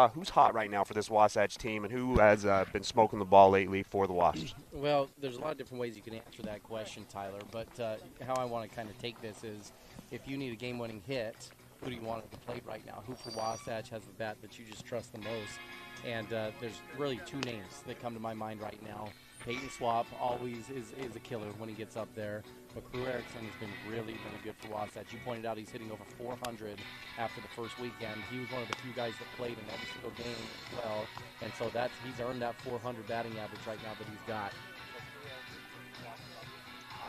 Who's hot right now for this Wasatch team, and who has been smoking the ball lately for the Wasps? Well, there's a lot of different ways you can answer that question, Tyler, but how I want to kind of take this is if you need a game-winning hit, who do you want at the plate right now? Who for Wasatch has the bat that you just trust the most? And there's really two names that come to my mind right now. Payton Swap always is a killer when he gets up there, but Crew Erickson has been really good for Wasatch. You pointed out he's hitting over 400 after the first weekend. He was one of the few guys that played in every single game as well, and so he's earned that 400 batting average right now that he's got.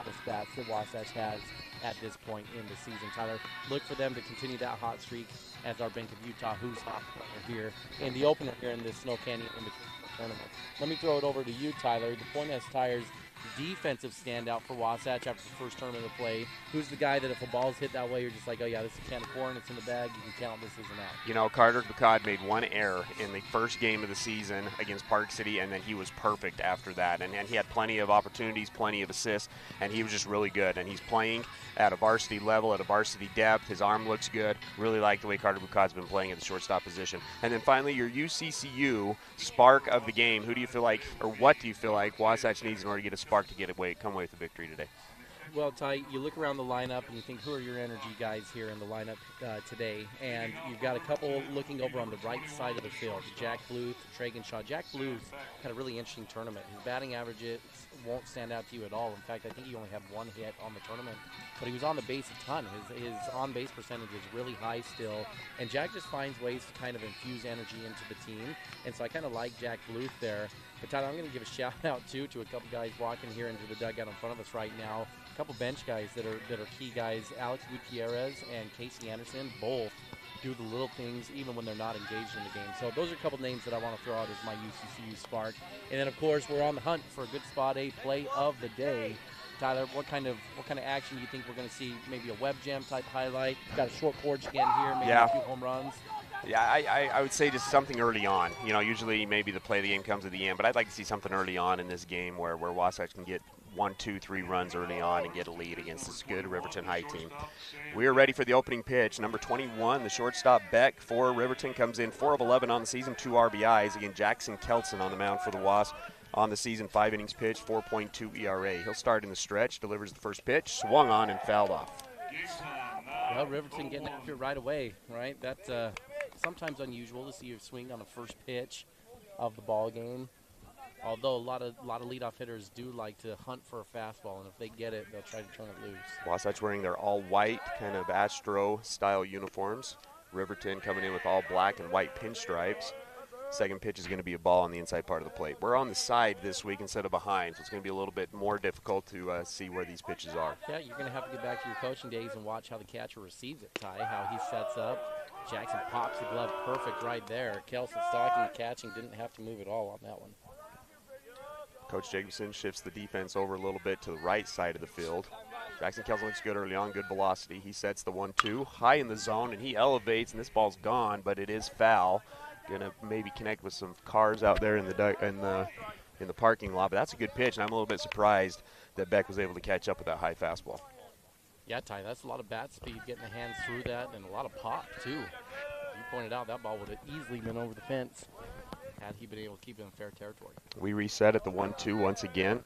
The stats that Wasatch has at this point in the season. Tyler, look for them to continue that hot streak as our Bank of Utah, who's hot here in the opener here in this Snow Canyon tournament. Let me throw it over to you, Tyler. The Pointez Tires defensive standout for Wasatch after the first tournament of play. Who's the guy that if a ball's hit that way, you're just like, oh yeah, this is a can of corn, it's in the bag, you can count this isn't out. You know, Carter Bacad made one error in the first game of the season against Park City, and then he was perfect after that. And he had plenty of opportunities, plenty of assists, and he was just really good. And he's playing at a varsity level, at a varsity depth. His arm looks good. Really like the way Carter Bacad's been playing at the shortstop position. And then finally, your UCCU spark of the game. Who do you feel like, or what do you feel like Wasatch needs in order to get a spark to come away with the victory today? Well, Ty, you look around the lineup and you think, who are your energy guys here in the lineup today? And you've got a couple looking over on the right side of the field. Jack Bluth, Tragan Shaw. Jack Bluth had a really interesting tournament. His batting averages won't stand out to you at all. In fact, I think he only had one hit on the tournament. But he was on the base a ton. His on-base percentage is really high still. And Jack just finds ways to kind of infuse energy into the team. And so I kind of like Jack Bluth there. But Tyler, I'm going to give a shout out too to a couple guys walking here into the dugout in front of us right now. A couple bench guys that are key guys. Alex Gutierrez and Casey Anderson both do the little things even when they're not engaged in the game. So those are a couple names that I want to throw out as my UCCU spark. And then of course we're on the hunt for a good spot A play of the day. Tyler, what kind of action do you think we're going to see? Maybe a web jam type highlight. Got a short porch again here, maybe a few home runs. Yeah, I would say just something early on. You know, usually maybe the play of the game comes at the end, but I'd like to see something early on in this game where Wasatch can get 1, 2, 3 runs early on and get a lead against this good Riverton High team. We are ready for the opening pitch. Number 21, the shortstop Beck for Riverton comes in 4 of 11 on the season, 2 RBIs. Again, Jackson Kelson on the mound for the Wasps on the season, 5 innings pitched, 4.2 ERA. He'll start in the stretch, delivers the first pitch, swung on and fouled off. Well, Riverton getting after it right away, right? That's sometimes unusual to see you swing on the first pitch of the ball game. Although a lot of leadoff hitters do like to hunt for a fastball, and if they get it, they'll try to turn it loose. Wasatch wearing their all-white kind of Astro-style uniforms. Riverton coming in with all black and white pinstripes. Second pitch is going to be a ball on the inside part of the plate. We're on the side this week instead of behind, so it's going to be a little bit more difficult to see where these pitches are. Yeah, you're going to have to get back to your coaching days and watch how the catcher receives it, Ty, how he sets up. Jackson pops the glove perfect right there. Kelson stalking and catching, didn't have to move at all on that one. Coach Jacobson shifts the defense over a little bit to the right side of the field. Jackson Kelson looks good early on, good velocity. He sets the 1-2, high in the zone, and he elevates, and this ball's gone, but it is foul. Gonna maybe connect with some cars out there in the parking lot, but that's a good pitch, and I'm a little bit surprised that Beck was able to catch up with that high fastball. Yeah, Ty, that's a lot of bat speed, getting the hands through that, and a lot of pop, too. You pointed out that ball would have easily been over the fence had he been able to keep it in fair territory. We reset at the 1-2 once again.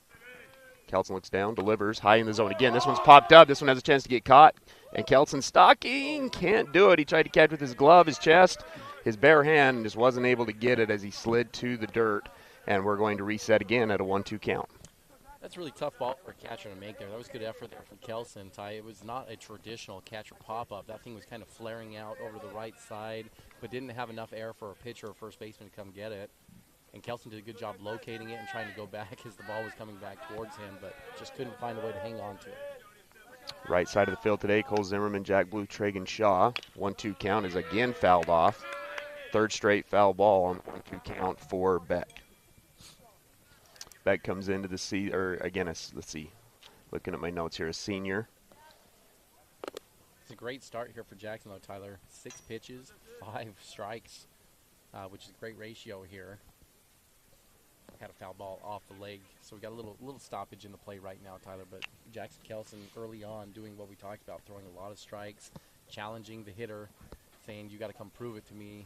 Kelson looks down, delivers, high in the zone again. This one's popped up. This one has a chance to get caught, and Kelson stalking, can't do it. He tried to catch with his glove, his chest. His bare hand just wasn't able to get it as he slid to the dirt, and we're going to reset again at a 1-2 count. That's a really tough ball for a catcher to make there. That was good effort there from Kelson, Ty. It was not a traditional catcher pop-up. That thing was kind of flaring out over the right side, but didn't have enough air for a pitcher or first baseman to come get it. And Kelson did a good job locating it and trying to go back as the ball was coming back towards him, but just couldn't find a way to hang on to it. Right side of the field today, Cole Zimmerman, Jack Blue, Tragan Shaw. 1-2 count is again fouled off. Third straight foul ball on the 1-2 count for Beck. Beck comes into the let's see, looking at my notes here, a senior. It's a great start here for Jackson, though, Tyler. 6 pitches, 5 strikes, which is a great ratio here. Had a foul ball off the leg, so we got a little stoppage in the play right now, Tyler. But Jackson Kelson early on doing what we talked about, throwing a lot of strikes, challenging the hitter, saying, you got to come prove it to me.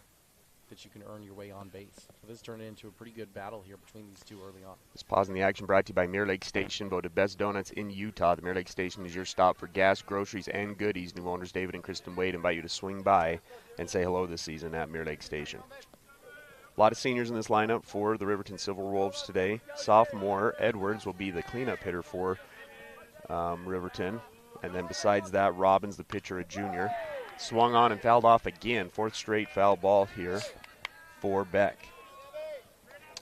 that you can earn your way on base. So this turned into a pretty good battle here between these two early on. This pause in the action brought to you by Mirror Lake Station, voted best donuts in Utah. The Mirror Lake Station is your stop for gas, groceries, and goodies. New owners David and Kristen Wade invite you to swing by and say hello this season at Mirror Lake Station. A lot of seniors in this lineup for the Riverton Silver Wolves today. Sophomore Edwards will be the cleanup hitter for Riverton. And then besides that, Robbins, the pitcher, a junior. Swung on and fouled off again. Fourth straight foul ball here for Beck.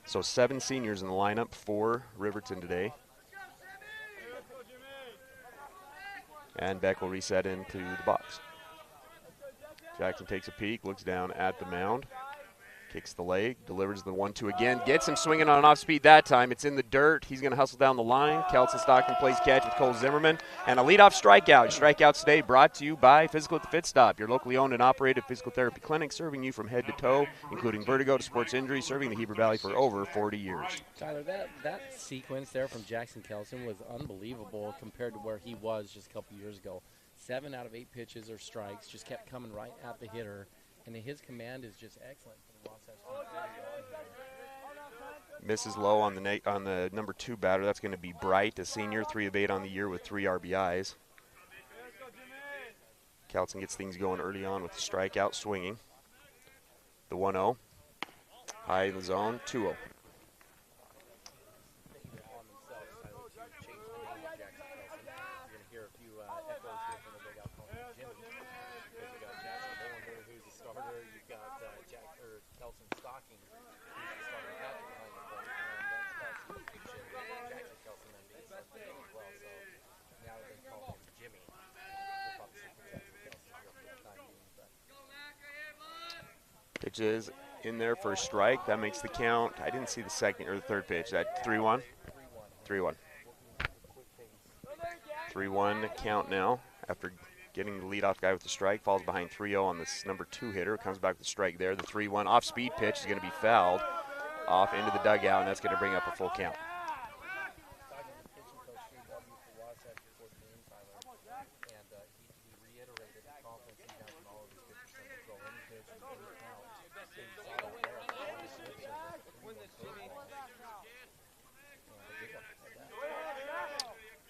So 7 seniors in the lineup for Riverton today. And Beck will reset into the box. Jackson takes a peek, looks down at the mound. Kicks the leg, delivers the 1-2 again. Gets him swinging on an off-speed that time. It's in the dirt. He's going to hustle down the line. Kelson Stockton plays catch with Cole Zimmerman. And a leadoff strikeout. Strikeouts today brought to you by Physical at the Fit Stop, your locally owned and operated physical therapy clinic serving you from head to toe, including vertigo to sports injury, serving the Heber Valley for over 40 years. Tyler, that sequence there from Jackson Kelson was unbelievable compared to where he was just a couple years ago. 7 out of 8 pitches or strikes, just kept coming right at the hitter. And his command is just excellent for the Wasatch team. Misses low on the number 2 batter. That's going to be Bright, a senior, 3 of 8 on the year with 3 RBIs. Kelson gets things going early on with the strikeout swinging. The 1-0. High in the zone, 2-0. Pitch is in there for a strike. That makes the count. I didn't see the second or the third pitch. That 3-1? 3-1. 3-1 count now after getting the leadoff guy with the strike. Falls behind 3-0 on this number 2 hitter. Comes back with the strike there. The 3-1 off-speed pitch is going to be fouled off into the dugout, and that's going to bring up a full count.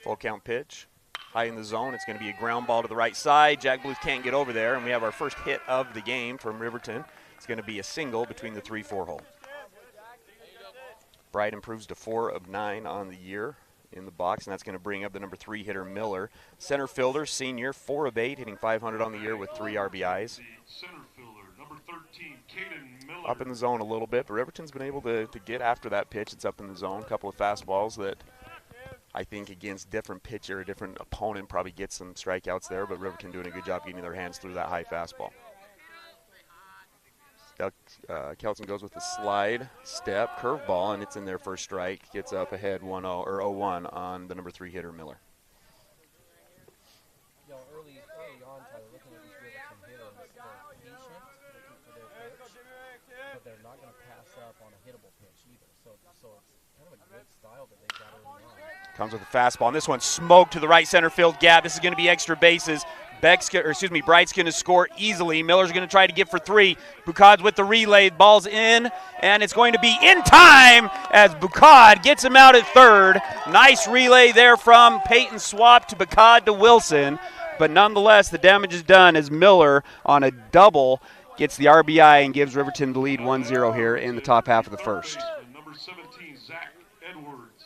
Full count pitch, high in the zone. It's going to be a ground ball to the right side. Jack Bluth can't get over there, and we have our first hit of the game from Riverton. It's going to be a single between the 3-4 hole. Bright improves to 4 of 9 on the year in the box, and that's going to bring up the number 3 hitter, Miller. Center fielder, senior, 4 of 8, hitting .500 on the year with 3 RBIs. Center fielder, number 13, Payton Miller. Up in the zone a little bit, but Riverton's been able to get after that pitch. It's up in the zone. A couple of fastballs that I think against different pitcher, a different opponent probably gets some strikeouts there, but Riverton doing a good job getting their hands through that high fastball. Kelson goes with the slide, step, curveball, and it's in there for a strike. Gets up ahead 1-0 or 0-1 on the number 3 hitter, Miller. You know, early on, Tyler, looking at these Riverton hitters, they're patient, looking for their pitch, but they're not going to pass up on a hittable pitch either. So it's kind of a good style that they've got early on. Comes with a fastball, and this one's smoked to the right center field gap. This is going to be extra bases. Bright's going to score easily. Miller's going to try to get for 3. Bucad's with the relay. Ball's in, and it's going to be in time as Bucad gets him out at third. Nice relay there from Payton. Swap to Bucad to Wilson. But nonetheless, the damage is done as Miller on a double gets the RBI and gives Riverton the lead 1-0 here in the top half of the first. Number 17, Zach Edwards.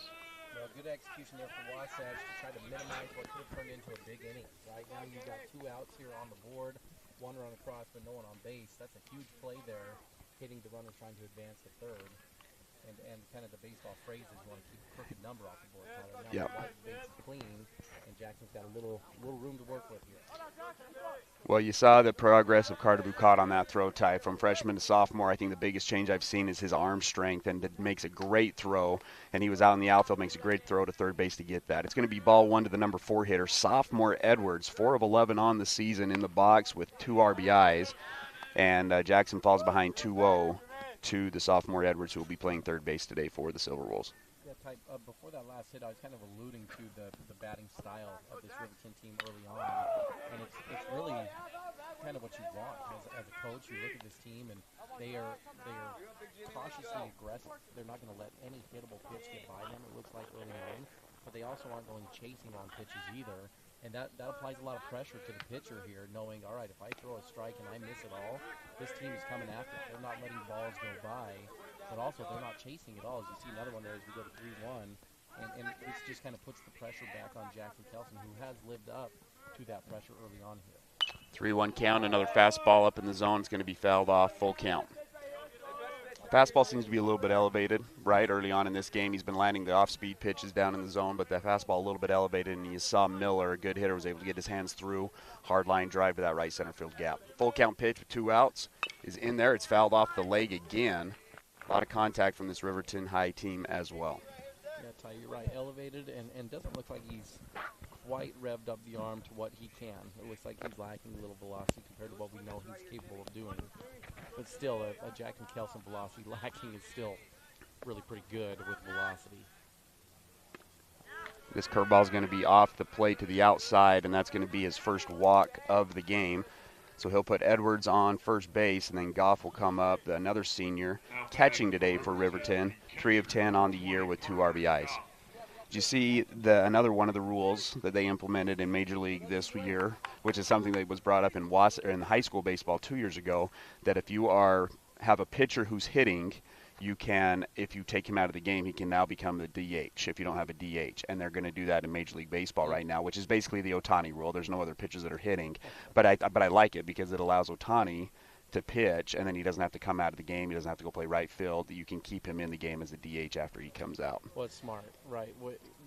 Well, good execution there for Wasatch to try to minimize what could have turned into a big inning. Right now you've got 2 outs here on the board, 1 run across but no one on base. That's a huge play there, hitting the runner trying to advance to third. And kind of the baseball phrase is you want to keep a crooked number off the board. Now the white base is clean, and Jackson's got a little room to work with here. Well, you saw the progress of Carter Bucad on that throw, Ty. From freshman to sophomore, I think the biggest change I've seen is his arm strength, and it makes a great throw. And he was out in the outfield, makes a great throw to third base to get that. It's going to be ball 1 to the number 4 hitter, sophomore Edwards, 4 of 11 on the season in the box with 2 RBIs. And Jackson falls behind 2-0 to the sophomore Edwards, who will be playing third base today for the Silver Wolves. Yeah, Ty, before that last hit, I was kind of alluding to the batting style of this Riverton team early on. And it's really kind of what you want as a coach. You look at this team, and they are cautiously aggressive. They're not going to let any hittable pitch get by them, it looks like early on, but they also aren't going chasing on pitches either. And that applies a lot of pressure to the pitcher here, knowing, all right, if I throw a strike and I miss it all, this team is coming after it. They're not letting balls go by, but also they're not chasing at all. As you see another one there as we go to 3-1, and this just kind of puts the pressure back on Jackson Kelson, who has lived up to that pressure early on here. 3-1 count, another fastball up in the zone. It's going to be fouled off, full count. Fastball seems to be a little bit elevated, right, early on in this game. He's been landing the off-speed pitches down in the zone, but that fastball a little bit elevated, and you saw Miller, a good hitter, was able to get his hands through. Hard line drive to that right center field gap. Full count pitch with 2 outs is in there. It's fouled off the leg again. A lot of contact from this Riverton High team as well. Yeah, Ty, you're right. Elevated and doesn't look like he's quite revved up the arm to what he can. It looks like he's lacking a little velocity compared to what we know he's capable of doing. But still, a Jackson Kelson velocity lacking is still really pretty good with velocity. This curveball is going to be off the plate to the outside, and that's going to be his first walk of the game. So he'll put Edwards on first base, and then Goff will come up, another senior, catching today for Riverton, 3 of 10 on the year with 2 RBIs. Did you see another one of the rules that they implemented in Major League this year, which is something that was brought up in high school baseball 2 years ago, that if you have a pitcher who's hitting, you can, if you take him out of the game, he can now become the DH if you don't have a DH. And they're going to do that in Major League Baseball right now, which is basically the Ohtani rule. There's no other pitchers that are hitting. But I like it because it allows Ohtani to pitch, and then he doesn't have to come out of the game. He doesn't have to go play right field. You can keep him in the game as a DH after he comes out. Well, it's smart, right?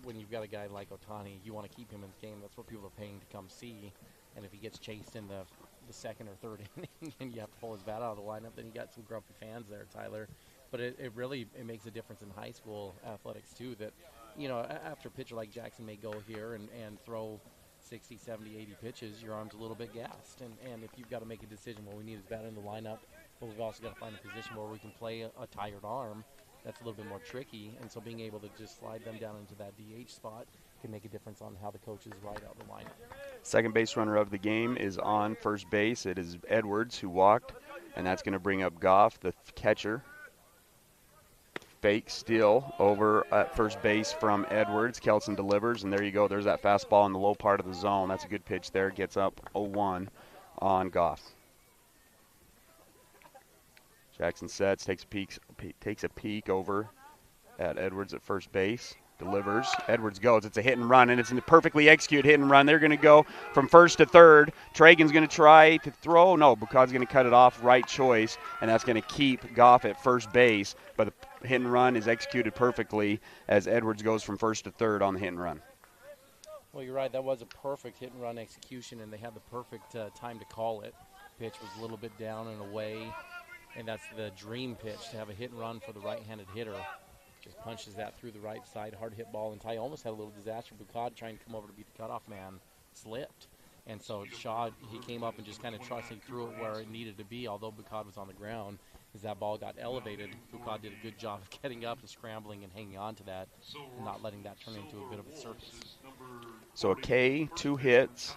When you've got a guy like Ohtani, you want to keep him in the game. That's what people are paying to come see. And if he gets chased in the second or third inning and you have to pull his bat out of the lineup, then you got some grumpy fans there, Tyler. But it really makes a difference in high school athletics, too, that, you know, after a pitcher like Jackson may go here and throw 60, 70, 80 pitches, your arm's a little bit gassed. And if you've got to make a decision, well, we need his bat in the lineup, but we've also got to find a position where we can play a tired arm. That's a little bit more tricky. And so being able to just slide them down into that DH spot can make a difference on how the coaches ride out the lineup. Second base runner of the game is on first base. It is Edwards who walked, and that's going to bring up Goff, the catcher. Fake steal over at first base from Edwards. Kelson delivers, and there you go. There's that fastball in the low part of the zone. That's a good pitch there. Gets up 0-1 on Goff. Jackson sets, takes a peek over at Edwards at first base. Delivers. Edwards goes. It's a hit and run, and it's a perfectly executed hit and run. They're going to go from first to third. Tragan's going to try to throw. No, Bukad's going to cut it off. Right choice, and that's going to keep Goff at first base. But the hit and run is executed perfectly as Edwards goes from first to third on the hit and run. Well, you're right. That was a perfect hit and run execution, and they had the perfect time to call it. Pitch was a little bit down and away, and that's the dream pitch, to have a hit and run for the right-handed hitter. Just punches that through the right side, hard hit ball, and Ty almost had a little disaster. Bukad trying to come over to beat the cutoff man slipped. And so Shaw, he came up and just kind of trusting through it where it needed to be, although Bukad was on the ground. As that ball got elevated, Bukad did a good job of getting up and scrambling and hanging on to that and not letting that turn into a bit of a circus. So a K, 2 hits,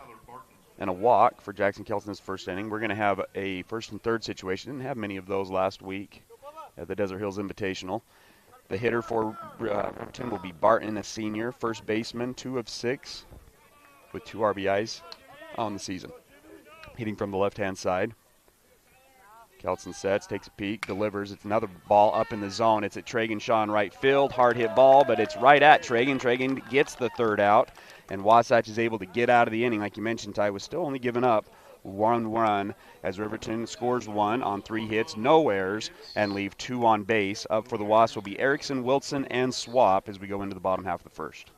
and a walk for Jackson Kelson's first inning. We're going to have a first and third situation. Didn't have many of those last week at the Desert Hills Invitational. The hitter for Riverton will be Barton, a senior, first baseman, 2 of 6 with 2 RBIs on the season. Hitting from the left-hand side. Kelson sets, takes a peek, delivers. It's another ball up in the zone. It's at Tragan Shaw in right field. Hard hit ball, but it's right at Tragan. Tragan gets the third out, and Wasatch is able to get out of the inning. Like you mentioned, Ty was still only giving up 1 run as Riverton scores 1 on 3 hits, no errors, and leave 2 on base. Up for the Wasps will be Erickson, Wilson, and Swap as we go into the bottom half of the first.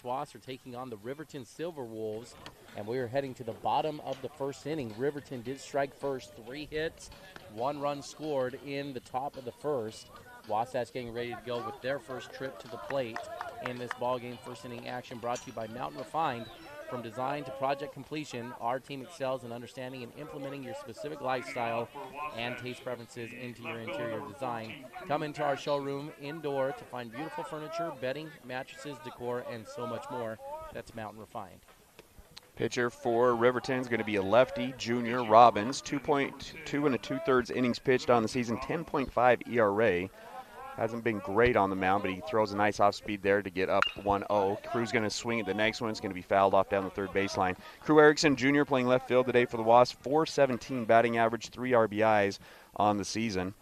Wasatch are taking on the Riverton Silver Wolves, and we are heading to the bottom of the first inning. Riverton did strike first, 3 hits, 1 run scored in the top of the first. Wasatch getting ready to go with their first trip to the plate in this ballgame. First inning action brought to you by Mountain Refined. From design to project completion, our team excels in understanding and implementing your specific lifestyle and taste preferences into your interior design. Come into our showroom indoor to find beautiful furniture, bedding, mattresses, decor, and so much more. That's Mountain Refined. Pitcher for Riverton is going to be a lefty, Junior Robbins. 2.2 and 2/3 innings pitched on the season, 10.5 ERA. Hasn't been great on the mound, but he throws a nice off speed there to get up 1-0. Crew's going to swing at the next one. It's going to be fouled off down the third baseline. Crew Erickson Jr. playing left field today for the Wasps. .417 batting average, 3 RBIs on the season.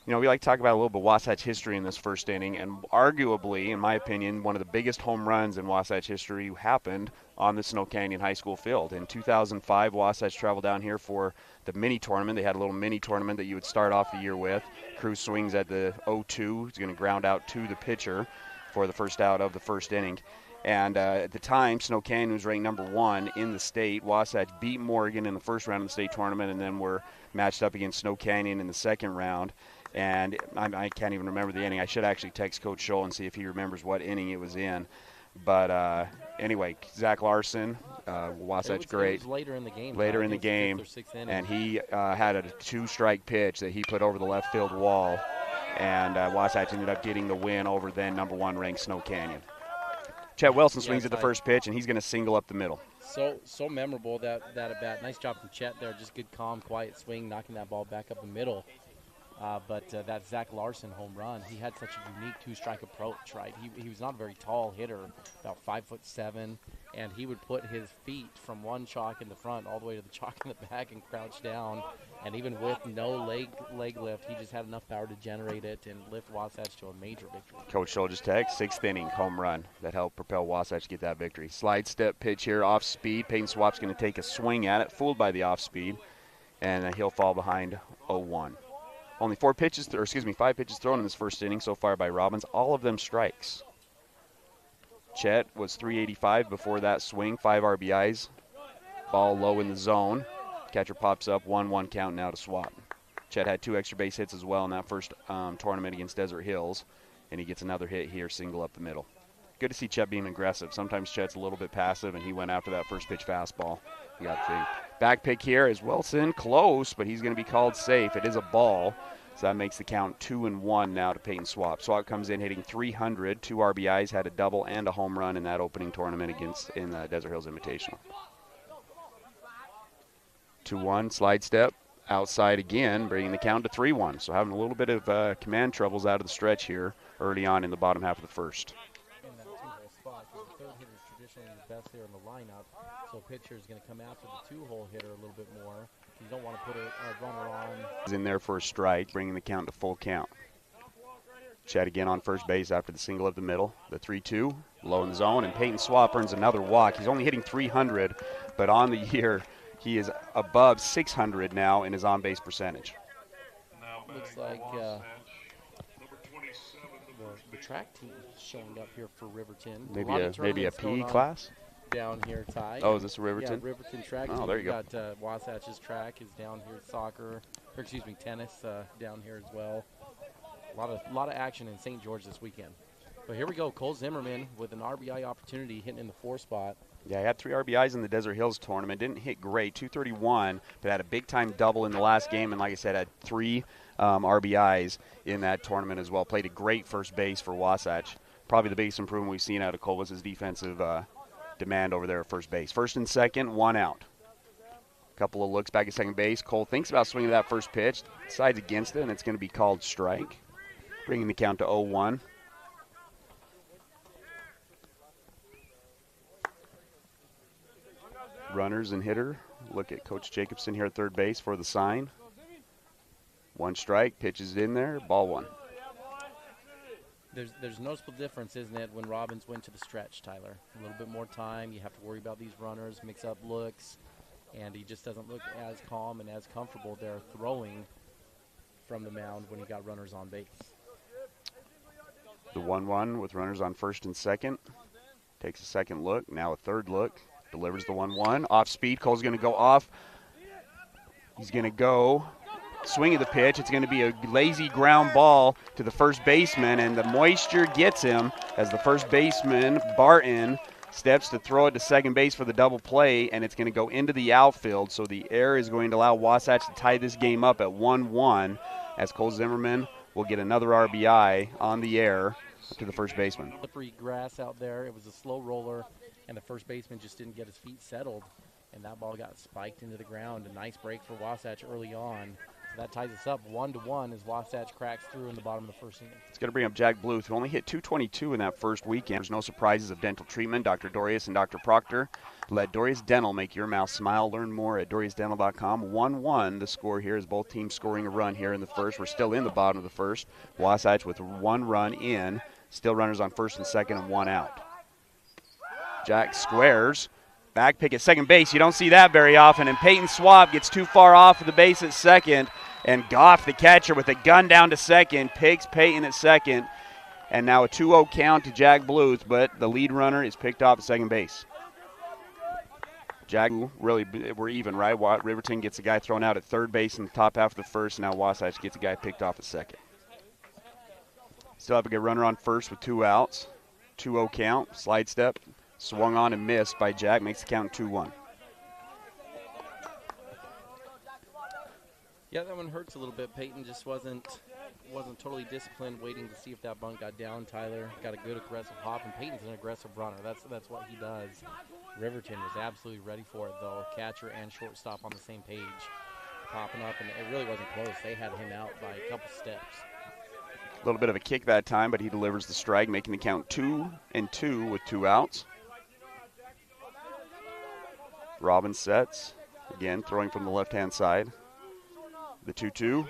You know, we like to talk about a little bit of Wasatch history in this first inning, and arguably, in my opinion, one of the biggest home runs in Wasatch history happened on the Snow Canyon High School field. In 2005, Wasatch traveled down here for the mini tournament. They had a little mini tournament that you would start off the year with. Crew swings at the 0-2. He's going to ground out to the pitcher for the first out of the first inning. And at the time, Snow Canyon was ranked number 1 in the state. Wasatch beat Morgan in the first round of the state tournament, and then were matched up against Snow Canyon in the second round. And I can't even remember the inning. I should actually text Coach Scholl and see if he remembers what inning it was in. But anyway, Zach Larson, Wasatch great. It was later in the game. Later in the game, and he had a 2-strike pitch that he put over the left field wall. And Wasatch ended up getting the win over then number 1 ranked Snow Canyon. Chet Wilson swings at the first pitch, and he's going to single up the middle. So memorable, that at bat. Nice job from Chet there. Just good, calm, quiet swing, knocking that ball back up the middle. But that Zach Larson home run, he had such a unique 2-strike approach, right? He was not a very tall hitter, about 5'7", and he would put his feet from one chalk in the front all the way to the chalk in the back and crouch down. And even with no leg lift, he just had enough power to generate it and lift Wasatch to a major victory. Coach Scholl just text, 6th inning home run that helped propel Wasatch to get that victory. Slide step pitch here, off speed. Payton Swap's going to take a swing at it, fooled by the off speed, and he'll fall behind 0-1. Only 5 pitches thrown in this first inning so far by Robbins, all of them strikes. Chet was 385 before that swing, 5 RBIs. Ball low in the zone. Catcher pops up, 1-1 count now to Swap. Chet had 2 extra base hits as well in that first tournament against Desert Hills, and he gets another hit here, single up the middle. Good to see Chet being aggressive. Sometimes Chet's a little bit passive, and he went after that first pitch fastball. He got the back pick here is Wilson, close, but he's going to be called safe. It is a ball, so that makes the count 2-1 now to Payton Swap. Swap comes in hitting 300, 2 RBIs, had a double and a home run in that opening tournament in the Desert Hills Invitational. 2-1, slide step, outside again, bringing the count to 3-1. So having a little bit of command troubles out of the stretch here early on in the bottom half of the first. In that 2-hole spot, because the third hitter is traditionally the best hitter in the lineup, so pitcher is going to come after the 2-hole hitter a little bit more. You don't want to put a runner on. He's in there for a strike, bringing the count to full count. Chet again on first base after the single up the middle. The 3-2, low in the zone, and Payton Swap earns another walk. He's only hitting 300, but on the year, he is above 600 now in his on-base percentage. Looks like the track team showing up here for Riverton. Maybe a PE class? Down here, Ty. Oh, is this a Riverton? Yeah, Riverton track. Oh, there you go. Got Wasatch's track is down here. Tennis down here as well. A lot of action in St. George this weekend. But here we go. Cole Zimmerman with an RBI opportunity, hitting in the 4 spot. Yeah, he had 3 RBIs in the Desert Hills tournament. Didn't hit great, 231, but had a big-time double in the last game, and like I said, had 3 RBIs in that tournament as well. Played a great first base for Wasatch. Probably the biggest improvement we've seen out of Cole was his defensive demand over there at first base. First and second, 1 out. Couple of looks back at second base. Cole thinks about swinging that first pitch, decides against it, and it's going to be called strike, bringing the count to 0-1. Runners and hitter. Look at Coach Jacobson here at third base for the sign. 1 strike, pitches in there, ball 1. There's noticeable difference, isn't it, when Robbins went to the stretch, Tyler? A little bit more time. You have to worry about these runners, mix up looks, and he just doesn't look as calm and as comfortable there throwing from the mound when he got runners on base. The 1-1 with runners on first and second. Takes a second look, now a third look. Delivers the 1-1. Off speed, Cole's going to go off. He's going to go swing of the pitch. It's going to be a lazy ground ball to the first baseman, and the moisture gets him as the first baseman, Barton, steps to throw it to second base for the double play, and it's going to go into the outfield. So the error is going to allow Wasatch to tie this game up at 1-1 as Cole Zimmerman will get another RBI on the air to the first baseman. Slippery grass out there. It was a slow roller, and the first baseman just didn't get his feet settled, and that ball got spiked into the ground. A nice break for Wasatch early on. So that ties us up 1-1 as Wasatch cracks through in the bottom of the first inning. It's going to bring up Jack Bluth, who only hit .222 in that first weekend. There's no surprises of dental treatment. Dr. Dorius and Dr. Proctor. Let Dorius Dental make your mouth smile. Learn more at DoriusDental.com. 1-1 the score here as both teams scoring a run here in the first. We're still in the bottom of the first. Wasatch with 1 run in. Still runners on first and second and 1 out. Jack squares. Back pick at second base. You don't see that very often. And Payton Swap gets too far off of the base at second. And Goff, the catcher, with a gun down to second, picks Payton at second. And now a 2-0 count to Jack Bluth, but the lead runner is picked off at second base. Jack, really, we're even, right? Riverton gets a guy thrown out at third base in the top half of the first. And now Wasatch gets a guy picked off at second. Still have a good runner on first with 2 outs. 2-0 count, slide step. Swung on and missed by Jack, makes the count 2-1. Yeah, that one hurts a little bit. Payton just wasn't totally disciplined, waiting to see if that bunt got down. Tyler got a good aggressive hop, and Payton's an aggressive runner. That's what he does. Riverton was absolutely ready for it, though. Catcher and shortstop on the same page, popping up, and it really wasn't close. They had him out by a couple steps. A little bit of a kick that time, but he delivers the strike, making the count 2-2 with 2 outs. Robbins sets, again throwing from the left-hand side. The 2-2,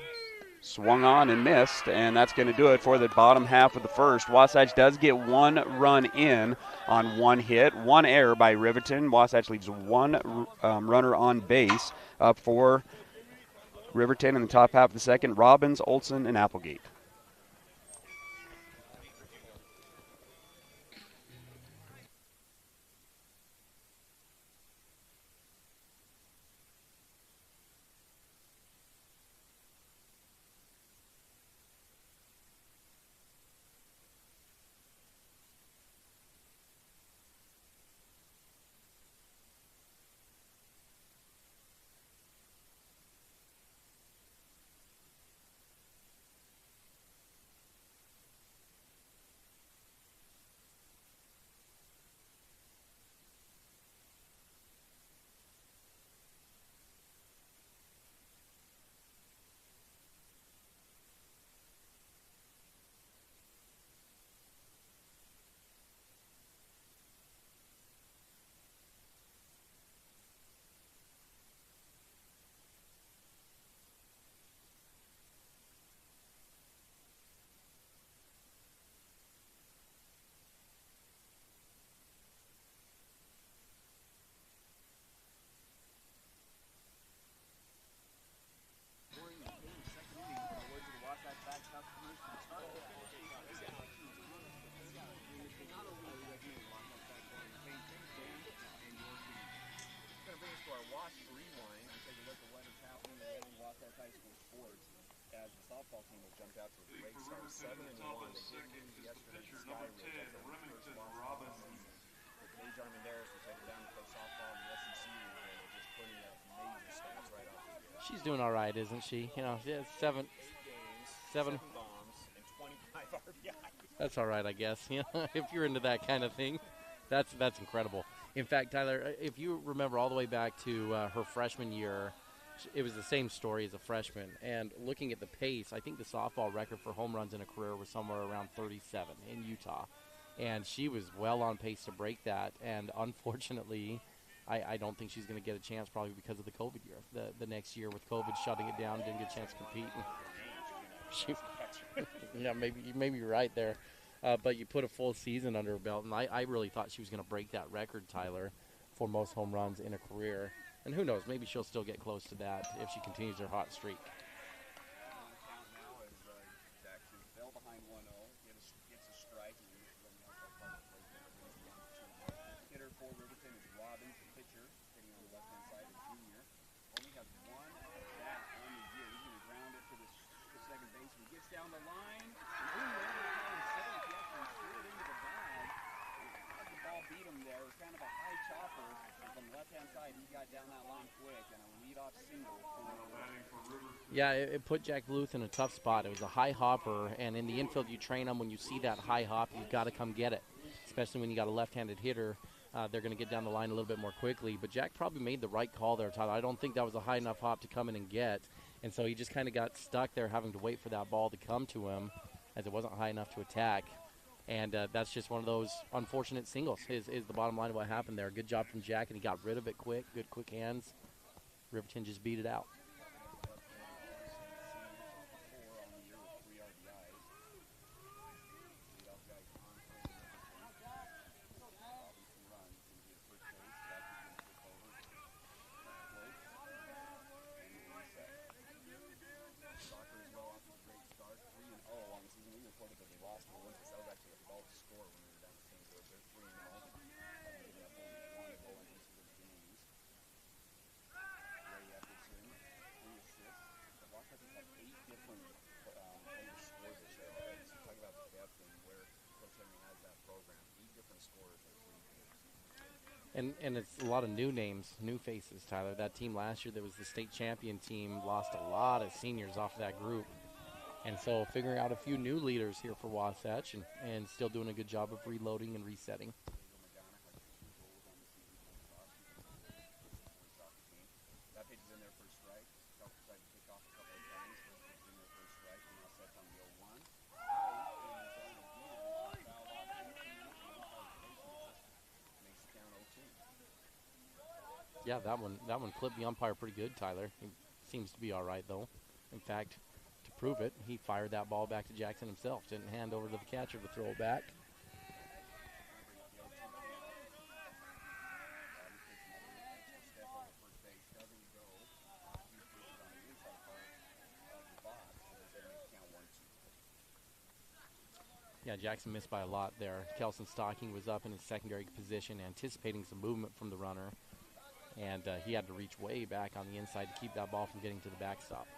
swung on and missed, and that's going to do it for the bottom half of the first. Wasatch does get 1 run in on 1 hit, 1 error by Riverton. Wasatch leaves 1 runner on base. Up for Riverton in the top half of the second, Robbins, Olson, and Applegate. As the softball team has jumped out to a great start, 7-1. They did lose yesterday to Skyridge after their first loss of the season. But Paige Armendariz was headed down to play softball in the SEC region and just putting up major stats right off the bat. She's doing all right, isn't she? You know, yeah, 7 bombs, and 25 RBIs. That's all right, I guess. You know, if you're into that kind of thing, that's incredible. In fact, Tyler, if you remember all the way back to her freshman year, it was the same story as a freshman. And looking at the pace, I think the softball record for home runs in a career was somewhere around 37 in Utah. And she was well on pace to break that. And unfortunately, I don't think she's going to get a chance probably because of the COVID year. The next year with COVID shutting it down, didn't get a chance to compete. Yeah, maybe you're right there. But you put a full season under her belt, and I really thought she was going to break that record, Tyler, for most home runs in a career. And who knows, maybe she'll still get close to that if she continues her hot streak. Yeah, it put Jack Bluth in a tough spot. It was a high hopper, and in the infield you train them when you see that high hop, you've got to come get it, especially when you got a left-handed hitter. They're going to get down the line a little bit more quickly. But Jack probably made the right call there, Tyler. I don't think that was a high enough hop to come in and get, and so he just kind of got stuck there having to wait for that ball to come to him as it wasn't high enough to attack. And that's just one of those unfortunate singles is the bottom line of what happened there. Good job from Jack, and he got rid of it quick. Good quick hands. Riverton just beat it out. And it's a lot of new names, new faces, Tyler. That team last year that was the state champion team lost a lot of seniors off of that group. And so figuring out a few new leaders here for Wasatch and still doing a good job of reloading and resetting. Yeah, that one clipped the umpire pretty good, Tyler. He seems to be all right, though. In fact, to prove it, he fired that ball back to Jackson himself. Didn't hand over to the catcher to throw it back. Yeah, Jackson missed by a lot there. Kelson Stocking was up in his secondary position, anticipating some movement from the runner. And he had to reach way back on the inside to keep that ball from getting to the backstop.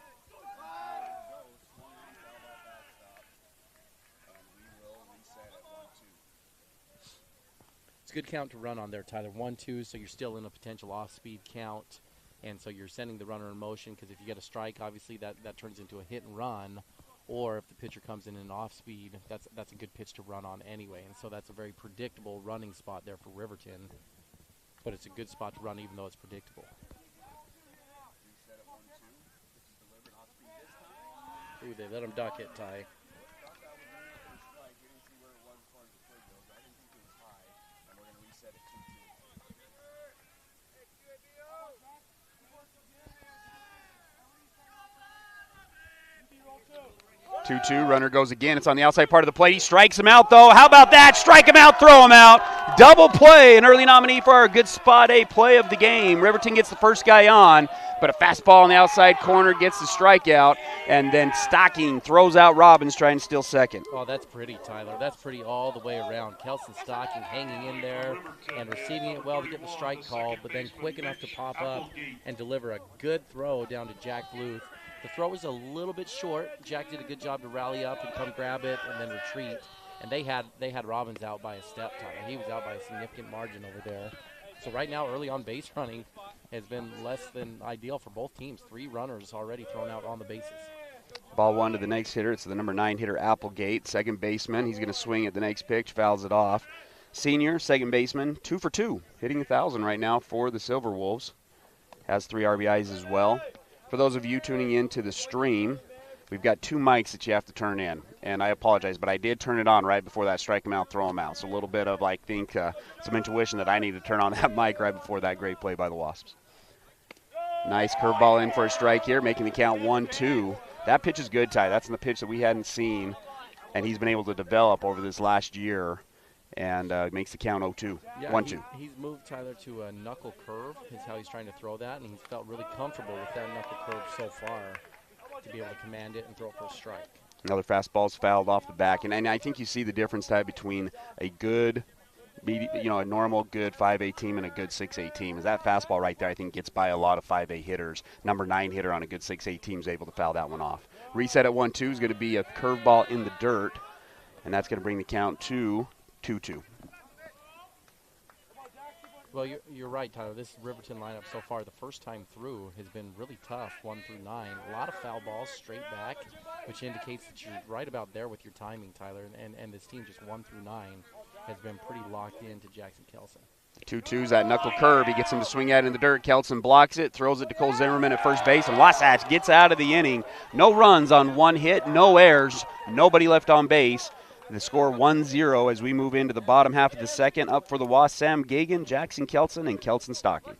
It's a good count to run on there, Tyler. 1-2, so you're still in a potential off-speed count. And so you're sending the runner in motion because if you get a strike, obviously that turns into a hit and run. Or if the pitcher comes in an off-speed, that's a good pitch to run on anyway. And so that's a very predictable running spot there for Riverton. But it's a good spot to run even though it's predictable. Ooh, they let him duck it, Ty. 2-2, runner goes again. It's on the outside part of the plate. He strikes him out, though. How about that? Strike him out, throw him out. Double play, an early nominee for our good spot A play of the game. Riverton gets the first guy on, but a fastball on the outside corner gets the strikeout, and then Stocking throws out Robbins trying to steal second. Oh, that's pretty, Tyler. That's pretty all the way around. Kelson Stocking hanging in there and receiving it well to get the strike call, but then quick enough to pop up and deliver a good throw down to Jack Bluth. The throw was a little bit short. Jack did a good job to rally up and come grab it and then retreat. And they had Robbins out by a step, Tyler. He was out by a significant margin over there. So right now, early on base running has been less than ideal for both teams. 3 runners already thrown out on the bases. Ball 1 to the next hitter. It's the number 9 hitter, Applegate, second baseman. He's going to swing at the next pitch, fouls it off. Senior, second baseman, 2 for 2, hitting 1,000 right now for the Silver Wolves. Has 3 RBIs as well. For those of you tuning in to the stream, we've got 2 mics that you have to turn in. And I apologize, but I did turn it on right before that strike him out, throw him out. So a little bit of, I think, some intuition that I need to turn on that mic right before that great play by the Wasps. Nice curveball in for a strike here, making the count 1-2. That pitch is good, Ty. That's the pitch that we hadn't seen, and he's been able to develop over this last year. And makes the count 0-2, yeah, 1-2. He's moved, Tyler, to a knuckle curve is how he's trying to throw that, and he's felt really comfortable with that knuckle curve so far to be able to command it and throw it for a strike. Another fastball's fouled off the back, and I think you see the difference, Ty, between a good a normal good 5A team and a good 6A team. Is that fastball right there, I think, gets by a lot of 5A hitters. Number 9 hitter on a good 6A team is able to foul that one off. Reset at 1-2 is going to be a curveball in the dirt, and that's going to bring the count to 2-2. Well, you're right, Tyler. This Riverton lineup so far, the first time through, has been really tough, 1 through 9. A lot of foul balls straight back, which indicates that you're right about there with your timing, Tyler. And this team, just 1 through 9, has been pretty locked into Jackson Kelson. 2-2's that knuckle curve. He gets him to swing at it in the dirt. Kelson blocks it, throws it to Cole Zimmerman at first base, and Wasatch gets out of the inning. No runs on 1 hit, no errors, nobody left on base. The score 1-0 as we move into the bottom half of the second. Up for the Wasp, Sam Gagan, Jackson Kelson, and Kelson Stocking.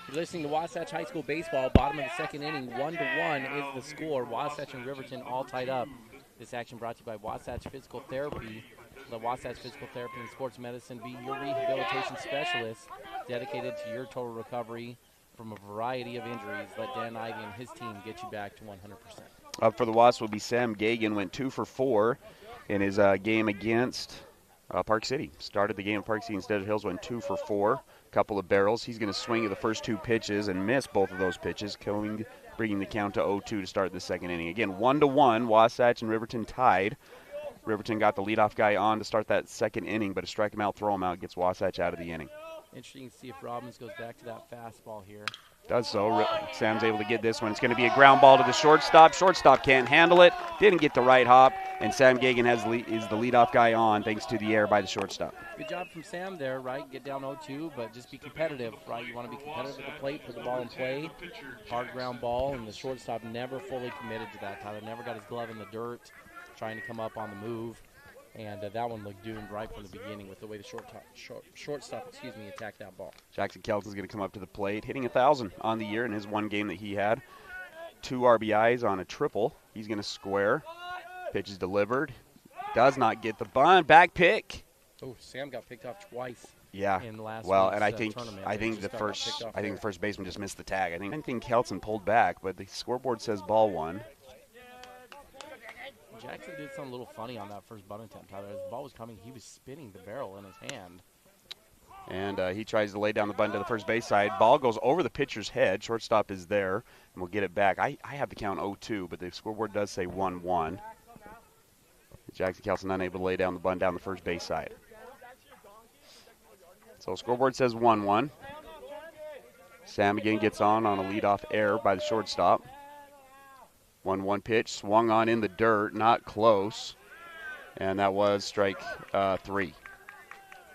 You're listening to Wasatch High School Baseball. Bottom of the second inning, 1-1 is the score. Wasatch and Riverton all tied up. This action brought to you by Wasatch Physical Therapy. Let Wasatch Physical Therapy and Sports Medicine be your rehabilitation specialist, dedicated to your total recovery from a variety of injuries. Let Dan Ivey and his team get you back to 100%. Up for the Wasps will be Sam Gagan. Went 2 for 4 in his game against Park City. Started the game at Park City instead of Hills. Went 2 for 4. Couple of barrels. He's going to swing at the first 2 pitches and miss both of those pitches, bringing the count to 0-2 to start the second inning. Again, 1-1. Wasatch and Riverton tied. Riverton got the leadoff guy on to start that second inning, but a strike him out, throw him out, gets Wasatch out of the inning. Interesting to see if Robbins goes back to that fastball here. Does so. Sam's able to get this one. It's going to be a ground ball to the shortstop. Shortstop can't handle it. Didn't get the right hop, and Sam Gagan is the leadoff guy on thanks to the error by the shortstop. Good job from Sam there, right? Get down 0-2, but just be competitive, right? You want to be competitive at the plate, put the ball in play. Hard ground ball, and the shortstop never fully committed to that. Tyler never got his glove in the dirt, trying to come up on the move. And that one looked doomed right from the beginning with the way the shortstop attacked that ball. Jackson Kelson's going to come up to the plate, hitting 1,000 on the year in his one game that he had. 2 RBIs on a triple. He's going to square. Pitch is delivered. Does not get the bunt. Back pick. Oh, Sam got picked off twice. Yeah. In last well, week's, and I think the first baseman just missed the tag. I think Kelson pulled back, but the scoreboard says ball 1. Jackson did something a little funny on that first bunt attempt, Tyler. As the ball was coming, he was spinning the barrel in his hand. And he tries to lay down the bunt to the first base side. Ball goes over the pitcher's head. Shortstop is there, and we'll get it back. I have the count 0-2, but the scoreboard does say 1-1. Jackson Kelson unable to lay down the bunt down the first base side. So scoreboard says 1-1. Sam again gets on a leadoff error by the shortstop. 1-1 pitch, swung on in the dirt, not close, and that was strike 3.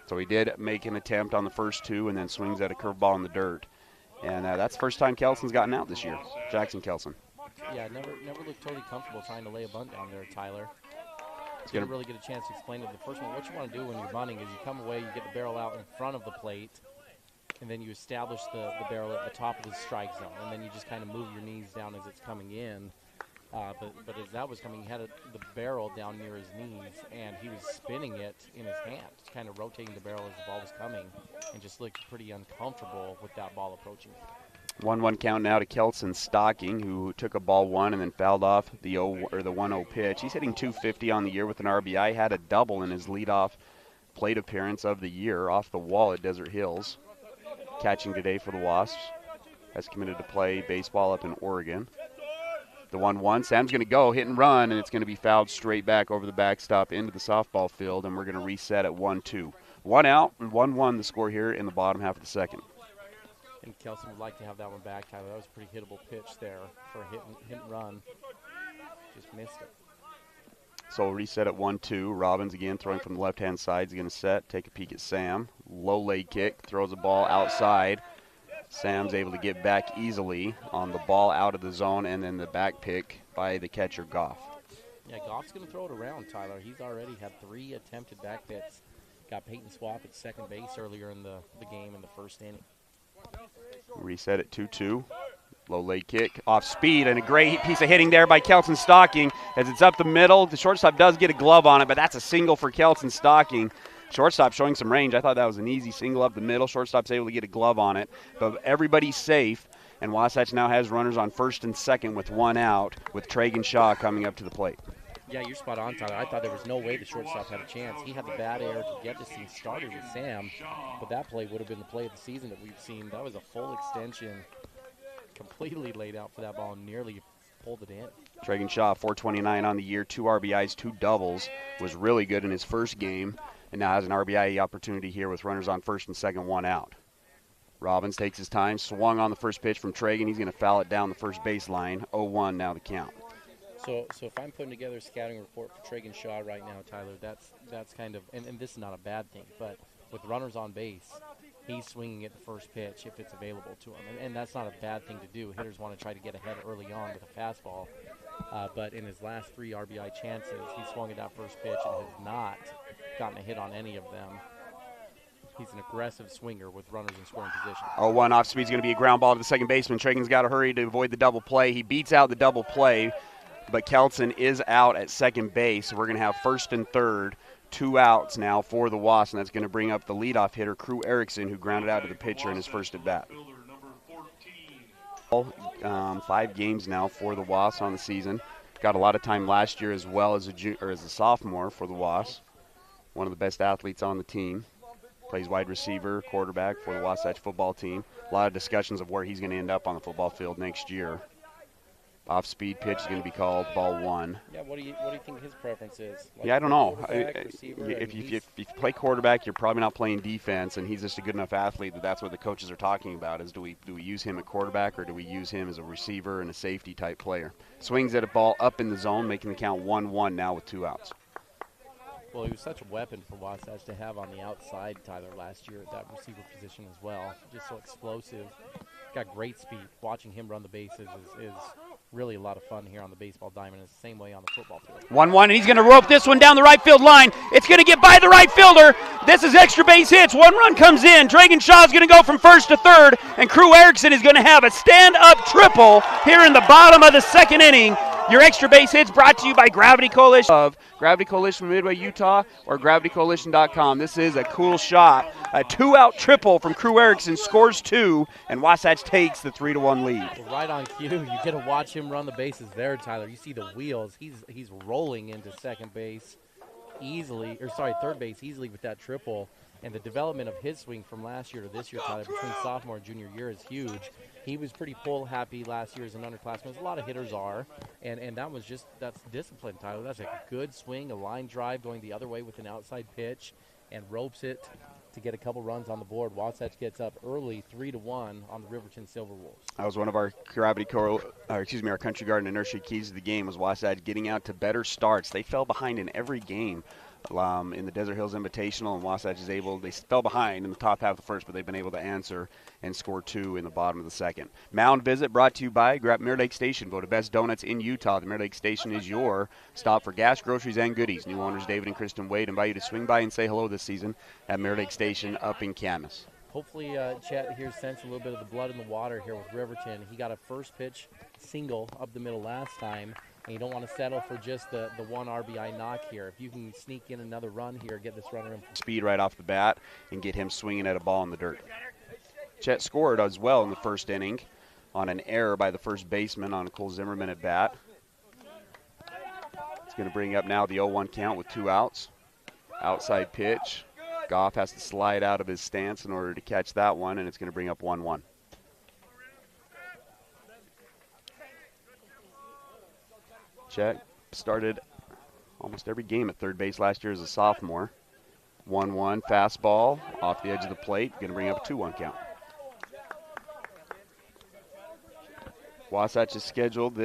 So he did make an attempt on the first 2 and then swings at a curveball in the dirt. And that's the first time Kelson's gotten out this year, Jackson Kelson. Yeah, never looked totally comfortable trying to lay a bunt down there, Tyler. You didn't really get a chance to explain it. The first one, what you want to do when you're bunting is you come away, you get the barrel out in front of the plate, and then you establish the barrel at the top of the strike zone, and then you just kind of move your knees down as it's coming in. But as that was coming, he had the barrel down near his knees, and he was spinning it in his hand, just kind of rotating the barrel as the ball was coming, and just looked pretty uncomfortable with that ball approaching. 1-1 count now to Kelson Stocking, who took a ball 1 and then fouled off the 1-0 pitch. He's hitting .250 on the year with an RBI. Had a double in his leadoff plate appearance of the year off the wall at Desert Hills. Catching today for the Wasps. has committed to play baseball up in Oregon. The 1-1, Sam's going to go, hit and run, and it's going to be fouled straight back over the backstop into the softball field, and we're going to reset at 1-2. 1 out and 1-1 the score here in the bottom half of the second. And Kelson would like to have that one back, Tyler. That was a pretty hittable pitch there for a hit and run. Just missed it. So we'll reset at 1-2. Robbins again throwing from the left-hand side. He's going to set, take a peek at Sam. Low leg kick, throws the ball outside. Sam's able to get back easily on the ball out of the zone, and then the back pick by the catcher, Goff. Yeah, Goff's going to throw it around, Tyler. He's already had 3 attempted back hits. Got Payton swap at second base earlier in the game in the first inning. Reset at 2-2. Low leg kick, off speed, and a great piece of hitting there by Kelson Stocking as it's up the middle. The shortstop does get a glove on it, but that's a single for Kelson Stocking. Shortstop showing some range. I thought that was an easy single up the middle. Shortstop's able to get a glove on it, but everybody's safe, and Wasatch now has runners on first and second with 1 out, with Tragan Shaw coming up to the plate. Yeah, you're spot on, Tyler. I thought there was no way the shortstop had a chance. He had the bad air to get this thing started with Sam, but that play would have been the play of the season that we've seen. That was a full extension, completely laid out for that ball and nearly pulled it in. Tragan Shaw, 429 on the year, 2 RBIs, 2 doubles, was really good in his first game, and now has an RBI opportunity here with runners on first and second, 1 out. Robbins takes his time, swung on the first pitch from Tragan. He's going to foul it down the first baseline. 0-1 now the count. So if I'm putting together a scouting report for Tragan Shaw right now, Tyler, that's kind of, and this is not a bad thing, but with runners on base, he's swinging at the first pitch if it's available to him. And that's not a bad thing to do. Hitters want to try to get ahead early on with a fastball. But in his last 3 RBI chances, he swung at that first pitch and has not gotten a hit on any of them. He's an aggressive swinger with runners in scoring position. 0-1 off speed is going to be a ground ball to the second baseman. Tragan's got to hurry to avoid the double play. He beats out the double play, but Kelson is out at second base. So we're going to have first and third, 2 outs now for the Wasps, and that's going to bring up the leadoff hitter, Crew Erickson, who grounded out to the pitcher in his first at bat. 5 games now for the Wasps on the season. Got a lot of time last year as well as a sophomore for the Wasps. One of the best athletes on the team. Plays wide receiver, quarterback for the Wasatch football team. A lot of discussions of where he's going to end up on the football field next year. Off-speed pitch is going to be called ball 1. Yeah, what do you think his preference is? Like, yeah, I don't know. Receiver, if you play quarterback, you're probably not playing defense, and he's just a good enough athlete that's what the coaches are talking about is do we use him at quarterback or do we use him as a receiver and a safety type player? Swings at a ball up in the zone, making the count 1-1 now with 2 outs. Well, he was such a weapon for Wasatch to have on the outside, Tyler, last year at that receiver position as well. Just so explosive. Got great speed. Watching him run the bases is really a lot of fun here on the baseball diamond. It's the same way on the football field. 1-1, and he's going to rope this one down the right field line. It's going to get by the right fielder. This is extra base hits. 1 run comes in. Tragan Shaw is going to go from first to third, and Crew Erickson is going to have a stand-up triple here in the bottom of the second inning. Your extra base hits brought to you by Gravity Coalition of Gravity Coalition Midway, Utah, or gravitycoalition.com. This is a cool shot. A 2-out triple from Crew Erickson, scores 2, and Wasatch takes the 3-1 lead. Well, right on cue. You get to watch him run the bases there, Tyler. You see the wheels. He's rolling into second base easily, third base easily with that triple. And the development of his swing from last year to this year, Tyler, between sophomore and junior year is huge. He was pretty pull happy last year as an underclassman, as a lot of hitters are. And that's discipline, Tyler. That's a good swing, a line drive going the other way with an outside pitch, and ropes it to get a couple runs on the board. Wasatch gets up early, 3-1 on the Riverton Silver Wolves. That was one of our our Country Garden and Nursery keys to the game was Wasatch getting out to better starts. They fell behind in every game. In the Desert Hills Invitational, and Wasatch they fell behind in the top half of the first, but they've been able to answer and score 2 in the bottom of the second. Mound Visit brought to you by Mirror Lake Station, voted best donuts in Utah. The Mirror Lake Station is your stop for gas, groceries, and goodies. New owners David and Kristen Wade invite you to swing by and say hello this season at Mirror Lake Station up in Camas. Hopefully, Chet here sensed a little bit of the blood in the water here with Riverton. He got a first pitch single up the middle last time. And you don't want to settle for just the 1 RBI knock here. If you can sneak in another run here, get this runner in. Speed right off the bat and get him swinging at a ball in the dirt. Chet scored as well in the first inning on an error by the first baseman on a Cole Zimmerman at bat. It's going to bring up now the 0-1 count with 2 outs. Outside pitch. Goff has to slide out of his stance in order to catch that one, and it's going to bring up 1-1. Chet started almost every game at third base last year as a sophomore. 1-1 fastball off the edge of the plate, going to bring up a 2-1 count. Wasatch is scheduled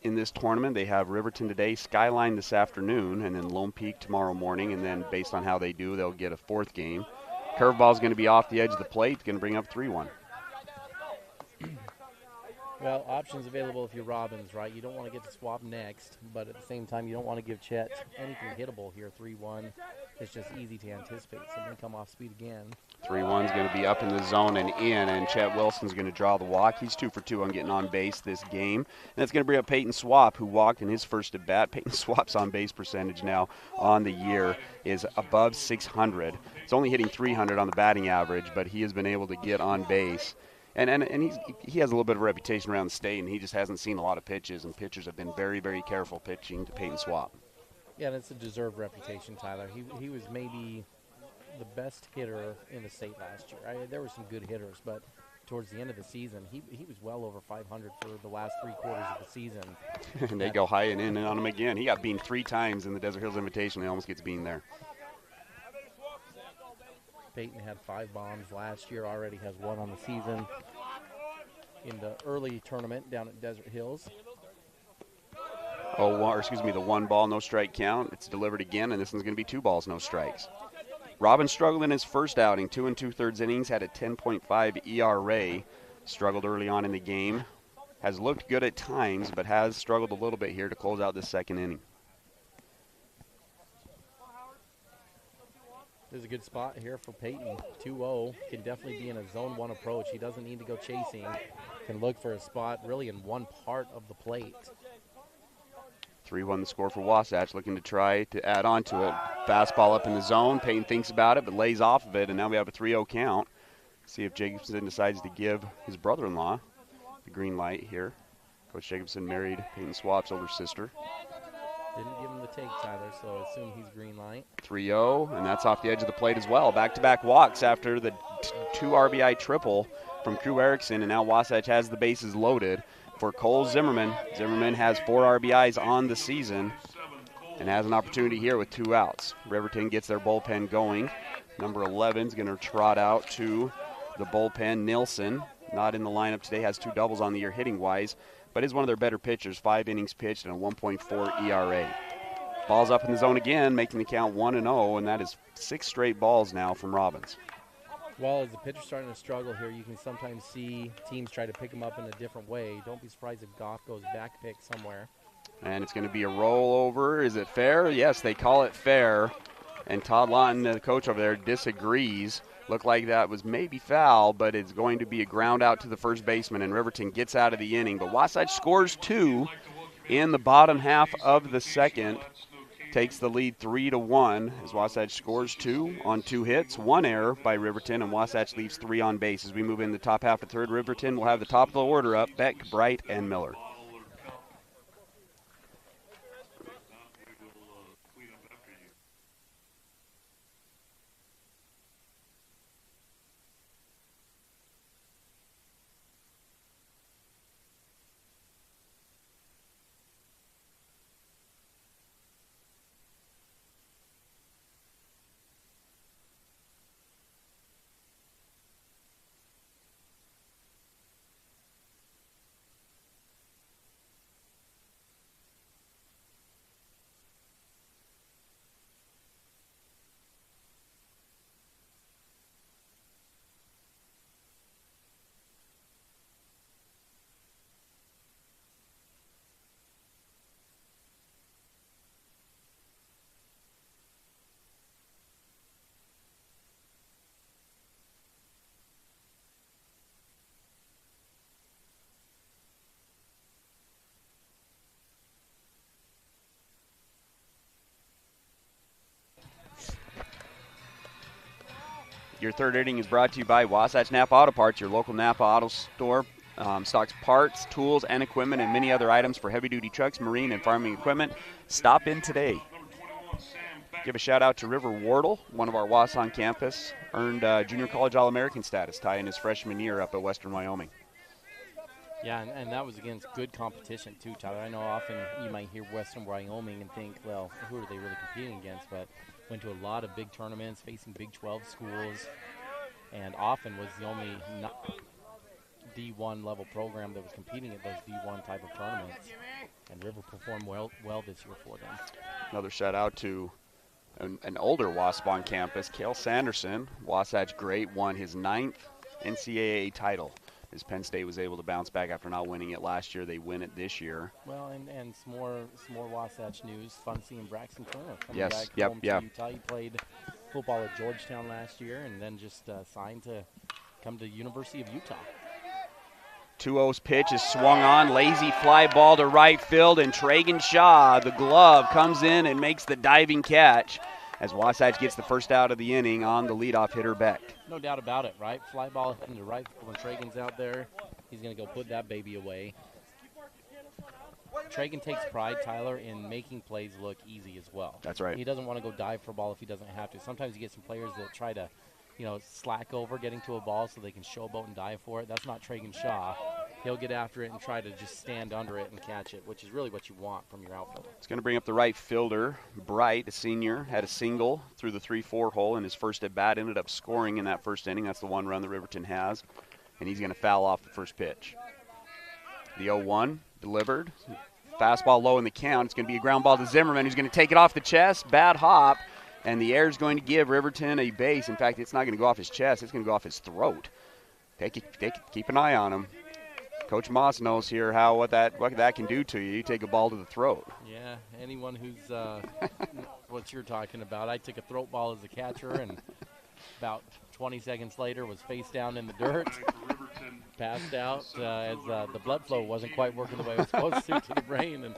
in this tournament. They have Riverton today, Skyline this afternoon, and then Lone Peak tomorrow morning, and then based on how they do, they'll get a fourth game. Curveball is going to be off the edge of the plate, going to bring up 3-1. Well, options available if you're Robbins, right? You don't want to get the swap next, but at the same time, you don't want to give Chet anything hittable here. 3-1. It's just easy to anticipate. Something come off speed again. 3-1 is going to be up in the zone and in, and Chet Wilson's going to draw the walk. He's 2 for 2 on getting on base this game. And that's going to bring up Payton Swap, who walked in his first at bat. Payton Swap's on base percentage now on the year is above 600. It's only hitting 300 on the batting average, but he has been able to get on base. And he has a little bit of a reputation around the state, and he just hasn't seen a lot of pitches, and pitchers have been very, very careful pitching to Payton Swap. Yeah, and it's a deserved reputation, Tyler. He was maybe the best hitter in the state last year. There were some good hitters, but towards the end of the season, he was well over 500 for the last 3 quarters of the season. And they go high and in and on him again. He got beamed 3 times in the Desert Hills Invitational. He almost gets beamed there. Payton had 5 bombs last year, already has 1 on the season in the early tournament down at Desert Hills. The 1 ball, no strike count. It's delivered again, and this one's going to be 2 balls, no strikes. Robbins struggled in his first outing, 2 2/3 innings, had a 10.5 ERA. Struggled early on in the game. Has looked good at times, but has struggled a little bit here to close out this second inning. There's a good spot here for Payton. 2-0 can definitely be in a zone 1 approach. He doesn't need to go chasing. Can look for a spot really in one part of the plate. 3-1 the score for Wasatch, looking to try to add on to it. Fastball up in the zone. Payton thinks about it, but lays off of it, and now we have a 3-0 count. See if Jacobson decides to give his brother-in-law the green light here. Coach Jacobson married Payton Swap's older sister. Didn't give him the take, Tyler, so I assume he's green light. 3-0, and that's off the edge of the plate as well. Back-to-back walks after the 2 RBI triple from Crew Erickson, and now Wasatch has the bases loaded for Cole Zimmerman. Zimmerman has 4 RBIs on the season and has an opportunity here with 2 outs. Riverton gets their bullpen going. Number 11 is going to trot out to the bullpen. Nilsson, not in the lineup today, has 2 doubles on the year hitting-wise, but is one of their better pitchers. 5 innings pitched and a 1.4 ERA. Ball's up in the zone again, making the count 1-0, and that is 6 straight balls now from Robbins. Well, as the pitcher's starting to struggle here, you can sometimes see teams try to pick him up in a different way. Don't be surprised if Goff goes back pick somewhere. And it's going to be a rollover. Is it fair? Yes, they call it fair. And Todd Lawton, the coach over there, disagrees. Looked like that was maybe foul, but it's going to be a ground out to the first baseman, and Riverton gets out of the inning. But Wasatch scores 2 in the bottom half of the second. Takes the lead 3-1 as Wasatch scores 2 on 2 hits, 1 error by Riverton, and Wasatch leaves 3 on base. As we move in the top half of third, Riverton will have the top of the order up: Beck, Bright, and Miller. Your third inning is brought to you by Wasatch Napa Auto Parts, your local Napa auto store. Stocks parts, tools, and equipment, and many other items for heavy-duty trucks, marine, and farming equipment. Stop in today. Give a shout-out to River Wardle, one of our Wausau campus, earned junior college All-American status, Ty in his freshman year up at Western Wyoming. Yeah, and that was against good competition too, Tyler. I know often you might hear Western Wyoming and think, well, who are they really competing against? But went to a lot of big tournaments, facing Big 12 schools, and often was the only D1 level program that was competing at those D1 type of tournaments. And River performed well this year for them. Another shout out to an older Wasp on campus, Cale Sanderson. Wasatch great, won his 9th NCAA title. As Penn State was able to bounce back after not winning it last year, they win it this year. Well, and some more Wasatch news. Fun seeing Braxton Turner coming Yes, back yep, home yep. to Utah. He played football at Georgetown last year, and then just signed to come to University of Utah. 2-0's pitch is swung on, lazy fly ball to right field, and Tragan Shaw, the glove, comes in and makes the diving catch as Wasatch gets the first out of the inning on the leadoff hitter Beck. No doubt about it, right? Fly ball into right field when Tragan's out there. He's going to go put that baby away. Tragan takes pride, Tyler, in making plays look easy as well. That's right. He doesn't want to go dive for a ball if he doesn't have to. Sometimes you get some players that try to, slack over getting to a ball so they can showboat and dive for it. That's not Tragan Shaw. He'll get after it and try to just stand under it and catch it, which is really what you want from your outfielder. It's going to bring up the right fielder. Bright, a senior, had a single through the 3-4 hole in his first at bat, ended up scoring in that first inning. That's the one run that Riverton has, and he's going to foul off the first pitch. The 0-1 delivered. Fastball low in the count. It's going to be a ground ball to Zimmerman, who's going to take it off the chest. Bad hop, and the air is going to give Riverton a base. In fact, it's not going to go off his chest. It's going to go off his throat. Keep an eye on him. Coach Moss knows here what that can do to you. You take a ball to the throat. Yeah, anyone who's what you're talking about. I took a throat ball as a catcher, and about 20 seconds later was face down in the dirt, passed out as the blood flow wasn't quite working the way it was supposed to the brain. And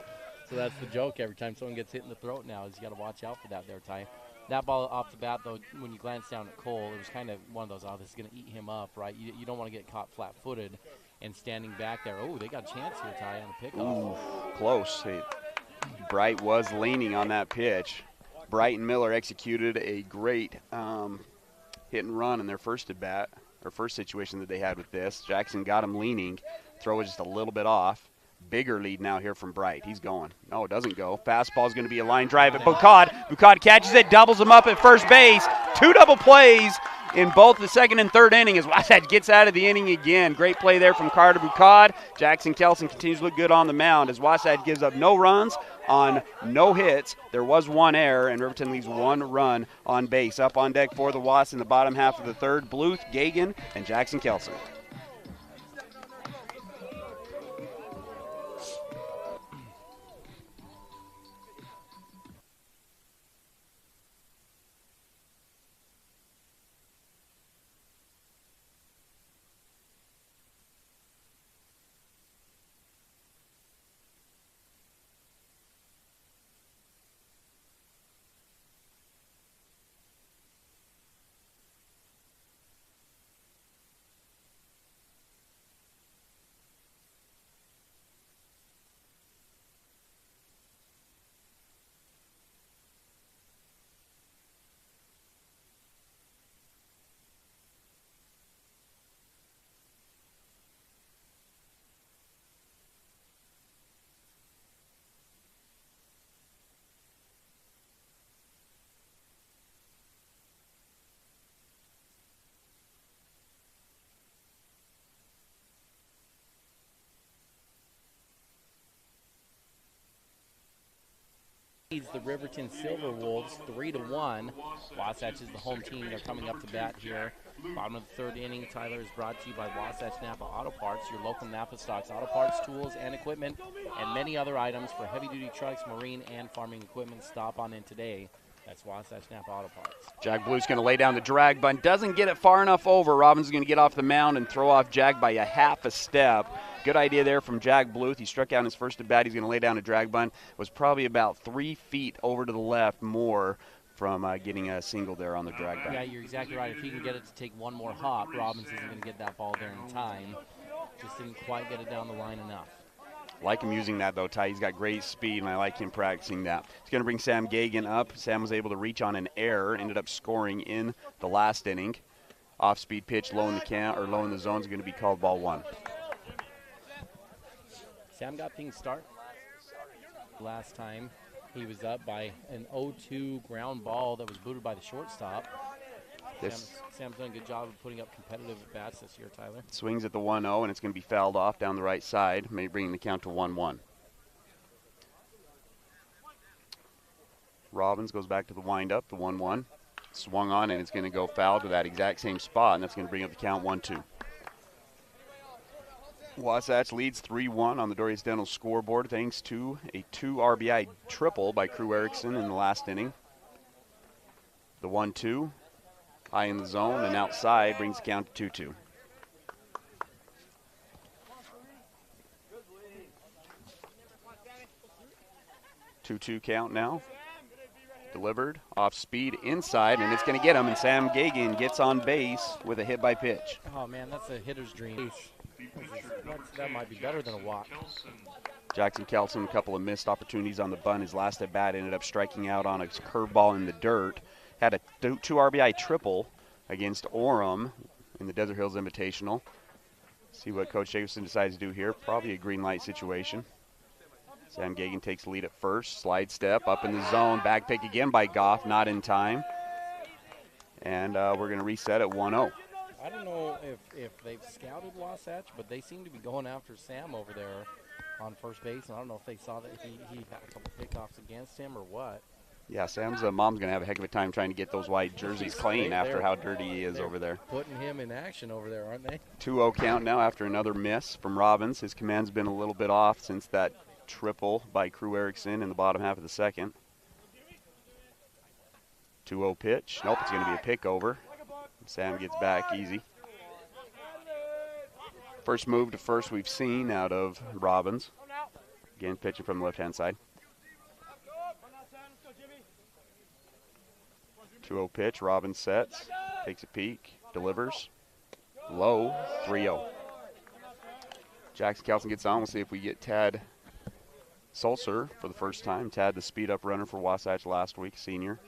so that's the joke every time someone gets hit in the throat now is you got to watch out for that there, Ty. That ball off the bat, though, when you glance down at Cole, it was kind of one of those, this is going to eat him up, right? You don't want to get caught flat-footed and standing back there. Oh, they got a chance here, Ty, on the pickoff. Ooh, close. Bright was leaning on that pitch. Bright and Miller executed a great hit and run in their first at bat, or first situation that they had with this. Jackson got him leaning. Throw was just a little bit off. Bigger lead now here from Bright. He's going. No, it doesn't go. Fastball's going to be a line drive at Bucad. Bucad catches it, doubles him up at first base. 2 double plays in both the second and third inning as Wasatch gets out of the inning again. Great play there from Carter Bucad. Jackson Kelson continues to look good on the mound as Wasatch gives up no runs on no hits. There was 1 error, and Riverton leaves 1 run on base. Up on deck for the Wasps in the bottom half of the third, Bluth, Gagan, and Jackson Kelson. The Riverton Silver Wolves 3-1. Wasatch is the home team. They're coming up to bat here. Bottom of the third inning. Tyler is brought to you by Wasatch Napa Auto Parts, your local Napa stocks auto parts, tools, and equipment, and many other items for heavy-duty trucks, marine, and farming equipment. Stop on in today. That's Wasatch Napa Auto Parts. Jag Blue's going to lay down the drag bunt. Doesn't get it far enough over. Robbins is going to get off the mound and throw off Jag by a half a step. Good idea there from Jag Bluth. He struck out in his first at bat. He's going to lay down a drag bunt. Was probably about 3 feet over to the left more from getting a single there on the drag bunt. Yeah, you're exactly right. If he can get it to take one more hop, Robbins isn't going to get that ball there in time. Just didn't quite get it down the line enough. Like him using that, though, Ty. He's got great speed, and I like him practicing that. He's going to bring Sam Gagan up. Sam was able to reach on an error, ended up scoring in the last inning. Off-speed pitch, low in the count or low in the zone is going to be called ball 1. Sam got things start last time. He was up by an 0-2 ground ball that was booted by the shortstop. Sam's done a good job of putting up competitive at-bats this year, Tyler. Swings at the 1-0, and it's going to be fouled off down the right side, maybe bringing the count to 1-1. Robbins goes back to the windup, the 1-1. Swung on, and it's going to go foul to that exact same spot, and that's going to bring up the count 1-2. Wasatch leads 3-1 on the Dorries Dental scoreboard thanks to a 2 RBI triple by Crew Erickson in the last inning. The 1-2, high in the zone and outside, brings the count to 2-2. Two count now. Delivered, off speed, inside, and it's going to get him, and Sam Gagan gets on base with a hit by pitch. Oh, man, that's a hitter's dream. That might be better than a walk. Jackson Kelson, a couple of missed opportunities on the bunt. His last at bat ended up striking out on a curveball in the dirt. Had a 2 RBI triple against Orem in the Desert Hills Invitational. See what Coach Jacobson decides to do here. Probably a green light situation. Sam Gagan takes the lead at first. Slide step up in the zone. Back pick again by Goff, not in time. And we're going to reset at 1-0. I don't know if they've scouted Wasatch, but they seem to be going after Sam over there on first base. And I don't know if they saw that he had a couple pickoffs against him or what. Yeah, Sam's mom's going to have a heck of a time trying to get those white jerseys clean after how dirty he is over there. Putting him in action over there, aren't they? 2-0 count now after another miss from Robbins. His command's been a little bit off since that triple by Crew Erickson in the bottom half of the second. 2-0 pitch. Nope, it's going to be a pick over. Sam gets back easy. First move to first we've seen out of Robbins. Again, pitching from the left-hand side. 2-0 pitch. Robbins sets, takes a peek, delivers. Low, 3-0. Jackson Kelson gets on. We'll see if we get Tad Sulcer for the first time. Tad, the speed-up runner for Wasatch last week, senior.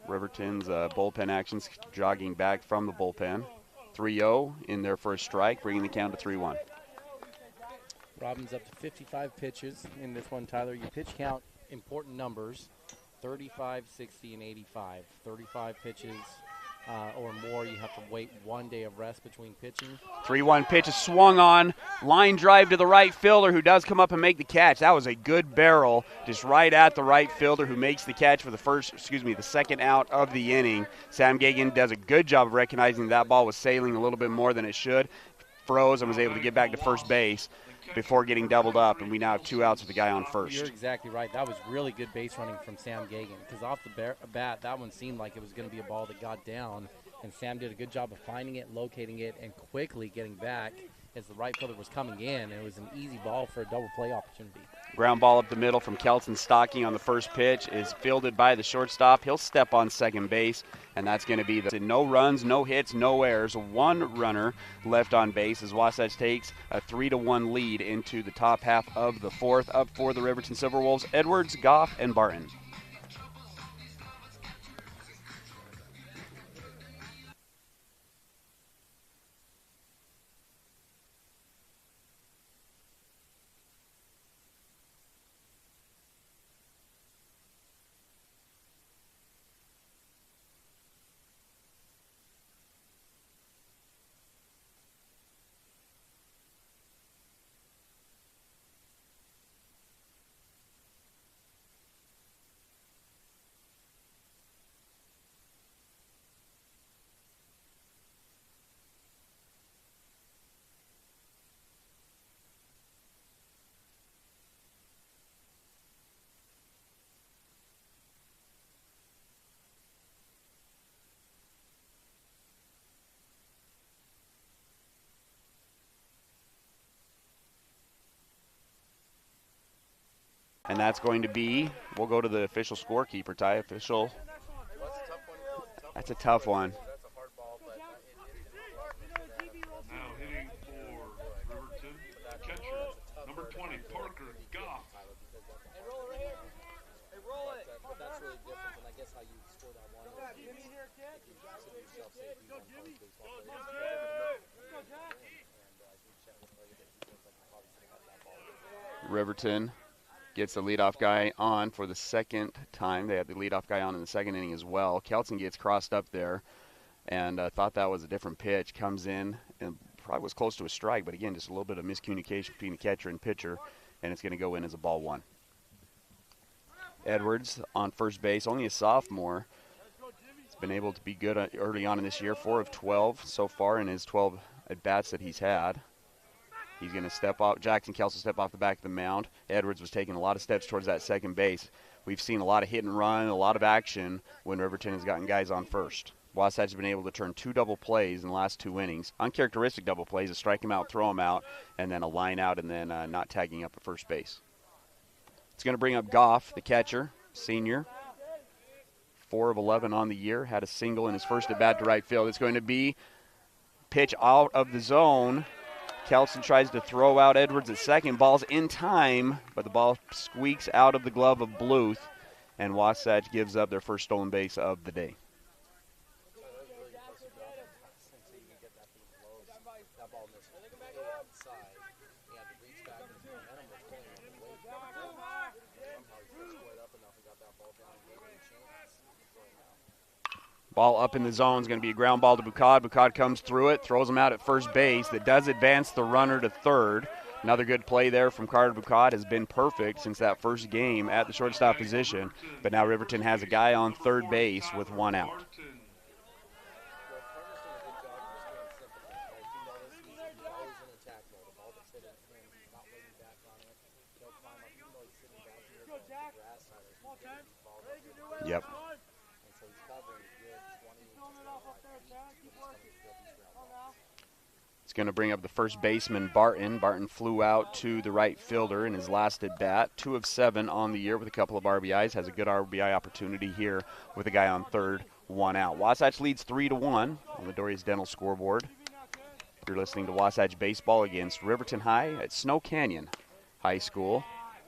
Riverton's bullpen actions jogging back from the bullpen. 3-0 in their first strike, bringing the count to 3-1. Robbins up to 55 pitches in this one, Tyler. Your pitch count, important numbers, 35, 60, and 85. 35 pitches or more, you have to wait 1 day of rest between pitching. 3-1 pitch is swung on. Line drive to the right fielder who does come up and make the catch. That was a good barrel just right at the right fielder who makes the catch for the second out of the inning. Sam Gagan does a good job of recognizing that ball was sailing a little bit more than it should. Froze and was able to get back to first base before getting doubled up, and we now have 2 outs with the guy on first. You're exactly right. That was really good base running from Sam Gagan because off the bat, that one seemed like it was going to be a ball that got down, and Sam did a good job of finding it, locating it, and quickly getting back as the right fielder was coming in, and it was an easy ball for a double play opportunity. Ground ball up the middle from Kelson Stocking on the first pitch is fielded by the shortstop. He'll step on second base, and that's going to be no runs, no hits, no errors. 1 runner left on base as Wasatch takes a 3-1 lead into the top half of the fourth. Up for the Riverton Silverwolves, Edwards, Goff, and Barton. And that's going to be, we'll go to the official scorekeeper, Ty. Official. That's a tough one. Now hitting for Riverton, catcher, number 20, Parker Goff. That's really different than I guess how you score that one. Riverton gets the leadoff guy on for the second time. They had the leadoff guy on in the second inning as well. Kelson gets crossed up there and thought that was a different pitch. Comes in and probably was close to a strike, but again, just a little bit of miscommunication between the catcher and pitcher, and it's going to go in as a ball one. Edwards on first base, only a sophomore. He's been able to be good early on in this year, 4 of 12 so far in his 12 at-bats that he's had. He's going to step off. Jackson Kelson step off the back of the mound. Edwards was taking a lot of steps towards that second base. We've seen a lot of hit and run, a lot of action when Riverton has gotten guys on first. Wasatch has been able to turn 2 double plays in the last 2 innings. Uncharacteristic double plays, a strike him out, throw him out, and then a line out, and then not tagging up at first base. It's going to bring up Goff, the catcher, senior. 4 of 11 on the year. Had a single in his first at-bat to right field. It's going to be pitch out of the zone. Kelson tries to throw out Edwards at second. Ball's in time, but the ball squeaks out of the glove of Bluth, and Wasatch gives up their first stolen base of the day. Ball up in the zone is going to be a ground ball to Boucard. Boucard comes through it, throws him out at first base. That does advance the runner to third. Another good play there from Carter Boucard has been perfect since that first game at the shortstop position. But now Riverton has a guy on third base with 1 out. Yep. It's going to bring up the first baseman, Barton. Barton flew out to the right fielder in his last at-bat. 2 of 7 on the year with a couple of RBIs. Has a good RBI opportunity here with a guy on third, 1 out. Wasatch leads 3-1 on the Doria's Dental scoreboard. You're listening to Wasatch Baseball against Riverton High at Snow Canyon High School.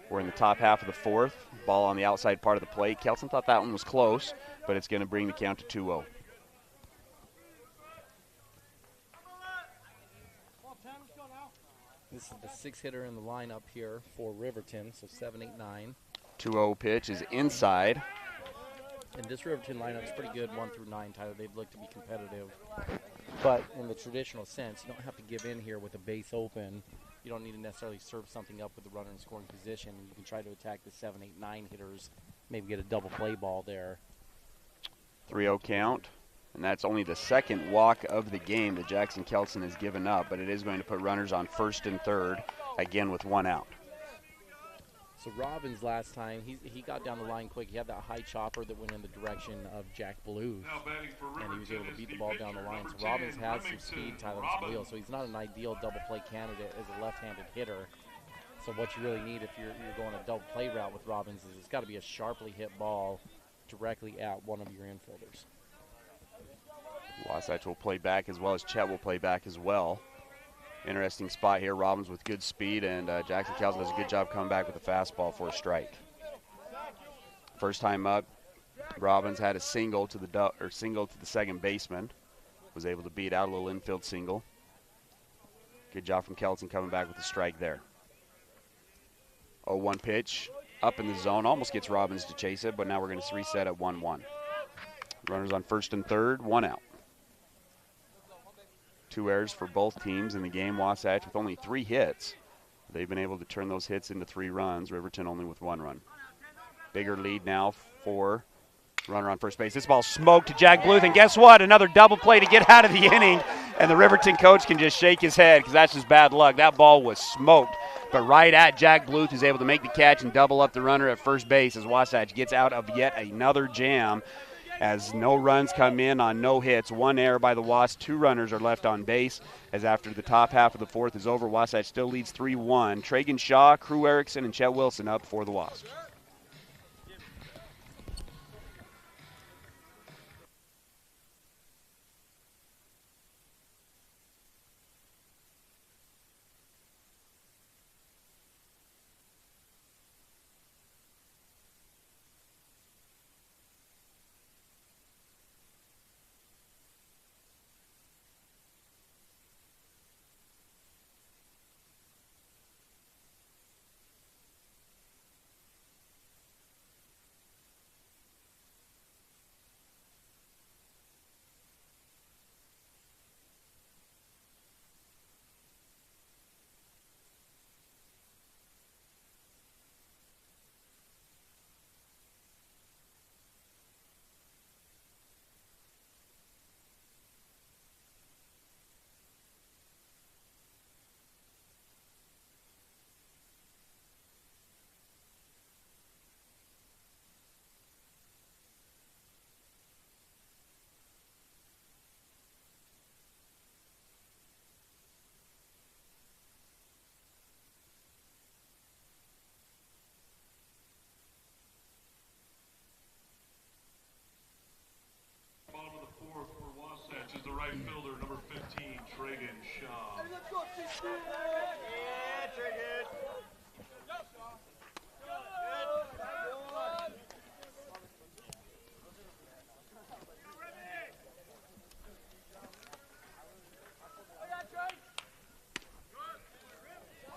We're in the top half of the 4th. Ball on the outside part of the plate. Kelson thought that one was close, but it's going to bring the count to 2-0. This is the 6th hitter in the lineup here for Riverton, so 7, 8, 9. 2-0 pitch is inside. And this Riverton lineup is pretty good, 1 through 9, Tyler. They've looked to be competitive. But in the traditional sense, you don't have to give in here with a base open. You don't need to necessarily serve something up with the runner in scoring position. You can try to attack the 7, 8, 9 hitters, maybe get a double play ball there. 3-0 count. And that's only the second walk of the game that Jackson Kelson has given up, but it is going to put runners on first and third, again with 1 out. So Robbins last time, he got down the line quick. He had that high chopper that went in the direction of Jack Bluth, and he was able to beat the ball down the line. So Robbins has some speed, Tyler Spaleo, so he's not an ideal double play candidate as a left-handed hitter. So what you really need if you're going a double play route with Robbins is it's got to be a sharply hit ball directly at one of your infielders. Wasatch will play back as well as Chet will play back as well. Interesting spot here. Robbins with good speed, and Jackson Kelson does a good job coming back with a fastball for a strike. First time up, Robbins had a single to the second baseman. Was able to beat out a little infield single. Good job from Kelson coming back with a strike there. 0-1 pitch up in the zone. Almost gets Robbins to chase it, but now we're going to reset at 1-1. Runners on first and third, 1 out. 2 errors for both teams in the game. Wasatch with only 3 hits. They've been able to turn those hits into 3 runs. Riverton only with 1 run. Bigger lead now for runner on first base. This ball smoked to Jack Bluth, and guess what? Another double play to get out of the inning, and the Riverton coach can just shake his head because that's just bad luck. That ball was smoked, but right at Jack Bluth, who's able to make the catch and double up the runner at first base as Wasatch gets out of yet another jam. As no runs come in on no hits, 1 error by the Wasps, 2 runners are left on base. As after the top half of the 4th is over, Wasatch still leads 3-1. Tragan Shaw, Crew Erickson, and Chet Wilson up for the Wasps. right fielder, number 15, Tragan Shaw.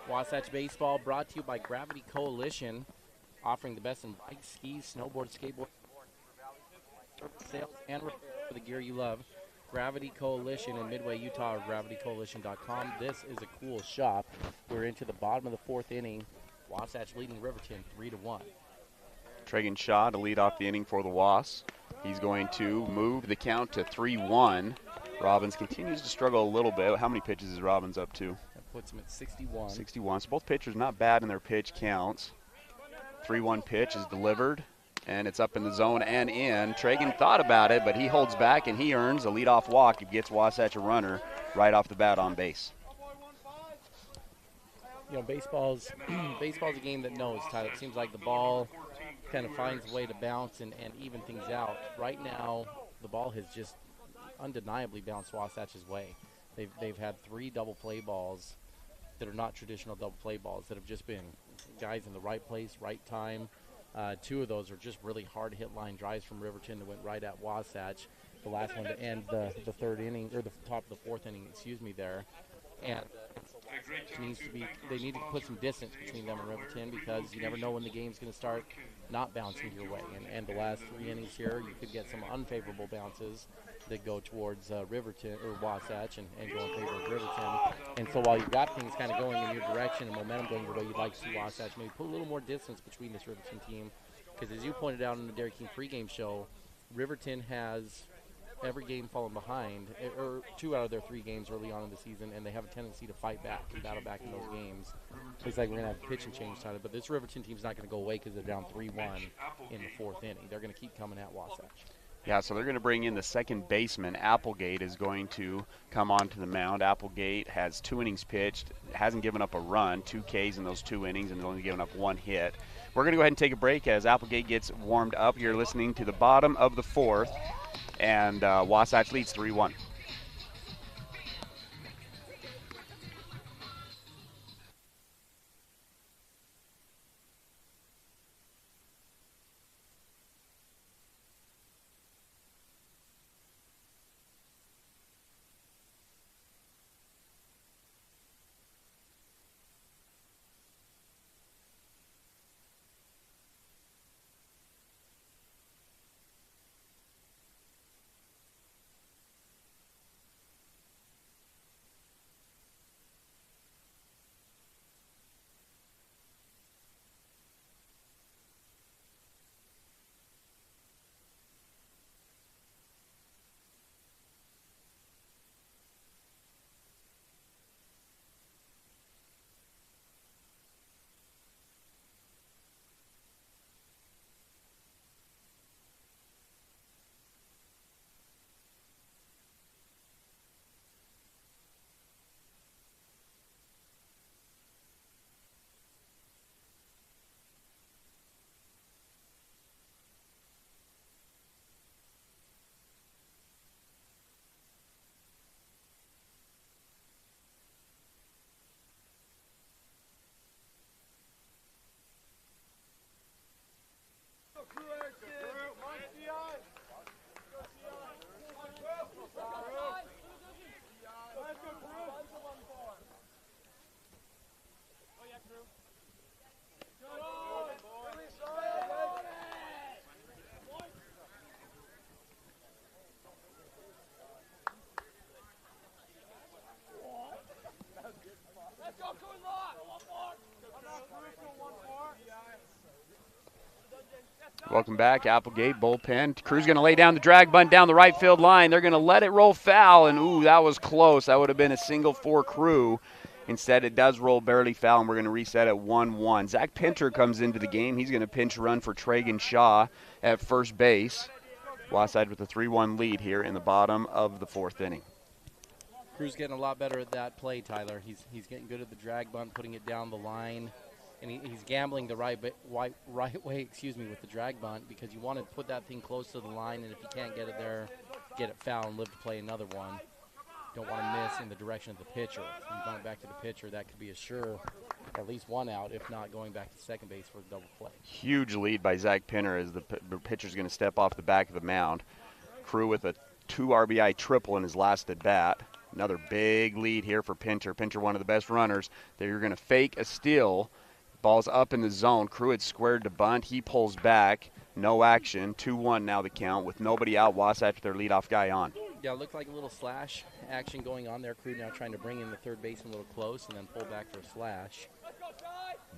Wasatch Baseball brought to you by Gravity Coalition, offering the best in bikes, skis, snowboard, skateboard, sales, and repair for the gear you love. Gravity Coalition in Midway, Utah, or gravitycoalition.com. This is a cool shop. We're into the bottom of the fourth inning. Wasatch leading Riverton 3-1. Tragan Shaw to lead off the inning for the Was. He's going to move the count to 3-1. Robbins continues to struggle a little bit. How many pitches is Robbins up to? That puts him at 61. 61. So both pitchers not bad in their pitch counts. 3-1 pitch is delivered, and it's up in the zone and in. Tragan thought about it, but he holds back, and he earns a leadoff walk. He gets Wasatch a runner right off the bat on base. You know, baseball's a game that knows, Tyler. It seems like the ball kind of finds a way to bounce and even things out. Right now, the ball has just undeniably bounced Wasatch's way. They've had 3 double play balls that are not traditional double play balls, that have just been guys in the right place, right time. 2 of those are just really hard hit line drives from Riverton that went right at Wasatch. The last one to end the third inning, or the top of the fourth inning, there. And they need to put some distance between them and Riverton, because you never know when the game's going to start not bouncing your way. And the last 3 innings here, you could get some unfavorable bounces that go towards Riverton or Wasatch and go in favor of Riverton. And so while you've got things kind of going in your direction and momentum going the way you'd like to see Wasatch, maybe put a little more distance between this Riverton team, because as you pointed out in the Derek King pregame show, Riverton has every game fallen behind, or 2 out of their 3 games early on in the season, and they have a tendency to fight back and battle back in those games. Looks like we're going to have a pitch and change time, but this Riverton team's not going to go away because they're down 3-1 in the 4th inning. They're going to keep coming at Wasatch. Yeah, so they're going to bring in the second baseman. Applegate is going to come onto the mound. Applegate has 2 innings pitched, hasn't given up a run, 2 Ks in those 2 innings, and only given up 1 hit. We're going to go ahead and take a break as Applegate gets warmed up. You're listening to the bottom of the 4th, and Wasatch leads 3-1. Welcome back. Applegate bullpen. Crew's going to lay down the drag bunt down the right field line. They're going to let it roll foul, and ooh, that was close. That would have been a single for Crew. Instead, it does roll barely foul, and we're going to reset at 1-1. Zach Pinter comes into the game. He's going to pinch run for Tragan Shaw at first base. Wasatch with a 3-1 lead here in the bottom of the 4th inning. Crew's getting a lot better at that play, Tyler. He's getting good at the drag bunt, putting it down the line. And he's gambling the right way, with the drag bunt, because you want to put that thing close to the line, and if you can't get it there, get it foul and live to play another one. don't want to miss in the direction of the pitcher. If you bunt back to the pitcher, that could be a sure at least one out, if not going back to second base for a double play. Huge lead by Zach Pinner as the pitcher's going to step off the back of the mound. Crew with a 2 RBI triple in his last at bat. Another big lead here for Pinter. Pinter, one of the best runners. They're going to fake a steal. Ball's up in the zone. Crew had squared to bunt. He pulls back. No action. 2-1 now the count with nobody out. Wasatch, their leadoff guy on. Yeah, it looked like a little slash action going on there. Crew now trying to bring in the third baseman a little close and then pull back for a slash.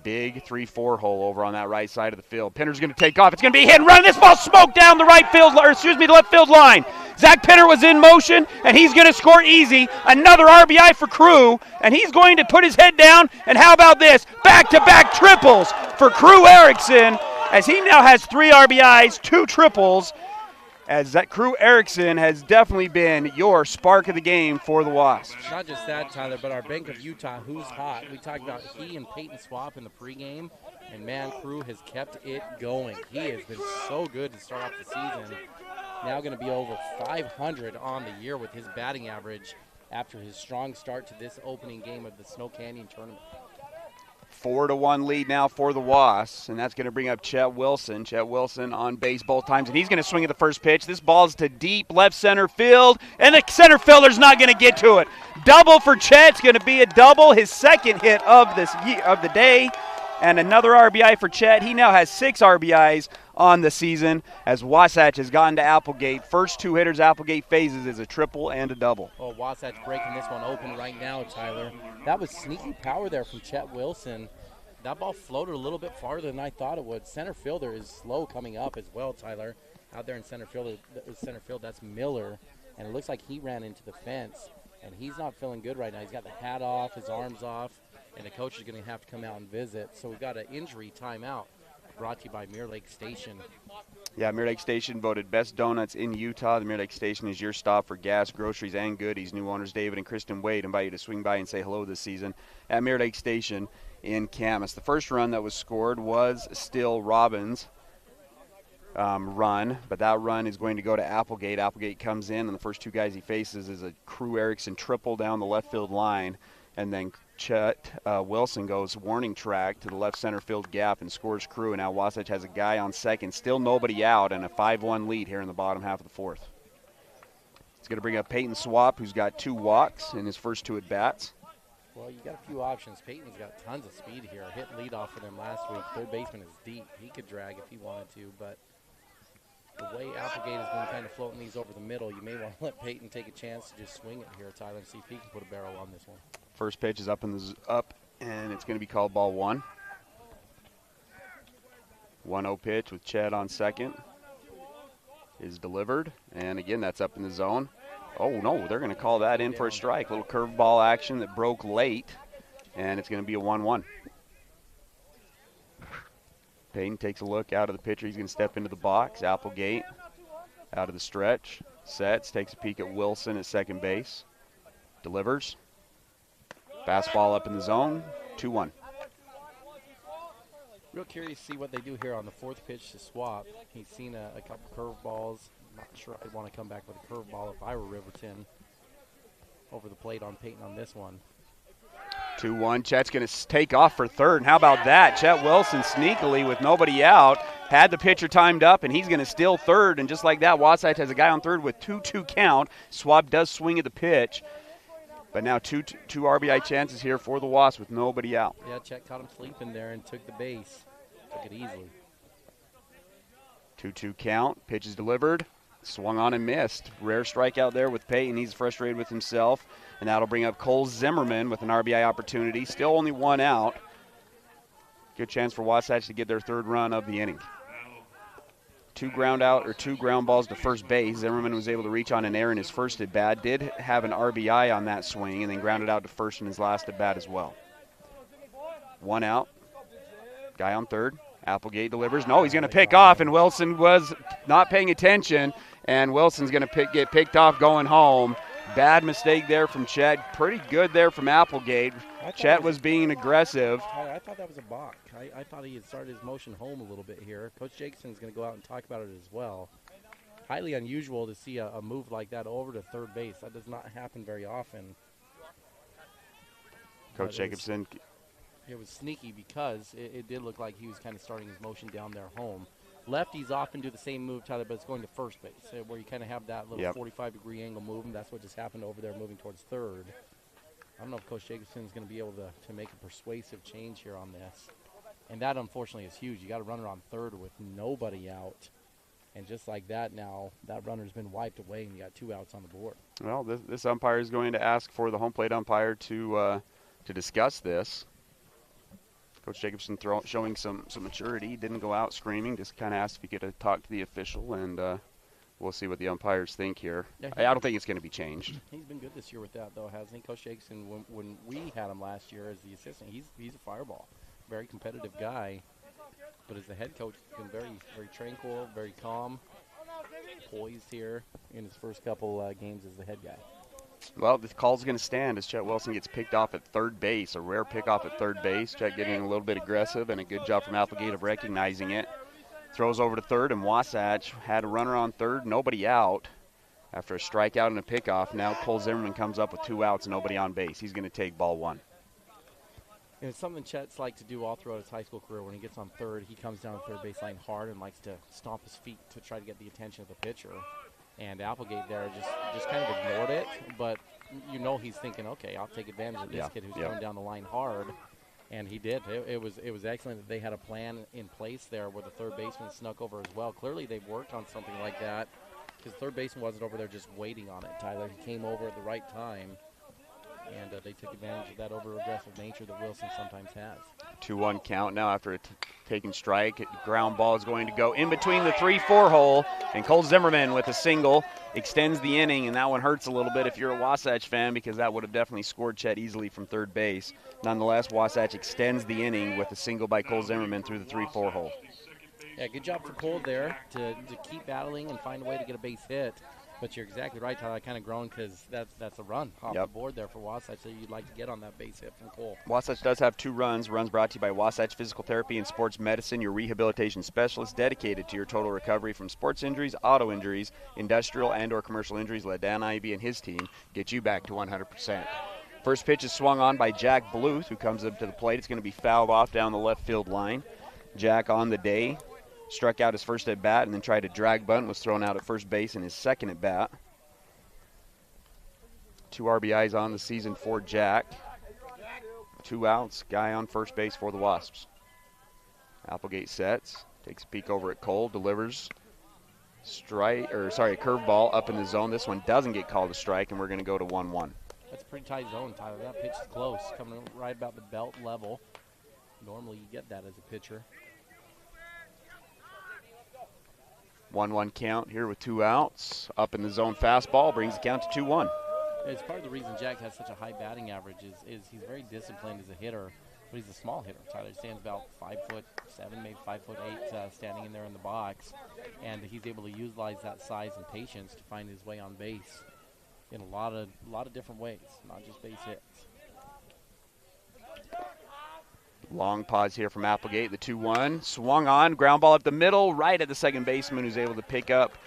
Big 3-4 hole over on that right side of the field. Pinner's going to take off. It's going to be hit and run. This ball smoked down the the left field line. Zach Pinner was in motion, and he's going to score easy. Another RBI for Crew, and he's going to put his head down. And how about this? Back-to-back triples for Crew Erickson, as he now has 3 RBIs, 2 triples, as that Crew Erickson has definitely been your spark of the game for the Wasps. Not just that, Tyler, but our Bank of Utah, who's hot. We talked about he and Payton swap in the pregame, and man, Crew has kept it going. He has been so good to start off the season. Now going to be over 500 on the year with his batting average after his strong start to this opening game of the Snow Canyon tournament. 4-1 lead now for the Wasps, and that's going to bring up Chet Wilson. Chet Wilson on base both times, and he's going to swing at the first pitch. This ball's to deep left center field, and the center fielder's not going to get to it. Double for Chet. It's going to be a double, his second hit of the day, and another RBI for Chet. He now has 6 RBIs on the season as Wasatch has gotten to Applegate. First 2 hitters Applegate phases is a triple and a double. Oh, Wasatch breaking this one open right now, Tyler. That was sneaky power there from Chet Wilson. That ball floated a little bit farther than I thought it would. Center fielder is slow coming up as well, Tyler. Out there in center field, that's Miller, and it looks like he ran into the fence, and he's not feeling good right now. He's got the hat off, his arms off, and the coach is going to have to come out and visit. So we've got an injury timeout. Brought to you by Mirror Lake Station. Yeah, Mirror Lake Station voted best donuts in Utah. The Mirror Lake Station is your stop for gas, groceries, and goodies. New owners David and Kristen Wade invite you to swing by and say hello this season at Mirror Lake Station in Camas. The first run that was scored was still Robbins' run, but that run is going to go to Applegate. Applegate comes in, and the first 2 guys he faces is a Crew Erickson triple down the left field line, and then Chet Wilson goes warning track to the left center field gap and scores Crew. And now Wasatch has a guy on second, still nobody out, and a 5-1 lead here in the bottom half of the 4th. It's going to bring up Payton Swap, who's got 2 walks in his first 2 at-bats. Well, you got a few options. Payton's got tons of speed here. Hit leadoff for them last week. Third baseman is deep. He could drag if he wanted to, but the way Applegate has been kind of floating these over the middle, you may want to let Payton take a chance to just swing it here, Tyler, and see if he can put a barrel on this one. First pitch is up, and it's going to be called ball 1. 1-0 pitch with Chet on second is delivered, and again, that's up in the zone. Oh, no, they're going to call that in for a strike. Little curveball action that broke late, and it's going to be a 1-1. Payton takes a look out of the pitcher. He's going to step into the box. Applegate out of the stretch. Sets, takes a peek at Wilson at second base. Delivers. Fastball up in the zone. 2-1. Real curious to see what they do here on the 4th pitch to Swap. He's seen a couple curveballs. Not sure I'd want to come back with a curveball if I were Riverton. Over the plate on Payton on this one. 2-1. Chet's going to take off for third. And how about that? Chet Wilson sneakily with nobody out. Had the pitcher timed up, and he's going to steal third. And just like that, Wasatch has a guy on third with 2-2 count. Swab does swing at the pitch. But now two RBI chances here for the Wasps with nobody out. Yeah, Chet caught him sleeping there and took the base. Took it easily. 2-2 count. Pitch is delivered. Swung on and missed. Rare strikeout there with Payton. He's frustrated with himself. And that'll bring up Cole Zimmerman with an RBI opportunity. Still only 1 out. Good chance for Wasatch to get their 3rd run of the inning. 2 ground balls to first base. Zimmerman was able to reach on an error in his first at bat. Did have an RBI on that swing and then grounded out to first in his last at bat as well. 1 out. Guy on third. Applegate delivers. No, he's going to pick off, and Wilson was not paying attention, and Wilson's going to get picked off going home. Bad mistake there from Chet. Pretty good there from Applegate. Chet was being aggressive. I thought that was a balk. I thought he had started his motion home a little bit here. Coach Jacobson's going to go out and talk about it as well. highly unusual to see a move like that over to third base. That does not happen very often. Coach Jacobson. It was sneaky because it did look like he was kind of starting his motion down there home. Lefties often do the same move, Tyler, but it's going to first base, where you kind of have that little 45-degree angle move, and that's what just happened over there moving towards third. I don't know if Coach Jacobson is going to be able to make a persuasive change here on this. And that, unfortunately, is huge. You got a runner on third with nobody out. And just like that now, that runner's been wiped away, and you got 2 outs on the board. Well, this umpire is going to ask for the home plate umpire to discuss this. Coach Jacobson showing some maturity. Didn't go out screaming, just kind of asked if he could talk to the official, and we'll see what the umpires think here. Yeah, I don't think it's going to be changed. He's been good this year with that, though, hasn't he? Coach Jacobson, when we had him last year as the assistant, he's a fireball. Very competitive guy. But as the head coach, he's been very, very tranquil, very calm, poised here in his first couple games as the head guy. Well, the call's going to stand as Chet Wilson gets picked off at third base, a rare pickoff at third base. Chet getting a little bit aggressive, and a good job from Applegate of recognizing it. Throws over to third, and Wasatch had a runner on third, nobody out. After a strikeout and a pickoff, now Cole Zimmerman comes up with 2 outs and nobody on base. He's going to take ball 1. And it's something Chet's liked to do all throughout his high school career. When he gets on third, he comes down the third baseline hard and likes to stomp his feet to try to get the attention of the pitcher. And Applegate there just kind of ignored it, but you know he's thinking, okay, I'll take advantage of this kid who's going down the line hard. And he did. It was excellent that they had a plan in place there where the third baseman snuck over as well. Clearly they've worked on something like that because third baseman wasn't over there just waiting on it, Tyler. He came over at the right time. And they took advantage of that over-aggressive nature that Wilson sometimes has. 2-1 count now after a taken strike. Ground ball is going to go in between the 3-4 hole. And Cole Zimmerman with a single extends the inning. And that one hurts a little bit if you're a Wasatch fan because that would have definitely scored Chet easily from third base. Nonetheless, Wasatch extends the inning with a single by Cole Zimmerman through the 3-4 hole. Yeah, good job for Cole there to keep battling and find a way to get a base hit. But you're exactly right, Tyler. I kind of groaned because that's a run off the board there for Wasatch that you'd like to get on that base hit from Cole. Wasatch does have 2 runs. Runs brought to you by Wasatch Physical Therapy and Sports Medicine, your rehabilitation specialist dedicated to your total recovery from sports injuries, auto injuries, industrial and or commercial injuries. Let Dan Ivey and his team get you back to 100%. First pitch is swung on by Jack Bluth, who comes up to the plate. It's going to be fouled off down the left field line. Jack on the day. Struck out his first at bat and then tried to drag bunt, was thrown out at first base in his second at bat. 2 RBIs on the season for Jack. 2 outs, guy on first base for the Wasps. Applegate sets, takes a peek over at Cole, delivers a curveball up in the zone. This one doesn't get called a strike, and we're going to go to 1-1. That's a pretty tight zone, Tyler. That pitch is close, coming right about the belt level. Normally you get that as a pitcher. 1-1 count here with 2 outs. Up in the zone fastball brings the count to 2-1. It's part of the reason Jack has such a high batting average is he's very disciplined as a hitter, but he's a small hitter. Tyler stands about 5'7", maybe 5'8", standing in there in the box, and he's able to utilize that size and patience to find his way on base in a lot of different ways, not just base hits. Long pause here from Applegate. The 2-1 swung on, ground ball up the middle, right at the second baseman, who's able to pick up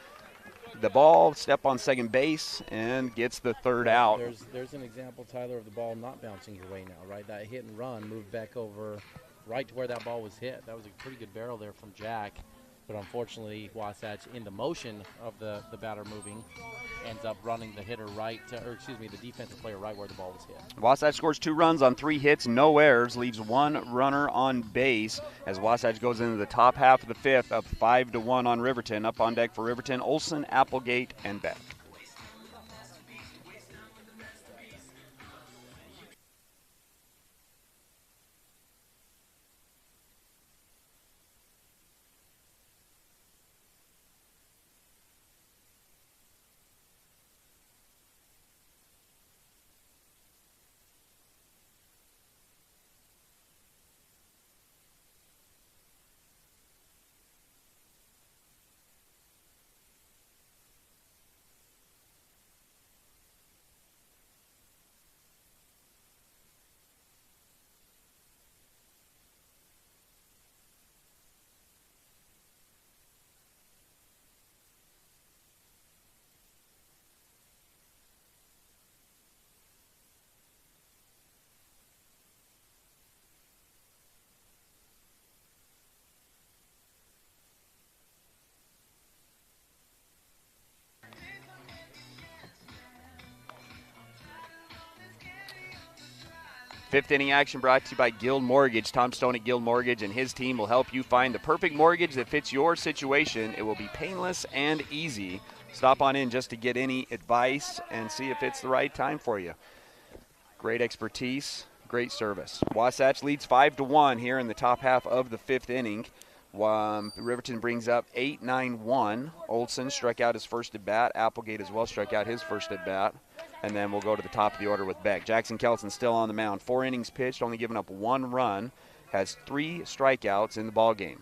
the ball, step on second base, and gets the third out. There's an example, Tyler, of the ball not bouncing your way now, right? That hit and run moved back over right to where that ball was hit. That was a pretty good barrel there from Jack. But unfortunately, Wasatch, in the motion of the batter moving, ends up running the hitter the defensive player right where the ball was hit. Wasatch scores 2 runs on 3 hits, no errors, leaves 1 runner on base as Wasatch goes into the top half of the 5th, up 5-1 on Riverton. Up on deck for Riverton, Olson, Applegate, and Beck. Fifth inning action brought to you by Guild Mortgage. Tom Stone at Guild Mortgage and his team will help you find the perfect mortgage that fits your situation. It will be painless and easy. Stop on in just to get any advice and see if it's the right time for you. Great expertise, great service. Wasatch leads 5-1 here in the top half of the fifth inning. Riverton brings up 8-9-1. Olson struck out his first at bat. Applegate as well struck out his first at bat. And then we'll go to the top of the order with Beck. Jackson Kelson still on the mound. 4 innings pitched, only giving up 1 run. Has 3 strikeouts in the ball game.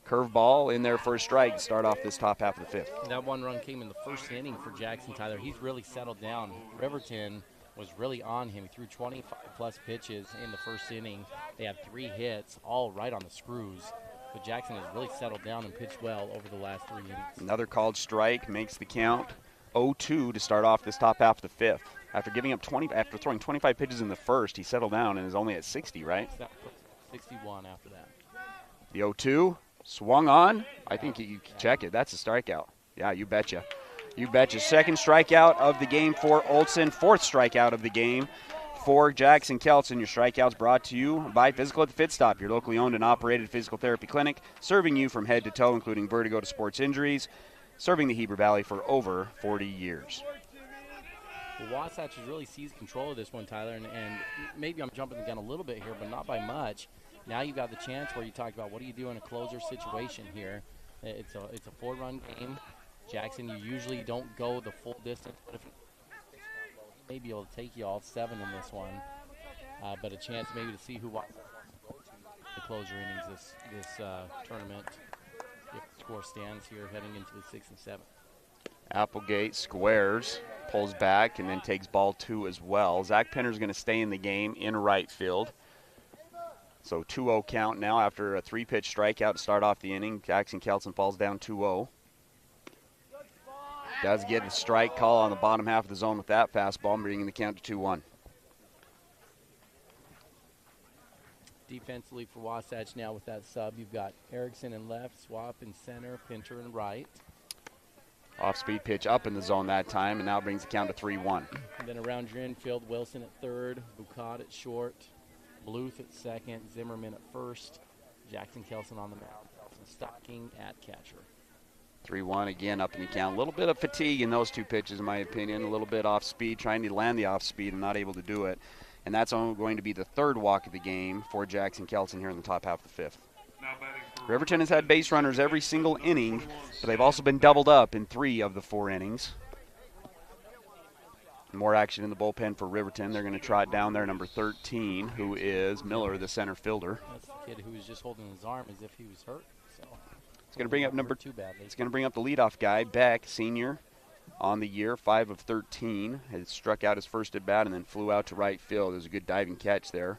Curveball in there for a strike to start off this top half of the fifth. That 1 run came in the first inning for Jackson, Tyler. He's really settled down. Riverton was really on him. He threw 25-plus pitches in the first inning. They had 3 hits, all right on the screws. But Jackson has really settled down and pitched well over the last 3 innings. Another called strike makes the count 0-2 to start off this top half of the fifth. After throwing 25 pitches in the first, he settled down and is only at 60, right? 61 after that. The 0-2 swung on. I think you can check it. That's a strikeout. Yeah, you betcha. You betcha. Second strikeout of the game for Olson. 4th strikeout of the game for Jackson Kelson. Your strikeouts brought to you by Physical at the Fit Stop, your locally owned and operated physical therapy clinic, serving you from head to toe, including vertigo to sports injuries, serving the Heber Valley for over 40 years. Well, Wasatch has really seized control of this one, Tyler, and maybe I'm jumping the gun a little bit here, but not by much. Now you've got the chance where you talked about what do you do in a closer situation here. It's a 4-run game. Jackson, you usually don't go the full distance, but if maybe it'll take you all 7 in this one. But a chance maybe to see who Wasatch wants to go to the closer innings this tournament. If the score stands here heading into the 6th and 7th. Applegate squares, pulls back, and then takes ball 2 as well. Zach Penner's going to stay in the game in right field. So 2-0 count now after a 3-pitch strikeout to start off the inning. Jackson Kelson falls down 2-0. Does get a strike call on the bottom half of the zone with that fastball, bringing the count to 2-1. Defensively for Wasatch now with that sub, you've got Erickson in left, Swap in center, Pinter in right. Off-speed pitch up in the zone that time, and now brings the count to 3-1. And then around your infield, Wilson at third, Bucott at short, Bluth at second, Zimmerman at first, Jackson Kelson on the mound, Kelson Stocking at catcher. 3-1 again up in the count. A little bit of fatigue in those 2 pitches, in my opinion. A little bit off speed, trying to land the off speed and not able to do it. And that's only going to be the 3rd walk of the game for Jackson Kelson here in the top half of the 5th. Riverton has had base runners every single inning, but they've also been doubled up in 3 of the 4 innings. More action in the bullpen for Riverton. They're going to trot down there number 13, who is Miller, the center fielder. That's the kid who was just holding his arm as if he was hurt. So it's going to bring up It's going to bring up the leadoff guy, Beck, senior, on the year, 5 of 13. Has struck out his first at bat and then flew out to right field. There's a good diving catch there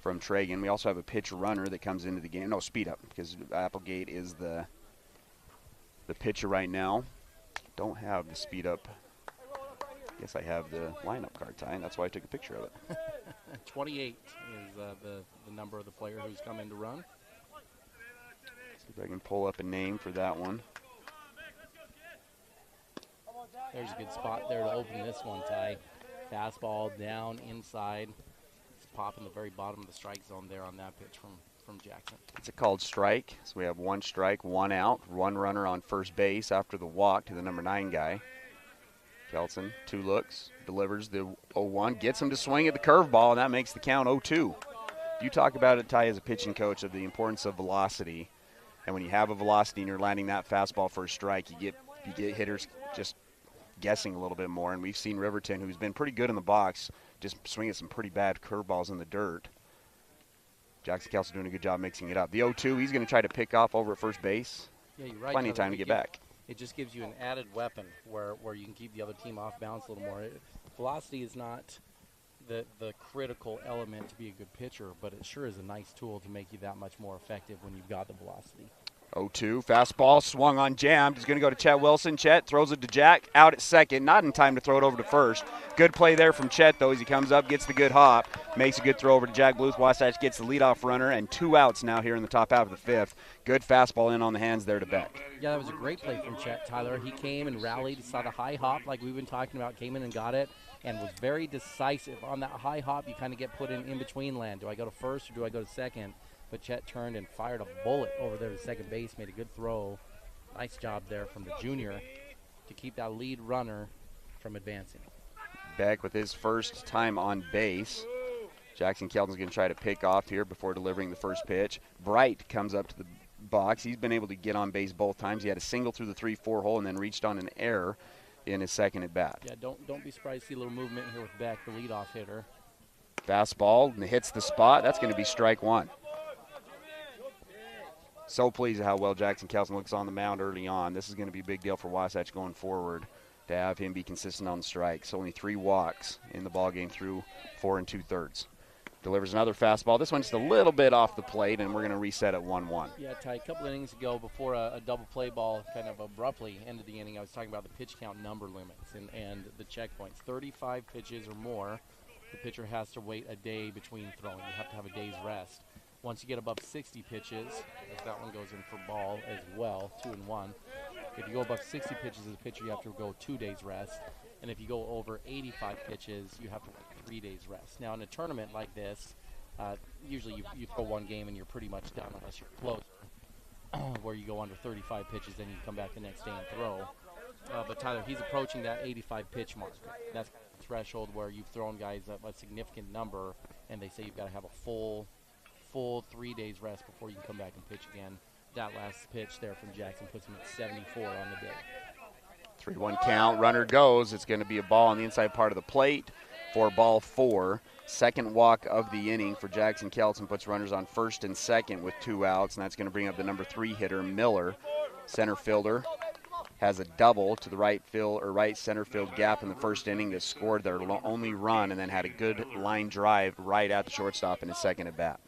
from Tragan. We also have a pitch runner that comes into the game. No, speed up, because Applegate is the pitcher right now. Don't have the speed up. Guess I have the lineup card, Ty, and that's why I took a picture of it. 28 is the number of the player who's come in to run. See if I can pull up a name for that one. There's a good spot there to open this one, Ty. Fastball down inside. It's popping the very bottom of the strike zone there on that pitch from Jackson. It's a called strike. So we have 1 strike, 1 out, 1 runner on first base after the walk to the number 9 guy. Kelson, 2 looks, delivers the 0-1, gets him to swing at the curveball, and that makes the count 0-2. You talk about it, Ty, as a pitching coach, of the importance of velocity. And when you have a velocity and you're landing that fastball for a strike, you get hitters just guessing a little bit more. And we've seen Riverton, who's been pretty good in the box, just swinging some pretty bad curveballs in the dirt. Jackson Kelson doing a good job mixing it up. The 0-2, he's going to try to pick off over at first base. Yeah, you're right. Plenty of time to get back. It just gives you an added weapon where you can keep the other team off balance a little more. Velocity is not the critical element to be a good pitcher, but it sure is a nice tool to make you that much more effective when you've got the velocity. 0-2, fastball swung on, jammed. He's going to go to Chet Wilson. Chet throws it to Jack, out at second, not in time to throw it over to first. Good play there from Chet, though, as he comes up, gets the good hop, makes a good throw over to Jack Bluth. Wasatch gets the leadoff runner, and 2 outs now here in the top half of the 5th. Good fastball in on the hands there to Beck. Yeah, that was a great play from Chet, Tyler. He came and rallied, saw the high hop like we've been talking about, came in and got it. and was very decisive. On that high hop, you kind of get put in between land. Do I go to first or do I go to second? But Chet turned and fired a bullet over there to second base, made a good throw. Nice job there from the junior to keep that lead runner from advancing. Beck with his first time on base. Jackson Kelson's going to try to pick off here before delivering the first pitch. Bright comes up to the box. He's been able to get on base both times. He had a single through the 3-4 hole and then reached on an error in his second at bat. Yeah, don't be surprised to see a little movement here with Beck, the leadoff hitter. Fastball and hits the spot. That's going to be strike one. So pleased at how well Jackson Kelson looks on the mound early on. This is going to be a big deal for Wasatch going forward to have him be consistent on the strikes. Only 3 walks in the ballgame through 4 2/3. Delivers another fastball. This one's just a little bit off the plate, and we're going to reset at 1-1. Yeah, Ty, a couple innings ago before a double play ball kind of abruptly ended the inning, I was talking about the pitch count number limits and the checkpoints. 35 pitches or more, the pitcher has to wait a day between throwing. You have to have a day's rest. Once you get above 60 pitches, as that one goes in for ball as well, 2-1. If you go above 60 pitches as a pitcher, you have to go 2 days rest. And if you go over 85 pitches, you have to wait 3 days rest. Now, in a tournament like this, usually you throw one game and you're pretty much done unless you're closer. Where you go under 35 pitches, then you come back the next day and throw. But Tyler, he's approaching that 85 pitch mark. That's the threshold where you've thrown guys a significant number, and they say you've got to have a full 3 days rest before you can come back and pitch again. That last pitch there from Jackson puts him at 74 on the day. 3-1 count. Runner goes. It's going to be a ball on the inside part of the plate for ball 4. Second walk of the inning for Jackson Kelson puts runners on first and second with 2 outs, and that's going to bring up the number 3 hitter, Miller. Center fielder has a double to the right center field gap in the first inning that scored their only run and then had a good line drive right at the shortstop in his second at bat.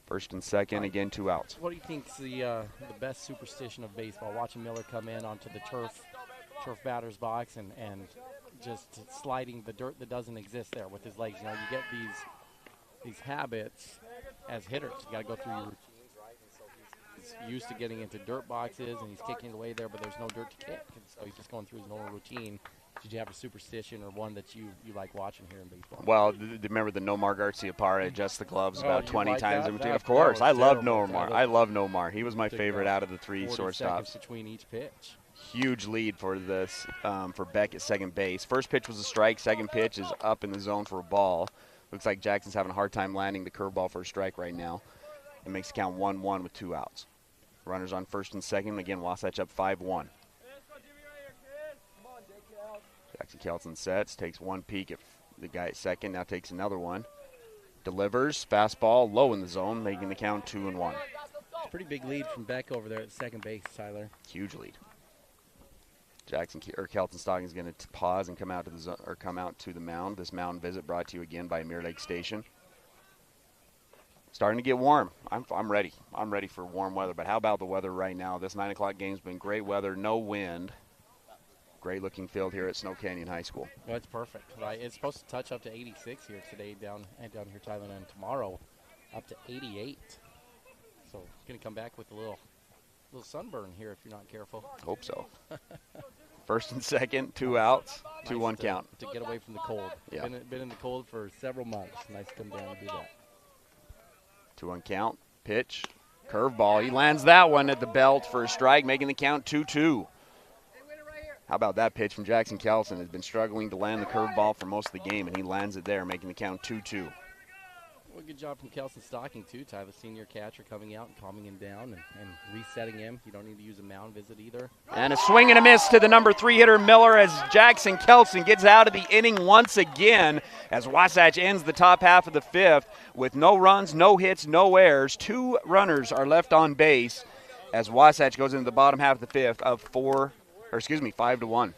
First and second, again 2 outs. What do you think's the best superstition of baseball? Watching Miller come in onto the turf batter's box and just sliding the dirt that doesn't exist there with his legs. You know, you get these habits as hitters. You got to go through your routines, right? And so he's used to getting into dirt boxes and he's kicking it away there, but there's no dirt to kick. And so he's just going through his normal routine. Did you have a superstition or one that you like watching here in baseball? Well, remember the Nomar Garciaparra adjusts the gloves about 20 times in between? Of That course. I love terrible. Nomar. I love Nomar. He was my favorite out of the 3 shortstops. Between each pitch. Huge lead for this for Beck at second base. First pitch was a strike. Second pitch is up in the zone for a ball. Looks like Jackson's having a hard time landing the curveball for a strike right now. It makes it count 1-1 with 2 outs. Runners on first and second. Again, Wasatch up 5-1. Jackson Kelson sets, takes one peek at the guy at second, now takes another one. Delivers, fastball, low in the zone, making the count 2-1. It's a pretty big lead from Beck over there at second base, Tyler. Huge lead. Kelton Stocking is going to pause and come out to the mound. This mound visit brought to you again by Mirror Lake Station. Starting to get warm. I'm ready. I'm ready for warm weather. But how about the weather right now? This 9 o'clock game's been great weather, no wind. Great looking field here at Snow Canyon High School. Well, it's perfect. Right? It's supposed to touch up to 86 here today down here, Tyler, and tomorrow up to 88. So it's going to come back with a little sunburn here if you're not careful. Hope so. First and second, 2 outs, 2-1 count. To get away from the cold. Yeah. Been in the cold for several months. Nice to come down and do that. 2-1 count, pitch, curveball. He lands that one at the belt for a strike, making the count 2-2. How about that pitch from Jackson Kelson? Has been struggling to land the curveball for most of the game, and he lands it there, making the count 2-2. Well, good job from Kelson Stocking, too, Ty, the senior catcher, coming out and calming him down and resetting him. You don't need to use a mound visit either. And a swing and a miss to the number 3 hitter, Miller, as Jackson Kelson gets out of the inning once again, as Wasatch ends the top half of the 5th with no runs, no hits, no errors. 2 runners are left on base as Wasatch goes into the bottom half of the 5th of 5-1.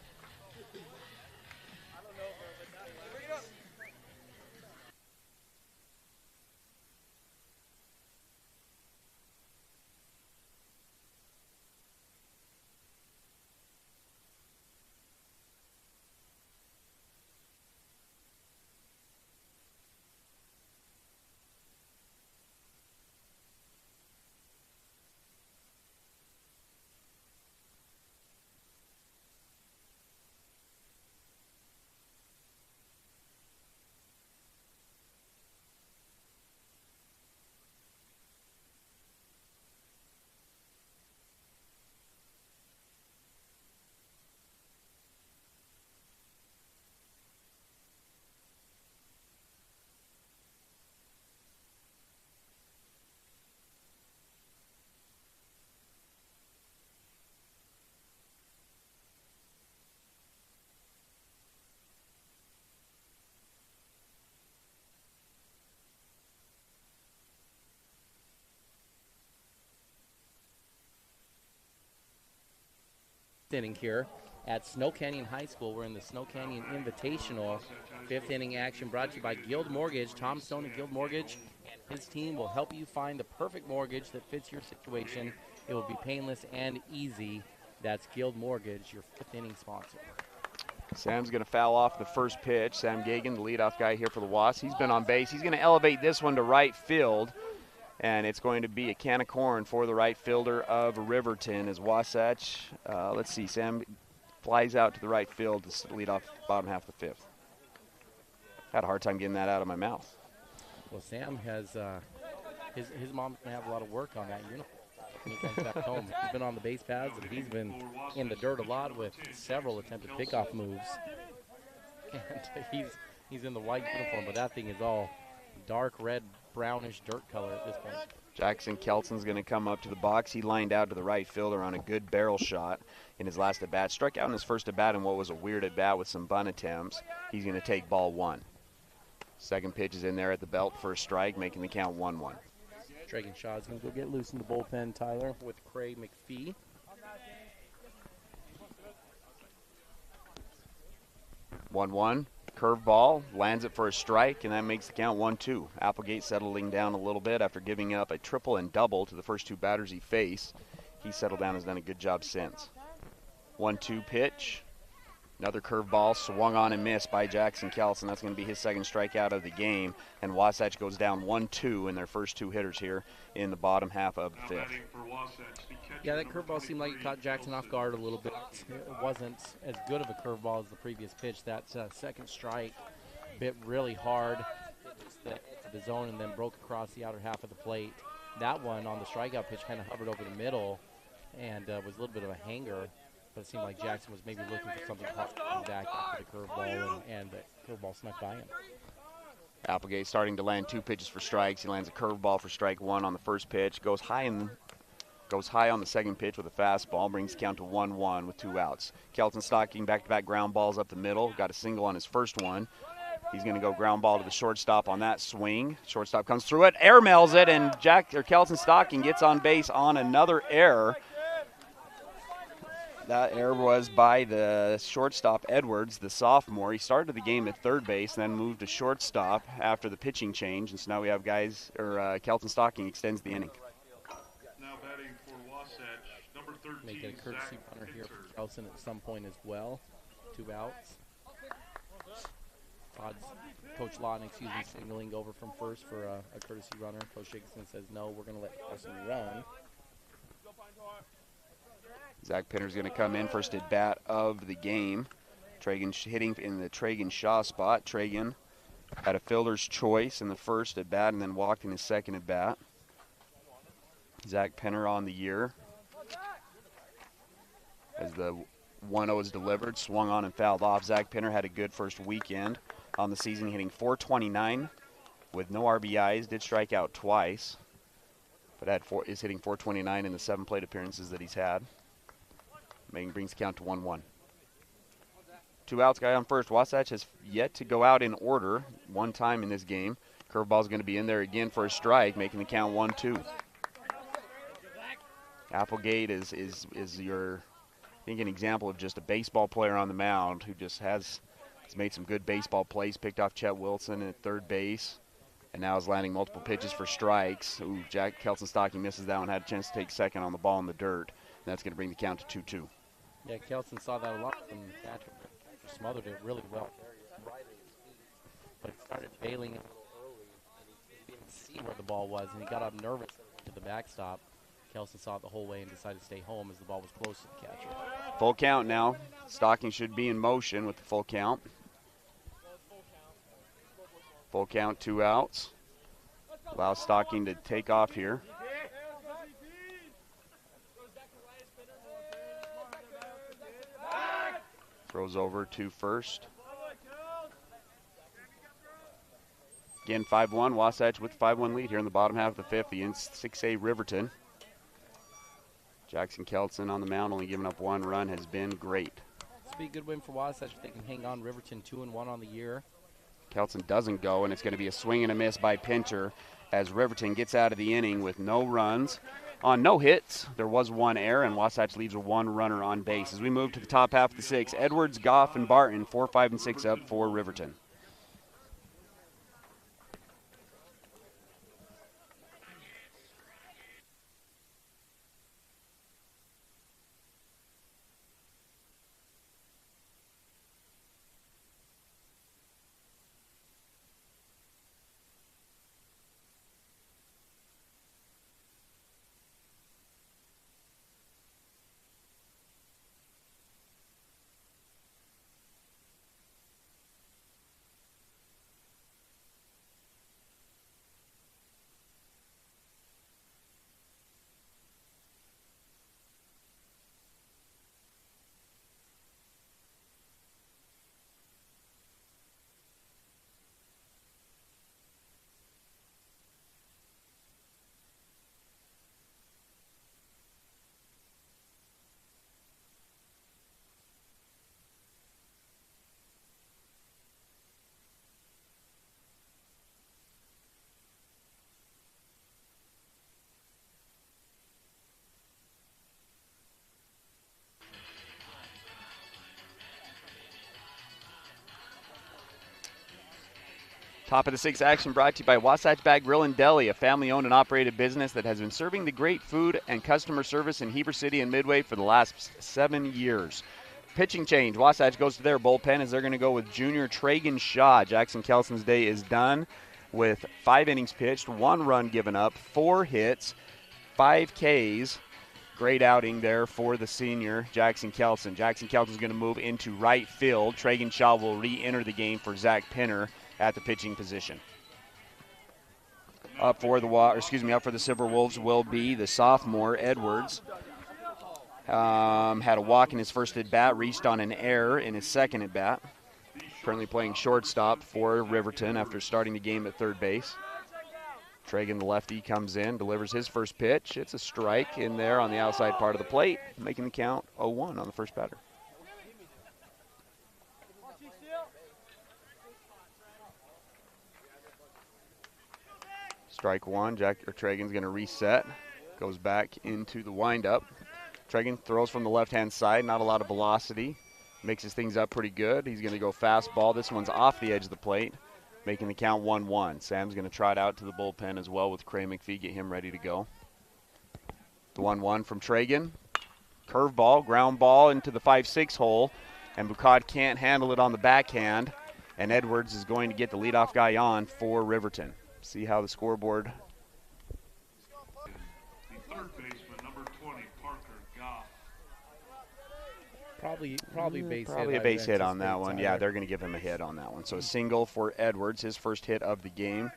inning here at Snow Canyon High School. We're in the Snow Canyon Invitational. 5th inning action brought to you by Guild Mortgage. Tom Stone and Guild Mortgage and his team will help you find the perfect mortgage that fits your situation. It will be painless and easy. That's Guild Mortgage, your 5th inning sponsor. Sam's going to foul off the first pitch. Sam Gagan, the leadoff guy here for the Wasps. He's been on base. He's going to elevate this one to right field, and it's going to be a can of corn for the right fielder of Riverton as Wasatch. Let's see, Sam flies out to the right field to lead off bottom half of the 5th. Had a hard time getting that out of my mouth. Well, Sam has his mom's going to have a lot of work on that uniform when he comes back home. He's been on the base paths, and he's been in the dirt a lot with several attempted pickoff moves. And he's in the white uniform, but that thing is all dark red, brownish dirt color at this point. Jackson Kelson's going to come up to the box. He lined out to the right fielder on a good barrel shot in his last at-bat. Struck out in his first at-bat in what was a weird at-bat with some bunt attempts. He's going to take ball 1. Second pitch is in there at the belt for a strike, making the count 1-1. Tragan Shaw is going to go get loose in the bullpen, Tyler, with Craig McPhee. 1-1. Curveball, lands it for a strike, and that makes the count 1-2. Applegate settling down a little bit after giving up a triple and double to the first 2 batters he faced. He settled down and has done a good job since. 1-2 pitch. Another curveball swung on and missed by Jackson Kelson. That's going to be his second strikeout of the game. And Wasatch goes down 1-2 in their first 2 hitters here in the bottom half of the 5th. Yeah, that curveball seemed like it caught Jackson off guard a little bit. It wasn't as good of a curveball as the previous pitch. That second strike bit really hard to the zone and then broke across the outer half of the plate. That one on the strikeout pitch kind of hovered over the middle and was a little bit of a hanger. But it seemed like Jackson was maybe looking for something hot back after the curveball, and the curveball snuck by him. Applegate starting to land 2 pitches for strikes. He lands a curveball for strike 1 on the first pitch. Goes high on the second pitch with a fastball. Brings the count to 1-1 with 2 outs. Kelton Stocking back-to-back ground balls up the middle. Got a single on his first one. He's going to go ground ball to the shortstop on that swing. Shortstop comes through it, airmails it, and Kelton Stocking gets on base on another error. That error was by the shortstop, Edwards, the sophomore. He started the game at third base and then moved to shortstop after the pitching change. And so now we have Kelton Stocking extends the inning. Now batting for Wasatch, number 13, Make it a courtesy runner here for Kelson at some point as well. 2 outs. Coach Lawton, signaling over from first for a courtesy runner. Coach Erickson says, no, we're going to let Kelson run. Zach Pinner's going to come in first at bat of the game. Tragan hitting in the Tragan Shaw spot. Tragan had a fielder's choice in the first at bat and then walked in his second at bat. Zach Pinner on the year. As the 1-0 is delivered, swung on and fouled off. Zach Pinner had a good first weekend on the season, hitting .429 with no RBIs. Did strike out twice, but is hitting .429 in the 7 plate appearances that he's had. Brings the count to 1-1. 2 outs, guy on first. Wasatch has yet to go out in order 1 time in this game. Curveball's going to be in there again for a strike, making the count 1-2. Applegate is your, I think, an example of just a baseball player on the mound who just has made some good baseball plays. Picked off Chet Wilson at third base, and now is landing multiple pitches for strikes. Ooh, Kelson Stocking misses that one. Had a chance to take second on the ball in the dirt. And that's going to bring the count to 2-2. Yeah, Kelson saw that a lot from the catcher. Smothered it really well. But it started bailing a little early, and he didn't see where the ball was, and he got up nervous to the backstop. Kelson saw it the whole way and decided to stay home as the ball was close to the catcher. Full count now. Stocking should be in motion with the full count. Full count, 2 outs. Allow Stocking to take off here. Throws over to first. Again, 5-1. Wasatch with 5-1 lead here in the bottom half of the 5th against 6A Riverton. Jackson Kelson on the mound, only giving up 1 run, has been great. This will be a good win for Wasatch if they can hang on. Riverton 2-1 on the year. Kelson doesn't go, and it's going to be a swing and a miss by Pinter as Riverton gets out of the inning with no runs. on no hits. There was one error, and Wasatch leaves a one runner on base. As we move to the top half of the sixth, Edwards, Goff, and Barton, 4, 5, and 6 up for Riverton. Top of the sixth action brought to you by Wasatch Bag Grill and Deli, a family-owned and operated business that has been serving the great food and customer service in Heber City and Midway for the last 7 years. Pitching change. Wasatch goes to their bullpen as they're going to go with junior Tragan Shaw. Jackson Kelson's day is done with 5 innings pitched, 1 run given up, 4 hits, 5 Ks. Great outing there for the senior Jackson Kelson. Jackson Kelson's going to move into right field. Tragan Shaw will re-enter the game for Zach Pinner at the pitching position. Up for the Silver Wolves will be the sophomore Edwards. Had a walk in his first at bat, reached on an error in his second at bat. Currently playing shortstop for Riverton after starting the game at third base. Tragan, the lefty, comes in, delivers his first pitch. It's a strike in there on the outside part of the plate, making the count 0-1 on the first batter. Strike one. Tragan's going to reset. Goes back into the windup. Tragan throws from the left-hand side. Not a lot of velocity. Mixes things up pretty good. He's going to go fastball. This one's off the edge of the plate, making the count 1-1. Sam's going to trot out to the bullpen as well with Cray McPhee, get him ready to go. The 1-1 from Tragan. Curveball, ground ball into the 5-6 hole, and Bucad can't handle it on the backhand, and Edwards is going to get the leadoff guy on for Riverton. See how the scoreboard. The third baseman, number 20, Parker Goff. Probably a base hit on that one. Yeah, they're going to give him a hit on that one. So a single for Edwards, his first hit of the game.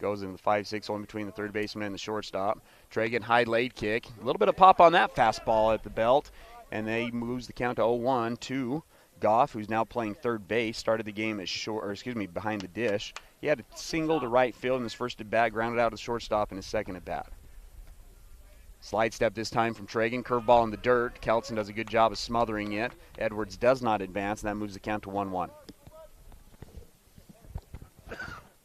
Goes in the 5-6 hole in between the third baseman and the shortstop. Tragan high late kick. A little bit of pop on that fastball at the belt, and they moves the count to 0-1 to Goff, who's now playing third base. Started the game at behind the dish. He had a single to right field in his first at bat, grounded out to shortstop in his second at bat. Slide step this time from Tragan. Curveball in the dirt. Kelson does a good job of smothering it. Edwards does not advance, and that moves the count to 1-1.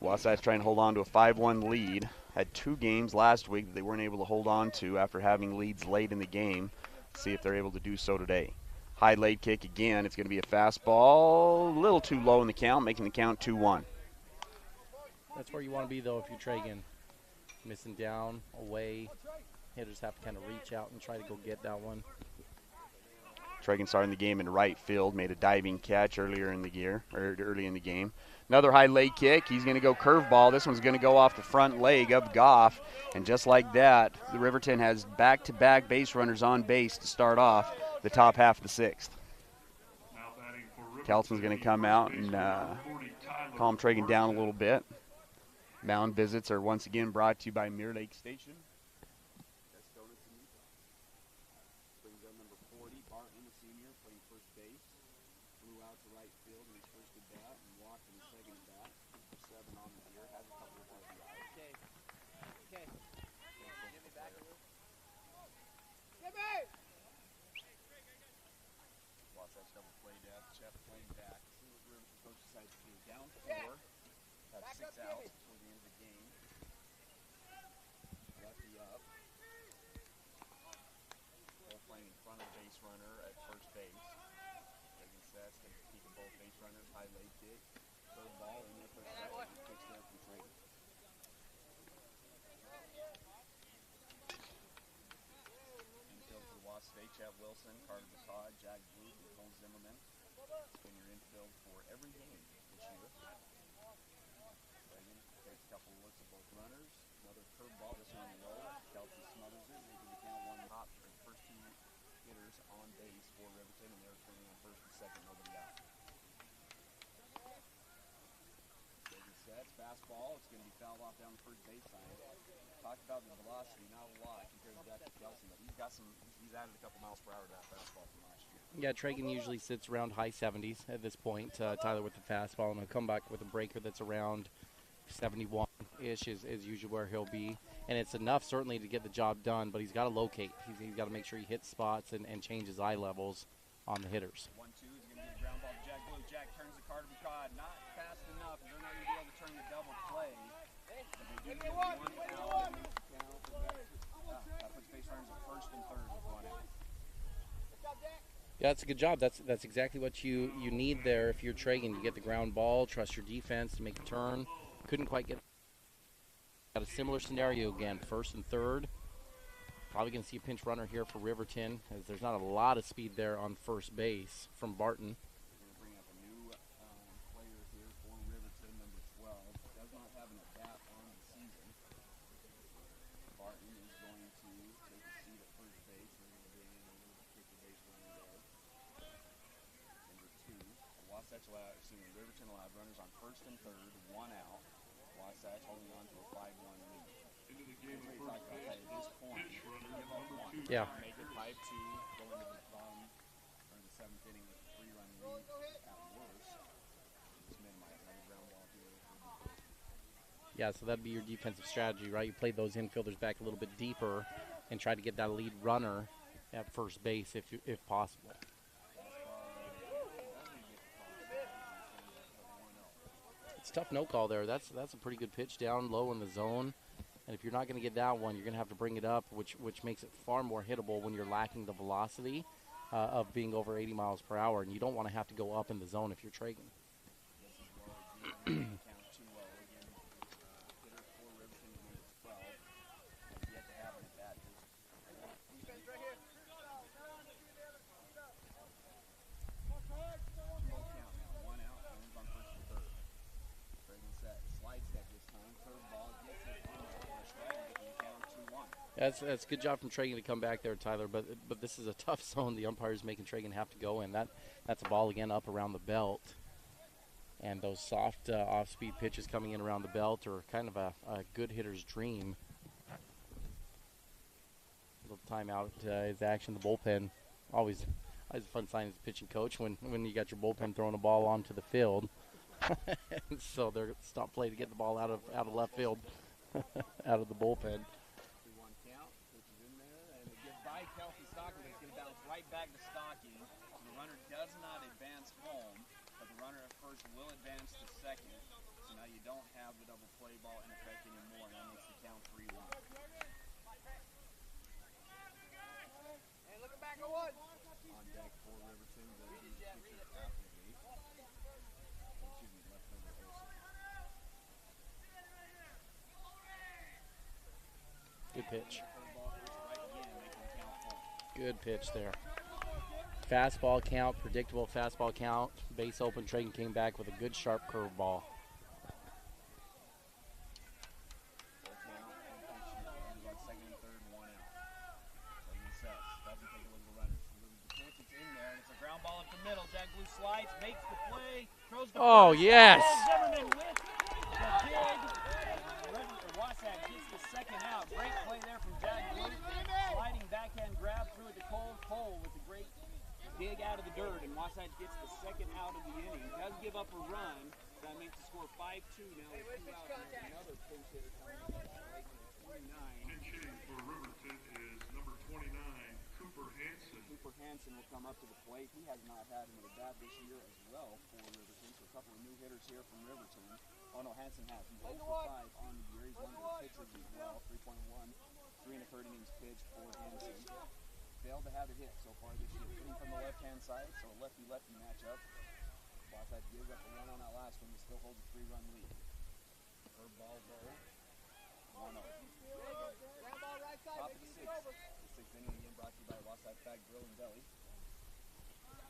Wasatch trying to hold on to a 5-1 lead. Had 2 games last week that they weren't able to hold on to after having leads late in the game. See if they're able to do so today. High late kick again. It's going to be a fastball. A little too low in the count, making the count 2-1. That's where you want to be, though, if you're Tragan. Missing down, away. Hitters have to kind of reach out and try to go get that one. Tragan starting the game in right field, made a diving catch early in the game. Another high late kick. He's going to go curveball. This one's going to go off the front leg of Goff. And just like that, the Riverton has back-to-back base runners on base to start off the top half of the sixth. Kelson's going to come out and calm Tragan down a little bit. Mound visits are once again brought to you by Mirror Lake Station. Brings up number 40, Barton, the senior, playing first base. Flew out to right field in his first at bat and walked in his second at bat. 7 on the year, has a couple of RBIs. Okay. Give me back a little. Give me! Wasatch double play death. Chet playing back. See what Riverton coach decides to do. Down 4. Have 6 outs before the end of the game. Lefty up. Wilson, Carter Bassad, Jack Blue, and Cole Zimmerman. It's been your infield for every game this year. Reagan takes a couple of looks at both runners. Another curveball, this one low. Kelson smothers it, making the count one hop for the first two hitters on base for Riverton, and they're turning on first and second, nobody out. Reagan sets, fastball. It's going to be fouled off down the first baseline. Talked about the velocity, not a lot compared to that to Kelson, but he's added a couple miles per hour to that fastball from last year. Yeah, Tragan usually sits around high 70s at this point. Tyler with the fastball, and he'll come back with a breaker that's around 71-ish is usually where he'll be. And it's enough, certainly, to get the job done, but he's got to locate. He's got to make sure he hits spots and changes eye levels on the hitters. 1-2 is going to get a ground ball to Jack Blue. Jack turns the Carter Bacard, not fast enough. They're not going to be able to turn the double play. But they do get one out. That puts base runners at first and third with one out. Yeah, that's a good job. That's exactly what you need there if you're Tragan. You get the ground ball, trust your defense to make a turn. Couldn't quite get. Got a similar scenario again, first and third. Probably going to see a pinch runner here for Riverton, as there's not a lot of speed there on first base from Barton. We're going to bring up a new player here for Riverton, number 12. Does not have an at-bat on the season. Barton is going to take a seat at first base. They're going to bring in a little kicker base runner there. Number 2. Riverton allowed runners on first and third, one out. Wasatch holding on to a 5-1 lead. Into the game of first base, at this point, pitch runner number 2. Yeah. Make it 5-2, go into the bottom or the 7th inning with a 3-run lead at worst. Just minimize another ground ball here. Yeah, so that'd be your defensive strategy, right? You play those infielders back a little bit deeper and try to get that lead runner at first base if possible. It's a tough no call there. That's a pretty good pitch down low in the zone. And if you're not going to get that one, you're going to have to bring it up, which makes it far more hittable when you're lacking the velocity of being over 80 miles per hour. And you don't want to have to go up in the zone if you're Tragan. That's a good job from Tragan to come back there, Tyler. But this is a tough zone. The umpire's making Tragan have to go in. That's a ball again up around the belt. And those soft off-speed pitches coming in around the belt are kind of a good hitter's dream. A little timeout is action. The bullpen always a fun sign as a pitching coach when you got your bullpen throwing a ball onto the field. So they're stop play to get the ball out of left field, out of the bullpen. Back to Stocky. The runner does not advance home, but the runner at first will advance to second. So now you don't have the double play ball in effect anymore, and that makes the count 3-1. Hey, looking back at one. On deck for Riverton, the pitcher Applegate. Excuse me, left fielder Olsen. Good pitch. Curveball first right again, making the count 4. Good pitch there. Fastball count, predictable fastball count. Base open. Tragan came back with a good sharp curveball. Second and third, one out. Tragan sets, doesn't take a look at the runners. The pitch is in there, and it's a ground ball up the middle. Jack Blue slides, makes the play, throws the Oh, yes. Zimmerman with the dig. Wasatch gets the second out. Great play there from Jack Blue. Sliding backhand grab through it to Cole with a great dig out of the dirt, and Wasatch gets the second out of the inning. Does give up a run. That makes the score 5-2 now with 2 outs. Another pinch hitter coming in. 29. Pinch hitting for Riverton is number 29, Cooper Hansen. Cooper Hansen will come up to the plate. He has not had an at-bat this year as well for Riverton. So a couple of new hitters here from Riverton. Oh no, Hansen has. He's 0 for 5 on the year. He's one of their pitchers as well. 3.1, 3 1/3 innings pitched for Hansen. Failed to have a hit so far this year. Hitting from the left-hand side, so a lefty-lefty matchup. Wasatch gives up a run on that last one, but still holds a 3-run lead. Curveball low. 1-0. Ground ball right side. Top of the 6th.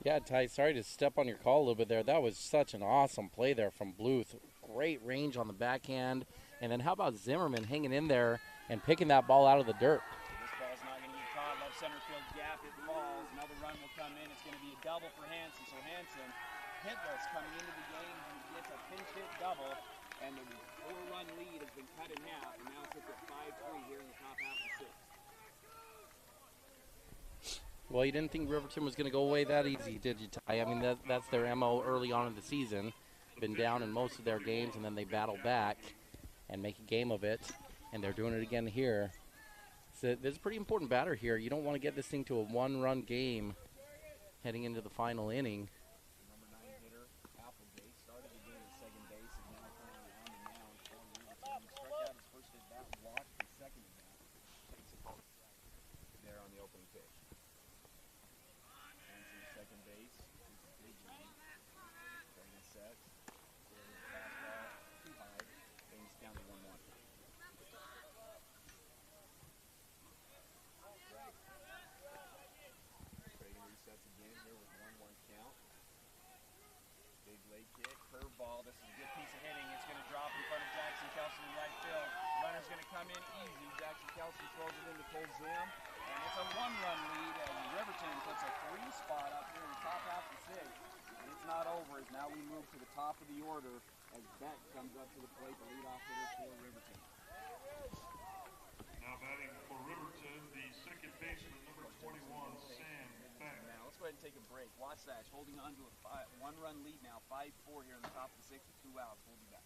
Yeah, Ty, sorry to step on your call a little bit there. That was such an awesome play there from Bluth. Great range on the backhand. And then how about Zimmerman hanging in there and picking that ball out of the dirt? This ball's not going to get caught. Left center field gap. It falls. Another run will come in. It's going to be a double for Hanson. So Hanson, hitless coming into the game. He gets a pinch hit double. And the 4-run lead has been cut in half. And now it's at 5-3 here in the top half of the sixth. Well, you didn't think Riverton was going to go away that easy, did you, Ty? I mean, that's their MO early on in the season. Been down in most of their games, and then they battle back and make a game of it, and they're doing it again here. So there's a pretty important batter here. You don't want to get this thing to a one-run game heading into the final inning. Number 9 hitter, Applegate, started the game at second base, and now coming around and now for Riverton. He struck out his first at bat, walked his second at bat. Takes a ball there on the opening pitch. Hanson at second base, it's a big lead. Dragon sets, fastball, too high, brings down to 1-1. Resets again here with 1-1 count. Big leg kick, curveball. This is a good piece of hitting. It's going to drop in front of Jackson Kelson in right field. Runner's going to come in easy. Jackson Kelson throws it into Cole Zim. And it's a 1-run lead. And Riverton puts a 3 spot up here in the top half of the sixth. And it's not over as now we move to the top of the order as Beck comes up to the plate, the leadoff hitter for Riverton. Now batting for Riverton, the second baseman, number 21, Sam Beck. Now let's go ahead and take a break. Wasatch holding on to a 1-run lead now, 5-4 here in the top of the sixth with 2 outs. We'll be back.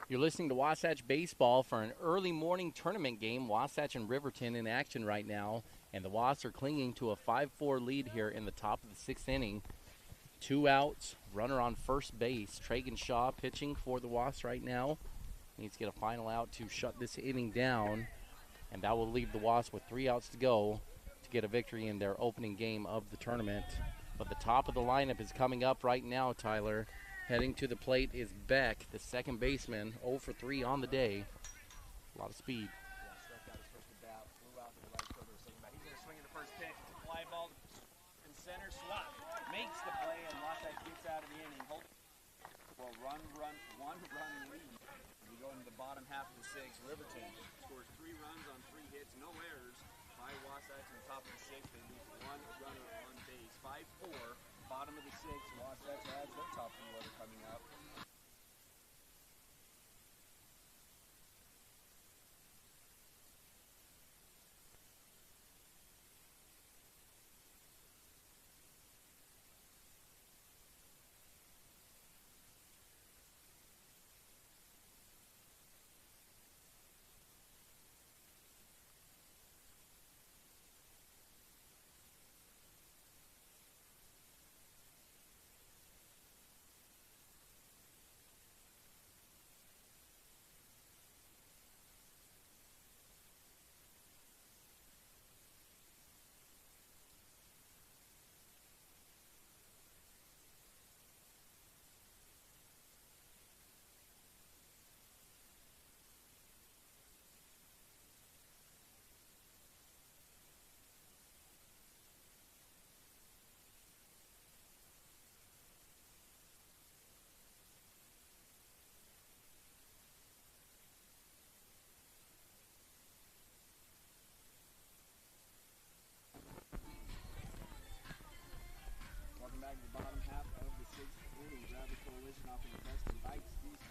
You're listening to Wasatch Baseball for an early morning tournament game. Wasatch and Riverton in action right now, and the Was are clinging to a 5-4 lead here in the top of the sixth inning. 2 outs, runner on first base. Tragan Shaw pitching for the Was right now. Needs to get a final out to shut this inning down, and that will leave the Was with 3 outs to go to get a victory in their opening game of the tournament. But the top of the lineup is coming up right now, Tyler. Heading to the plate is Beck, the second baseman, 0 for 3 on the day. A lot of speed. Yeah, struck out his first at bat, flew out to the right fielder, second bat. He's going to swing at the first pitch. It's a fly ball in center. Swat makes the play, and Wasatch gets out of the inning. Well, one-run lead. As we go into the bottom half of the sixth, Riverton scores 3 runs on 3 hits, no errors by Wasatch in the top of the sixth. They leave 1 runner on base. 5-4. Bottom of the sixth, Wasatch has their top of the order coming up.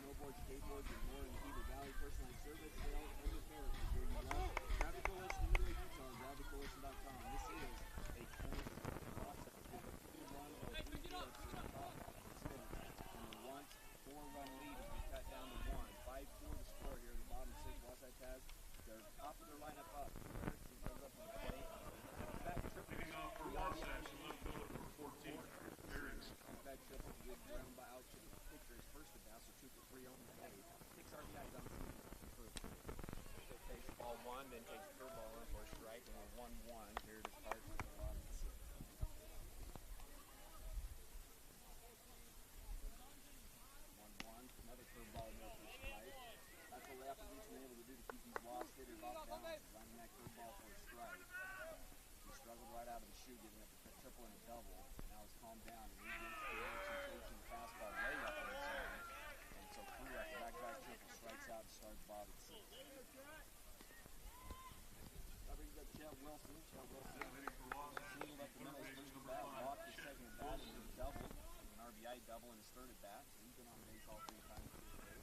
Snowboards, skateboards, and more in the Beaver Valley. Personalized service, sales, and repairs. Here you run. Traffic Coalition, They're top of their lineup up. Erickson comes up to the plate. Back triple. Leading off for Wasatch, left fielder number 14, Erickson. Back triple. Good run by out to the pitcher. His first at bat, so 2 for 3 on the day. 6 RBIs on the season. So takes ball 1, then takes the curveball in for a strike, and we're 1-1 here to start with the bottom of the 6th. 1-1. Another curveball in there for a strike. That's what Applebee's been able to do to keep these lost hitters off balance. Running that curveball for a strike. He struggled right out of the chute, giving up a triple and a double. Now he's calmed down, and he gets the Erickson chasing the fastball way up in the zone. And so Crew after back-to-back triple strikes out and starts Bob at 6. That brings up Chet Wilson. Chet Wilson singled up the middle his first at bat, walked his second at bat, and a double. An RBI double in his third at bat. So he's been on base all 3 times today.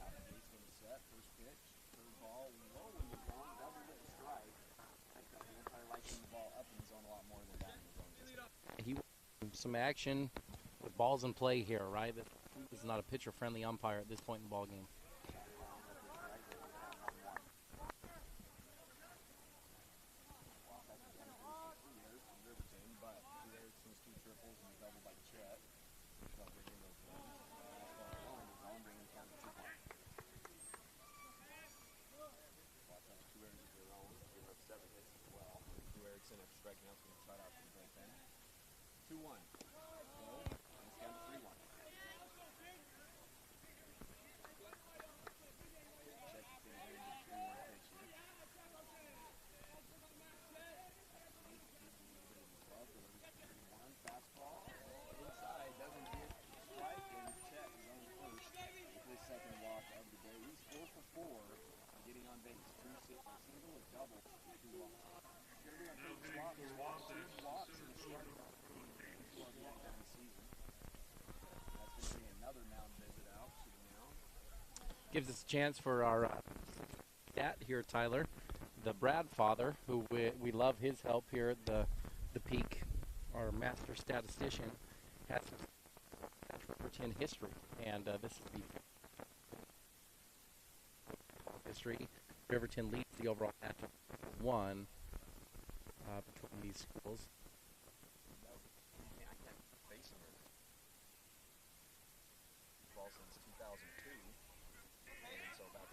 Out of base for the set. First pitch, curveball, low in the zone, double with the strike. The umpire likes the ball up in the zone a lot more than down in the zone. He wants some action with balls in play here, right? This is not a pitcher-friendly umpire at this point in the ball game. Riverton, but Erickson's 2 triples and a double by Chet. They'll bring in those runs. Fastball in the zone, bringing the count to 2-1. Wasatch 2 errors of their own, giving up 7 hits as well. Erickson after striking out, is going to try it out from the bullpen. 2-1. Low, and it's down to 3-1. Chet is going to get into the 3-1 pitch here. Fastball inside, doesn't get a strike, and Chet is on first with his second walk of the day. He's 4 for 4, getting on base. 2 single, a double, 2 walks. He's going to be on third swap. He's walked 2 walks in the start of the season. That's going to be another mound visit out to the mound. Gives us a chance for our stat here, Tyler. The Brad father, who we love his help here at the Peak. Our master statistician has Riverton history, and this is the history. Riverton leads the overall match 1 between these schools. I can't face him. Ball since 2002, and so about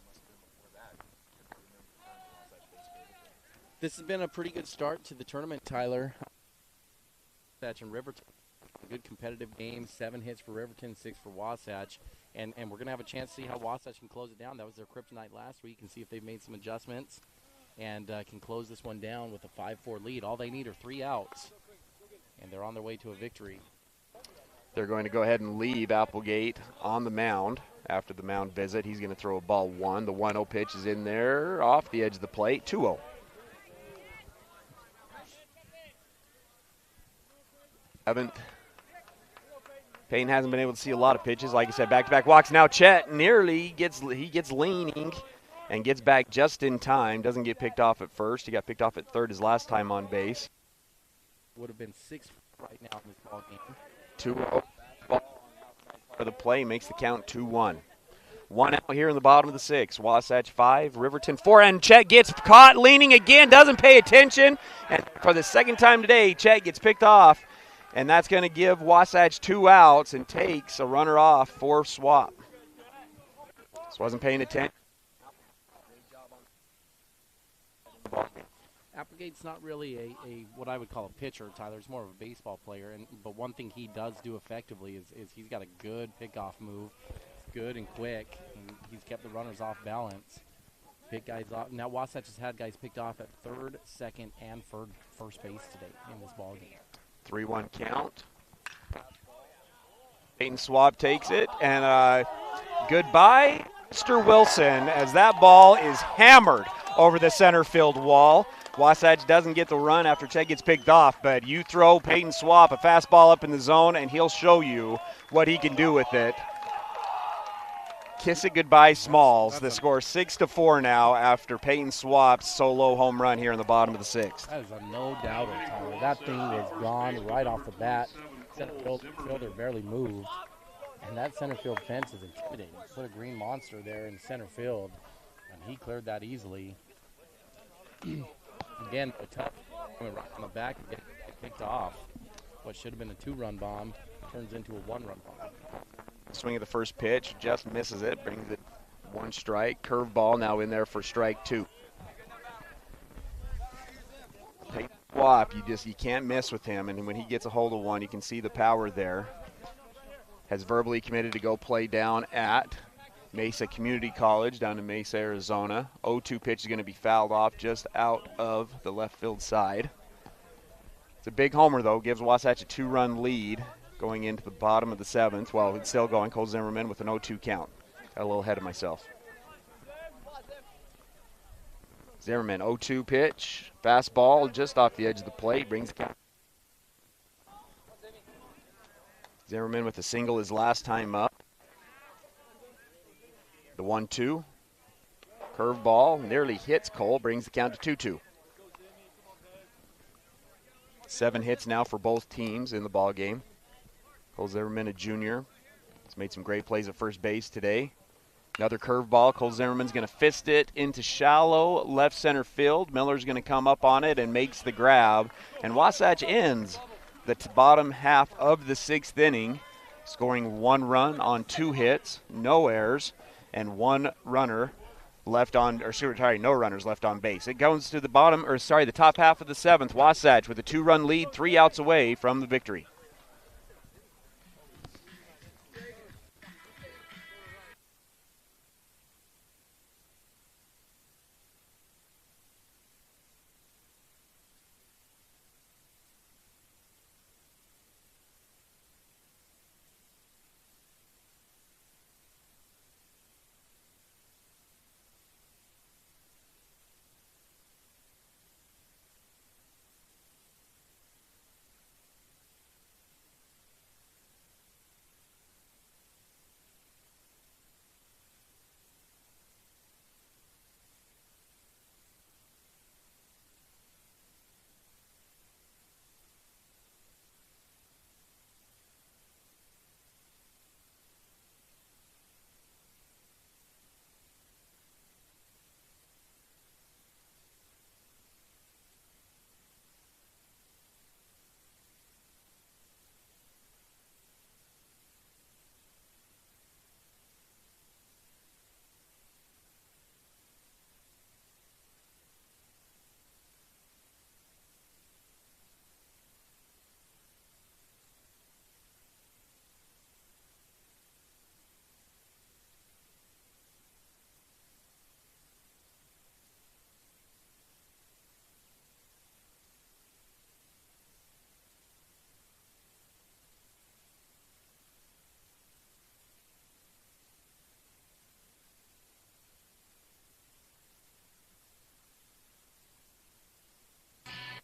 must have been before that. I remember the time when Wasatch faced Riverton. This has been a pretty good start to the tournament, Tyler. Wasatch and Riverton, a good competitive game. 7 hits for Riverton, 6 for Wasatch, and we're going to have a chance to see how Wasatch can close it down. That was their kryptonite last week, and see if they've made some adjustments and can close this one down with a 5-4 lead. All they need are 3 outs, and they're on their way to a victory. They're going to go ahead and leave Applegate on the mound after the mound visit. He's going to throw a ball 1. The 1-0 pitch is in there off the edge of the plate. 2-0. Payton hasn't been able to see a lot of pitches. Like I said, back-to-back walks. Now Chet nearly gets leaning and gets back just in time. Doesn't get picked off at first. He got picked off at third his last time on base. Would have been 6 right now in this ball game. 2-0. Ball for the play makes the count 2-1. 1 out here in the bottom of the 6th. Wasatch 5, Riverton 4, and Chet gets caught leaning again. Doesn't pay attention, and for the second time today, Chet gets picked off. And that's going to give Wasatch 2 outs and takes a runner off for swap. Just wasn't paying attention. Applegate's not really a what I would call a pitcher, Tyler. He's more of a baseball player. But one thing he does do effectively is he's got a good pickoff move. It's good and quick. And he's kept the runners off balance. Pick guys off. Now Wasatch has had guys picked off at third, second, and first base today in this ball game. 3-1 count. Payton Swab takes it, and goodbye, Mr. Wilson, as that ball is hammered over the center field wall. Wasatch doesn't get the run after Chet gets picked off, but you throw Payton Swab a fastball up in the zone, and he'll show you what he can do with it. Kiss it goodbye, Smalls. The score 6-4 now after Payton Swap's solo home run here in the bottom of the 6th. That is a no-doubter, Tyler. That thing was gone right off the bat. Center fielder barely moved. And that center field fence is intimidating. Put a green monster there in center field, and he cleared that easily. Again, a tough coming right on the back and getting kicked off. What should have been a 2-run bomb turns into a 1-run bomb. Swing of the first pitch, just misses it, brings it 1 strike. Curveball now in there for strike 2. Payton Swap, you can't miss with him, and when he gets a hold of one, you can see the power there. Has verbally committed to go play down at Mesa Community College down in Mesa, Arizona. 0-2 pitch is going to be fouled off just out of the left field side. It's a big homer, though. Gives Wasatch a 2-run lead going into the bottom of the 7th. Well, it's still going. Cole Zimmerman with an 0-2 count. Got a little ahead of myself. Zimmerman, 0-2 pitch. Fastball just off the edge of the plate. Brings the count. Zimmerman with a single his last time up. The 1-2. Curveball nearly hits Cole. Brings the count to 2-2. 7 hits now for both teams in the ball game. Cole Zimmerman, a junior, has made some great plays at first base today. Another curveball. Cole Zimmerman's going to fist it into shallow left center field. Miller's going to come up on it and makes the grab. And Wasatch ends the bottom half of the 6th inning, scoring 1 run on 2 hits, no errors, and 1 runner left on, or sorry, no runners left on base. It goes to the the top half of the 7th. Wasatch with a 2-run lead, 3 outs away from the victory.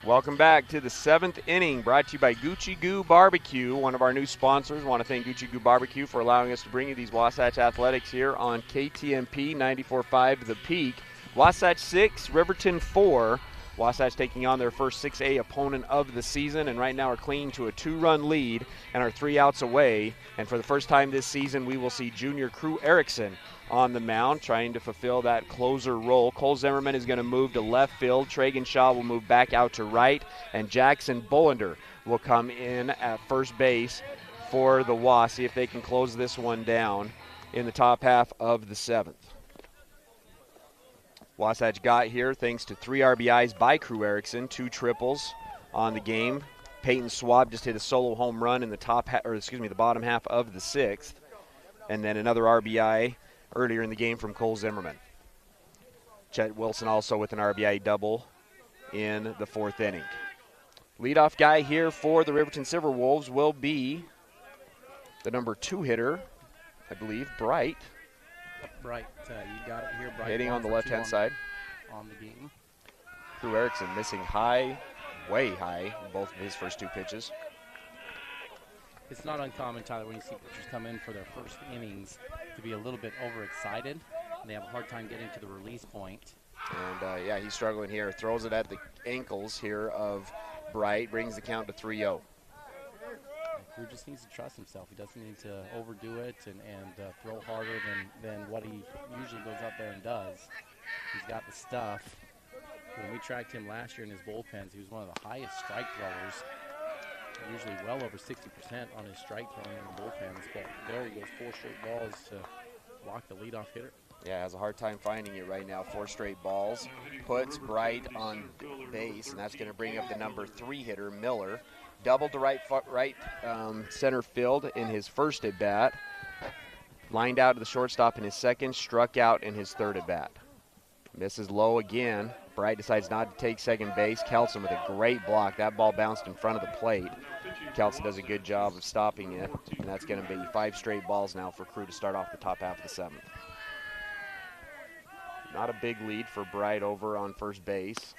Welcome back to the 7th inning, brought to you by Gucci Goo Barbecue, one of our new sponsors. I want to thank Gucci Goo Barbecue for allowing us to bring you these Wasatch Athletics here on KTMP 94.5 The Peak. Wasatch 6, Riverton 4. Wasatch taking on their first 6A opponent of the season, and right now are clinging to a 2-run lead and are 3 outs away. And for the first time this season, we will see junior Crew Erickson on the mound, trying to fulfill that closer role. Cole Zimmerman is going to move to left field. Tragan Shaw will move back out to right, and Jackson Bullender will come in at first base for the Wasp. See if they can close this one down in the top half of the 7th. Wasatch got here thanks to 3 RBIs by Crew Erickson, 2 triples on the game. Payton Swab just hit a solo home run in the the bottom half of the 6th, and then another RBI earlier in the game from Cole Zimmerman. Chet Wilson also with an RBI double in the 4th inning. Leadoff guy here for the Riverton Silverwolves will be the number 2 hitter, I believe, Bright. Bright, you got it here. Bright hitting on the left-hand side. On the game. Crew Erickson missing high, way high, in both of his first 2 pitches. It's not uncommon, Tyler, when you see pitchers come in for their first innings to be a little bit overexcited, and they have a hard time getting to the release point. And, yeah, he's struggling here. Throws it at the ankles here of Bright, brings the count to 3-0. Crew just needs to trust himself. He doesn't need to overdo it and throw harder than what he usually goes up there and does. He's got the stuff. When we tracked him last year in his bullpens, he was one of the highest strike throwers, usually well over 60% on his strike throwing in the bullpens. But there he goes, 4 straight balls to walk the leadoff hitter. Yeah, has a hard time finding it right now. 4 straight balls. Puts Bright on base, and that's going to bring up the number 3 hitter, Miller. Doubled to right center field in his first at bat. Lined out to the shortstop in his second. Struck out in his third at bat. Misses low again. Bright decides not to take second base. Kelson with a great block. That ball bounced in front of the plate. Kelson does a good job of stopping it, and that's going to be 5 straight balls now for Crew to start off the top half of the 7th. Not a big lead for Bright over on first base.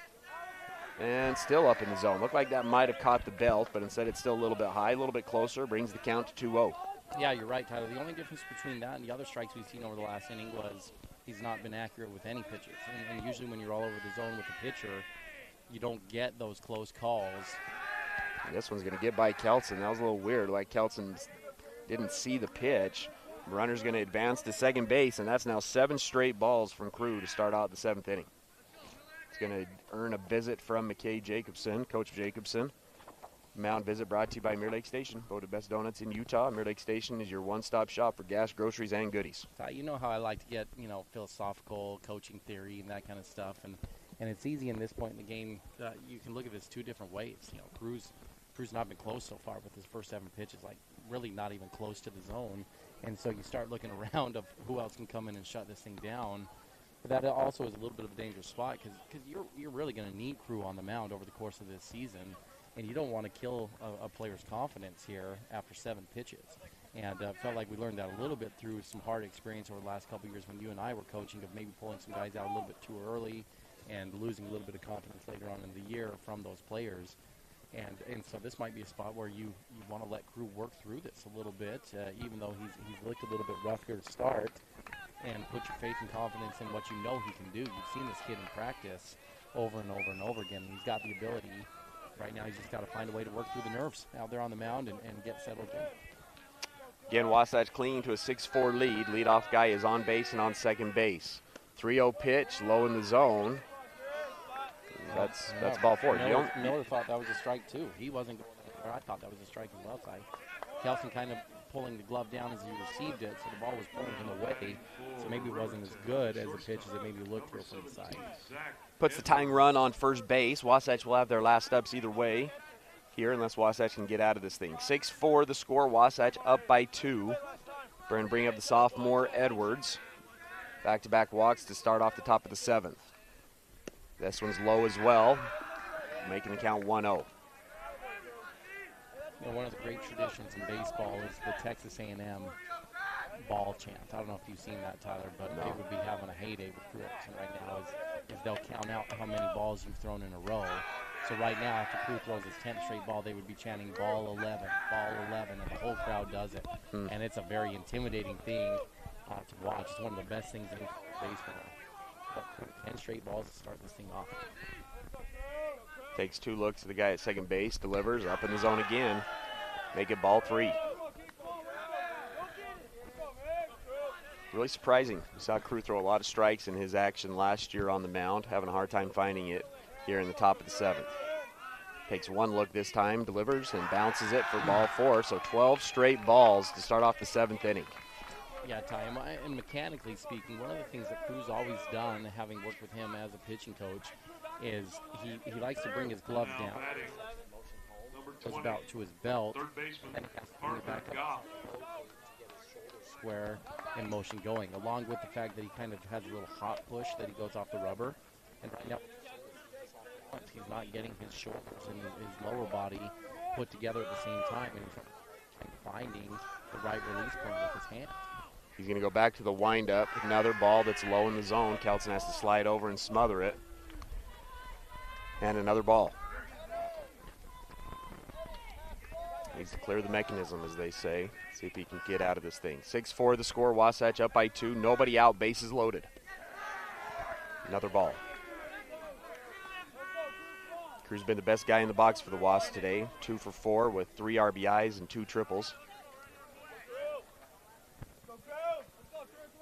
And still up in the zone. Looked like that might have caught the belt, but instead it's still a little bit high, a little bit closer. Brings the count to 2-0. Yeah, you're right, Tyler. The only difference between that and the other strikes we've seen over the last inning was he's not been accurate with any pitches. And usually when you're all over the zone with the pitcher, you don't get those close calls. This one's going to get by Kelson. That was a little weird. Like Kelson didn't see the pitch. Runner's going to advance to second base, and that's now 7 straight balls from Crew to start out the 7th inning. It's going to earn a visit from McKay Jacobson, Coach Jacobson. Mound visit brought to you by Mirror Lake Station, voted best donuts in Utah. Mirror Lake Station is your one-stop shop for gas, groceries, and goodies. You know how I like to get, philosophical coaching theory and that kind of stuff, and it's easy in this point in the game. You can look at this 2 different ways. Crew's not been close so far with his first 7 pitches, like really not even close to the zone. And so you start looking around of who else can come in and shut this thing down. But that also is a little bit of a dangerous spot because you're really going to need Crew on the mound over the course of this season. And you don't want to kill a player's confidence here after 7 pitches. And felt like we learned that a little bit through some hard experience over the last couple of years when you and I were coaching, of maybe pulling some guys out a little bit too early and losing a little bit of confidence later on in the year from those players. And so this might be a spot where you want to let Crew work through this a little bit, even though he's looked a little bit rough here to start, and put your faith and confidence in what you know he can do. You've seen this kid in practice over and over and over again, and he's got the ability. Right now he's just got to find a way to work through the nerves out there on the mound and get settled in. Again, Wasatch clinging to a 6-4 lead. Leadoff guy is on base and on second base. 3-0 pitch, low in the zone. That's ball 4. Miller thought that was a strike too. He wasn't going anywhere. I thought that was a strike as well. Kelson kind of pulling the glove down as he received it, so the ball was pulling him away. So maybe it wasn't as good as a pitch as it maybe looked here from the side. Puts the tying run on first base. Wasatch will have their last ups either way here unless Wasatch can get out of this thing. 6-4 the score. Wasatch up by 2. We're going to bring up the sophomore Edwards. Back-to-back walks to start off the top of the 7th. This one's low as well, making the count 1-0. One of the great traditions in baseball is the Texas A&M ball chant. I don't know if you've seen that, Tyler, but they would be having a heyday with Crew Erickson right now is they'll count out how many balls you've thrown in a row. So right now, after Crew throws his 10th straight ball, they would be chanting ball 11, and the whole crowd does it. And it's a very intimidating thing to watch. It's one of the best things in baseball. 10 straight balls to start this thing off. Takes 2 looks at the guy at second base, delivers up in the zone again. Make it ball 3. Really surprising. We saw Crew throw a lot of strikes in his action last year on the mound, having a hard time finding it here in the top of the 7th. Takes 1 look this time, delivers, and bounces it for ball 4. So 12 straight balls to start off the 7th inning. Yeah, Ty, and mechanically speaking, one of the things that Crew's always done, having worked with him as a pitching coach, is he likes to bring his glove down. Goes about to his belt, and he has to bring it back up to get his shoulder square and motion going, along with the fact that he kind of has a little hot push that he goes off the rubber. And right now, he's not getting his shoulders and his lower body put together at the same time, and he's finding the right release point with his hand. He's going to go back to the windup. Another ball that's low in the zone. Kelson has to slide over and smother it. And another ball. Needs to clear the mechanism, as they say. See if he can get out of this thing. 6-4 the score. Wasatch up by 2. Nobody out. Bases loaded. Another ball. Crew's been the best guy in the box for the Wasps today. 2 for 4 with 3 RBIs and 2 triples.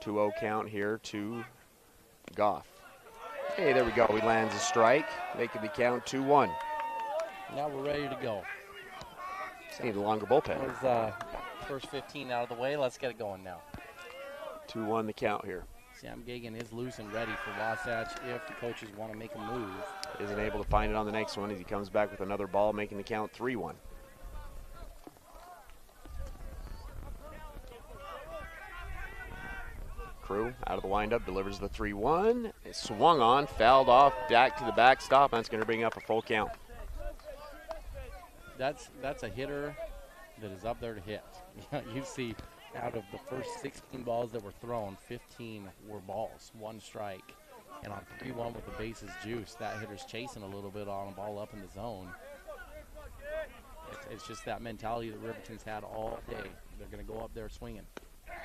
2-0 count here to Goff. Hey, there we go. He lands a strike, making the count 2-1. Now we're ready to go. Just need a longer bullpen. There's first 15 out of the way. Let's get it going now. 2-1 the count here. Sam Gagan is loose and ready for Wasatch if the coaches want to make a move. Isn't able to find it on the next one as he comes back with another ball, making the count 3-1. Crew out of the windup, delivers the 3-1. It swung on, fouled off, back to the backstop, and that's going to bring up a full count. That's a hitter that is up there to hit. You see, out of the first 16 balls that were thrown, 15 were balls, 1 strike. And on 3-1 with the bases juice, that hitter's chasing a little bit on a ball up in the zone. It's just that mentality that Riverton's had all day. They're going to go up there swinging.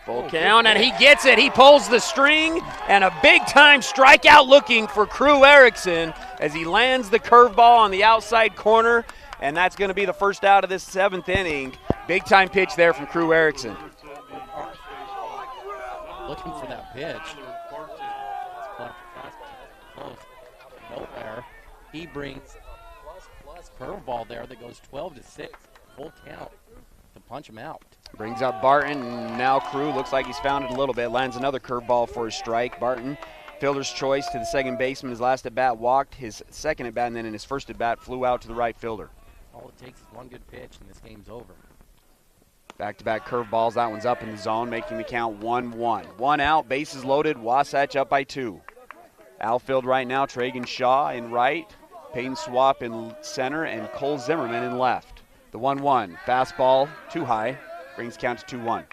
Full count, and he gets it. He pulls the string, and a big-time strikeout looking for Crew Erickson as he lands the curveball on the outside corner, and that's going to be the first out of this 7th inning. Big-time pitch there from Crew Erickson. Looking for that pitch. Nowhere. He brings plus curveball there that goes 12-6. Full count to punch him out. Brings up Barton, and now Crew looks like he's found it a little bit. Lands another curveball for a strike. Barton, fielder's choice to the second baseman. His last at-bat walked. His second at-bat, and then in his first at-bat, flew out to the right fielder. All it takes is one good pitch, and this game's over. Back-to-back curveballs. That one's up in the zone, making the count 1-1. 1 out, bases loaded. Wasatch up by 2. Outfield right now, Tragan Shaw in right, Payton Swap in center, and Cole Zimmerman in left. The 1-1. Fastball too high. Brings count to 2-1.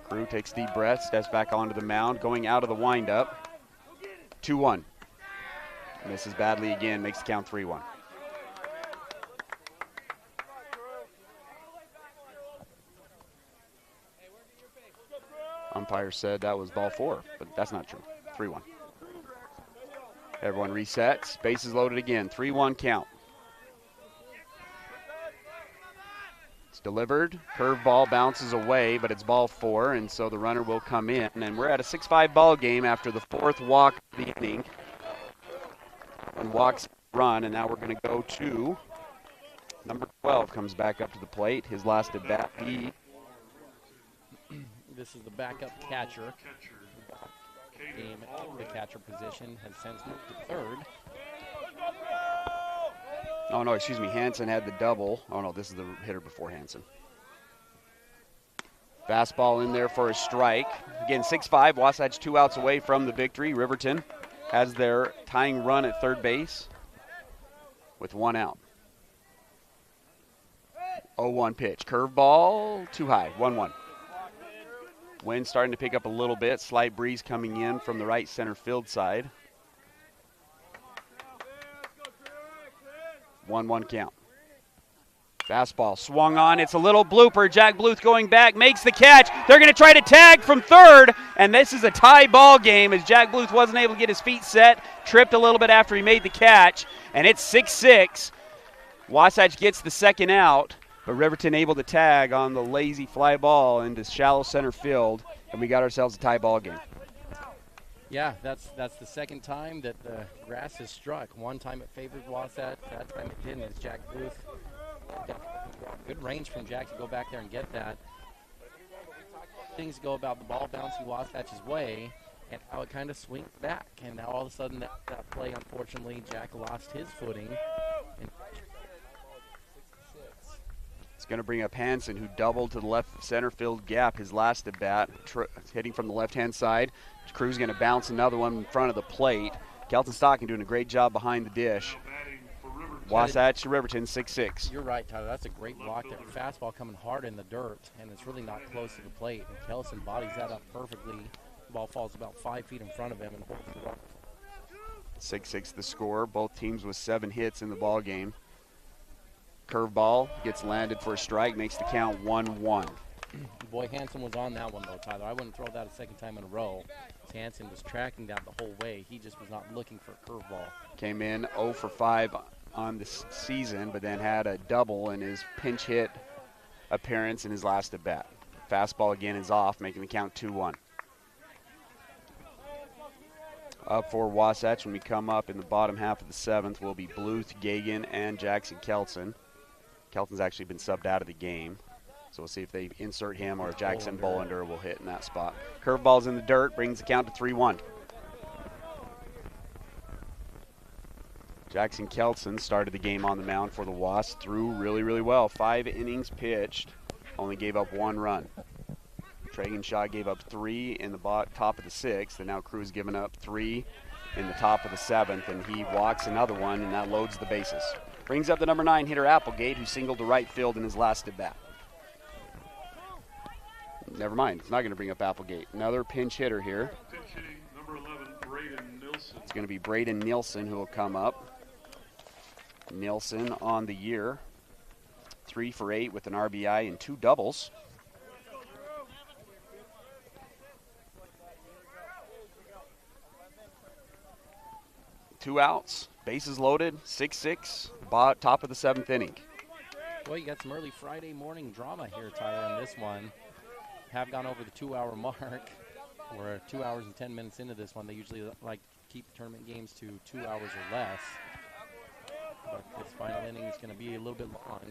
Crew takes deep breath, steps back onto the mound, going out of the windup. 2-1. Misses badly again, makes the count 3-1. Umpire said that was ball 4, but that's not true. 3-1. Everyone resets. Bases loaded again. 3-1 count. It's delivered. Curveball bounces away, but it's ball 4, and so the runner will come in. And we're at a 6-5 ball game after the 4th walk of the inning. And walks run, and now we're going to go to number 12 comes back up to the plate. His last at bat. This is the backup catcher. Game at the catcher position has since moved to 3rd. Oh, no, excuse me. Hansen had the double. Oh, no, this is the hitter before Hansen. Fastball in there for a strike. Again, 6-5. Wasatch 2 outs away from the victory. Riverton has their tying run at third base with 1 out. 0-1 pitch. Curveball too high. 1-1. Wind starting to pick up a little bit. Slight breeze coming in from the right center field side. 1-1 count. Fastball swung on. It's a little blooper. Jack Bluth going back, makes the catch. They're going to try to tag from 3rd, and this is a tie ball game as Jack Bluth wasn't able to get his feet set. Tripped a little bit after he made the catch, and it's 6-6. Wasatch gets the 2nd out, but Riverton able to tag on the lazy fly ball into shallow center field, and we got ourselves a tie ball game. Yeah, that's the 2nd time that the grass has struck. One time it favored Wasatch, that time it didn't. As Jack Booth, good range from Jack to go back there and get that. Things go about the ball bouncing Wasatch's way, and how it kind of swings back. And now all of a sudden that play, unfortunately, Jack lost his footing. It's going to bring up Hansen, who doubled to the left center field gap his last at bat, hitting from the left-hand side. Crew's going to bounce another one in front of the plate. Kelton Stocking doing a great job behind the dish. Wasatch to Riverton, 6-6. You're right, Tyler. That's a great block there. Fastball coming hard in the dirt, and it's really not close to the plate. And Kelson bodies that up perfectly. The ball falls about 5 feet in front of him and holds the run. 6-6 the score. Both teams with 7 hits in the ball game. Curveball gets landed for a strike, makes the count 1-1. Boy, Hansen was on that one, though, Tyler. I wouldn't throw that a second time in a row. Hansen was tracking that the whole way. He just was not looking for a curveball. Came in 0 for 5 on the season, but then had a double in his pinch hit appearance in his last at bat. Fastball again is off, making the count 2-1. Up for Wasatch when we come up in the bottom half of the 7th will be Bluth, Gagan, and Jackson Kelson. Kelson's actually been subbed out of the game. So we'll see if they insert him or if Jackson Bolander will hit in that spot. Curveball's in the dirt, brings the count to 3-1. Jackson Kelson started the game on the mound for the Wasps, threw really, really well. 5 innings pitched, only gave up 1 run. Tragan Shaw gave up 3 in the top of the 6th, and now Crew's given up 3 in the top of the 7th, and he walks another one, and that loads the bases. Brings up the number 9 hitter Applegate, who singled to right field in his last at bat. Never mind, it's not going to bring up Applegate. Another pinch hitter here. Pinch hitting, number 11, Braden Nilsson. It's going to be Braden Nilsson who will come up. Nilsson on the year, 3 for 8 with an RBI and 2 doubles. Two outs, bases loaded, 6-6, top of the 7th inning. Well, you got some early Friday morning drama here, Tyler, on this one. Have gone over the 2-hour mark. We're 2 hours and 10 minutes into this one. They usually like to keep tournament games to 2 hours or less. But this final inning is going to be a little bit long.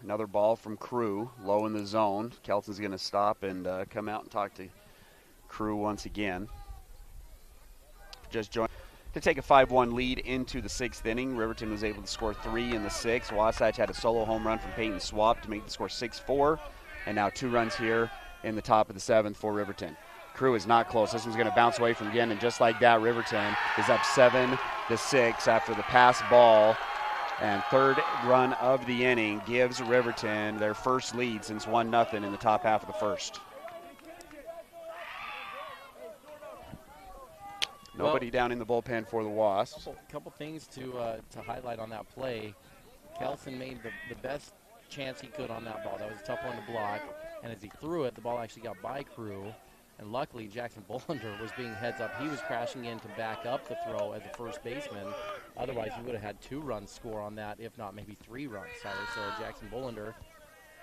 Another ball from Crew, low in the zone. Kelson's going to stop and come out and talk to Crew once again. Just joined to take a 5-1 lead into the 6th inning. Riverton was able to score 3 in the 6th. Wasatch had a solo home run from Payton Swap to make the score 6-4. And now 2 runs here in the top of the 7th for Riverton. Crew is not close. This one's going to bounce away from again, and just like that, Riverton is up 7-6 after the pass ball. And 3rd run of the inning gives Riverton their first lead since 1-0 in the top half of the 1st. Nobody down in the bullpen for the Wasps. Couple things to highlight on that play. Kelson made the best chance he could on that ball. That was a tough one to block. And as he threw it, the ball actually got by Crew. And luckily, Jackson Bolander was being heads up. He was crashing in to back up the throw as a first baseman. Otherwise, he would have had 2 runs score on that, if not maybe 3 runs, Tyler. So Jackson Bolander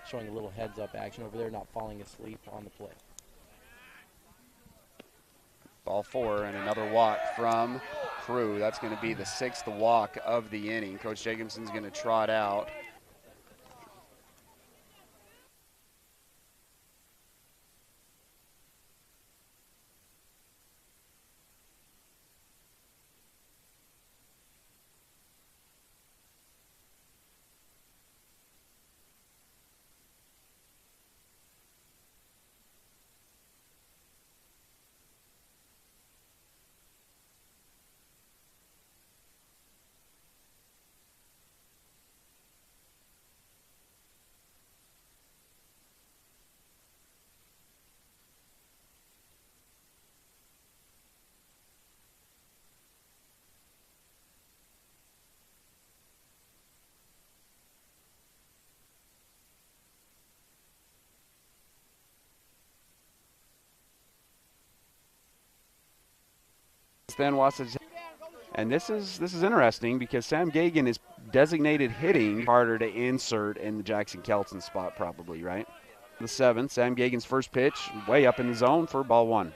showing a little heads up action over there, not falling asleep on the play. Ball 4 and another walk from Crew. That's going to be the 6th walk of the inning. Coach Jacobson's going to trot out. Then Wasatch, and this is interesting because Sam Gagan is designated hitting, harder to insert in the Jackson Kelson spot probably, right? The 7th, Sam Gagan's first pitch, way up in the zone for ball 1.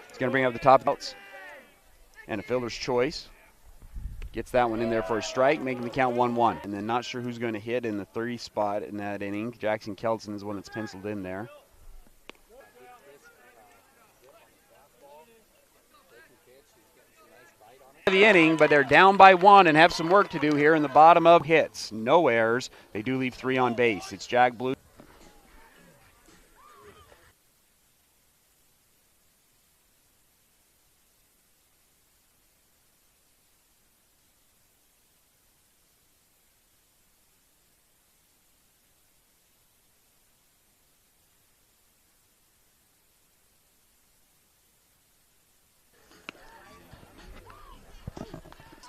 He's going to bring up the top outs and a fielder's choice. Gets that one in there for a strike, making the count 1-1. And then not sure who's going to hit in the 30 spot in that inning. Jackson Kelson is one that's penciled in there. The inning, but they're down by 1 and have some work to do here in the bottom of hits. No errors. They do leave 3 on base. It's Jack Blue.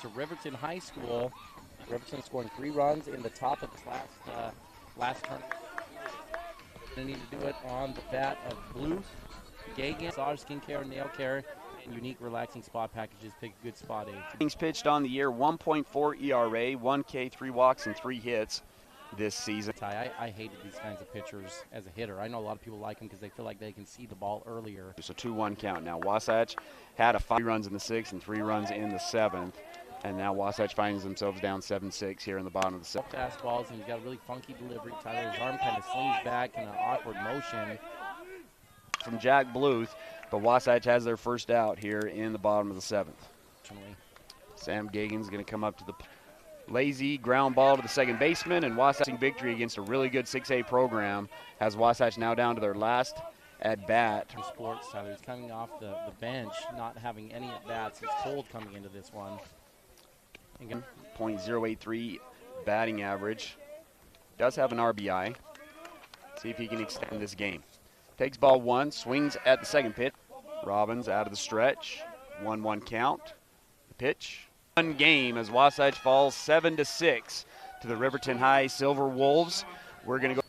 To Riverton High School. Riverton scoring 3 runs in the top of this last last turn. They need to do it on the bat of Bluth, Gagan, massage, skin care, nail care, and unique relaxing spa packages. Pick a good spa day. Innings pitched on the year, 1.4 ERA, 1K, 3 walks, and 3 hits this season. I hated these kinds of pitchers as a hitter. I know a lot of people like them because they feel like they can see the ball earlier. So 2-1 count. Now Wasatch had 5 runs in the 6th and 3 runs in the 7th. And now Wasatch finds themselves down 7-6 here in the bottom of the 7th. Fastballs, and he's got a really funky delivery. Tyler, his arm kind of slings back in an awkward motion. From Jack Bluth, but Wasatch has their first out here in the bottom of the 7th. Sam Gagan's going to come up to the lazy ground ball to the second baseman, and Wasatch victory against a really good 6A program has Wasatch now down to their last at bat. Sports, Tyler, he's coming off the bench, not having any at bats. It's cold coming into this one. Again, .083 batting average. Does have an RBI. See if he can extend this game. Takes ball 1, swings at the second pitch. Robbins out of the stretch. 1-1 count. The pitch. 1 game as Wasatch falls 7-6 to the Riverton High Silver Wolves. We're going to go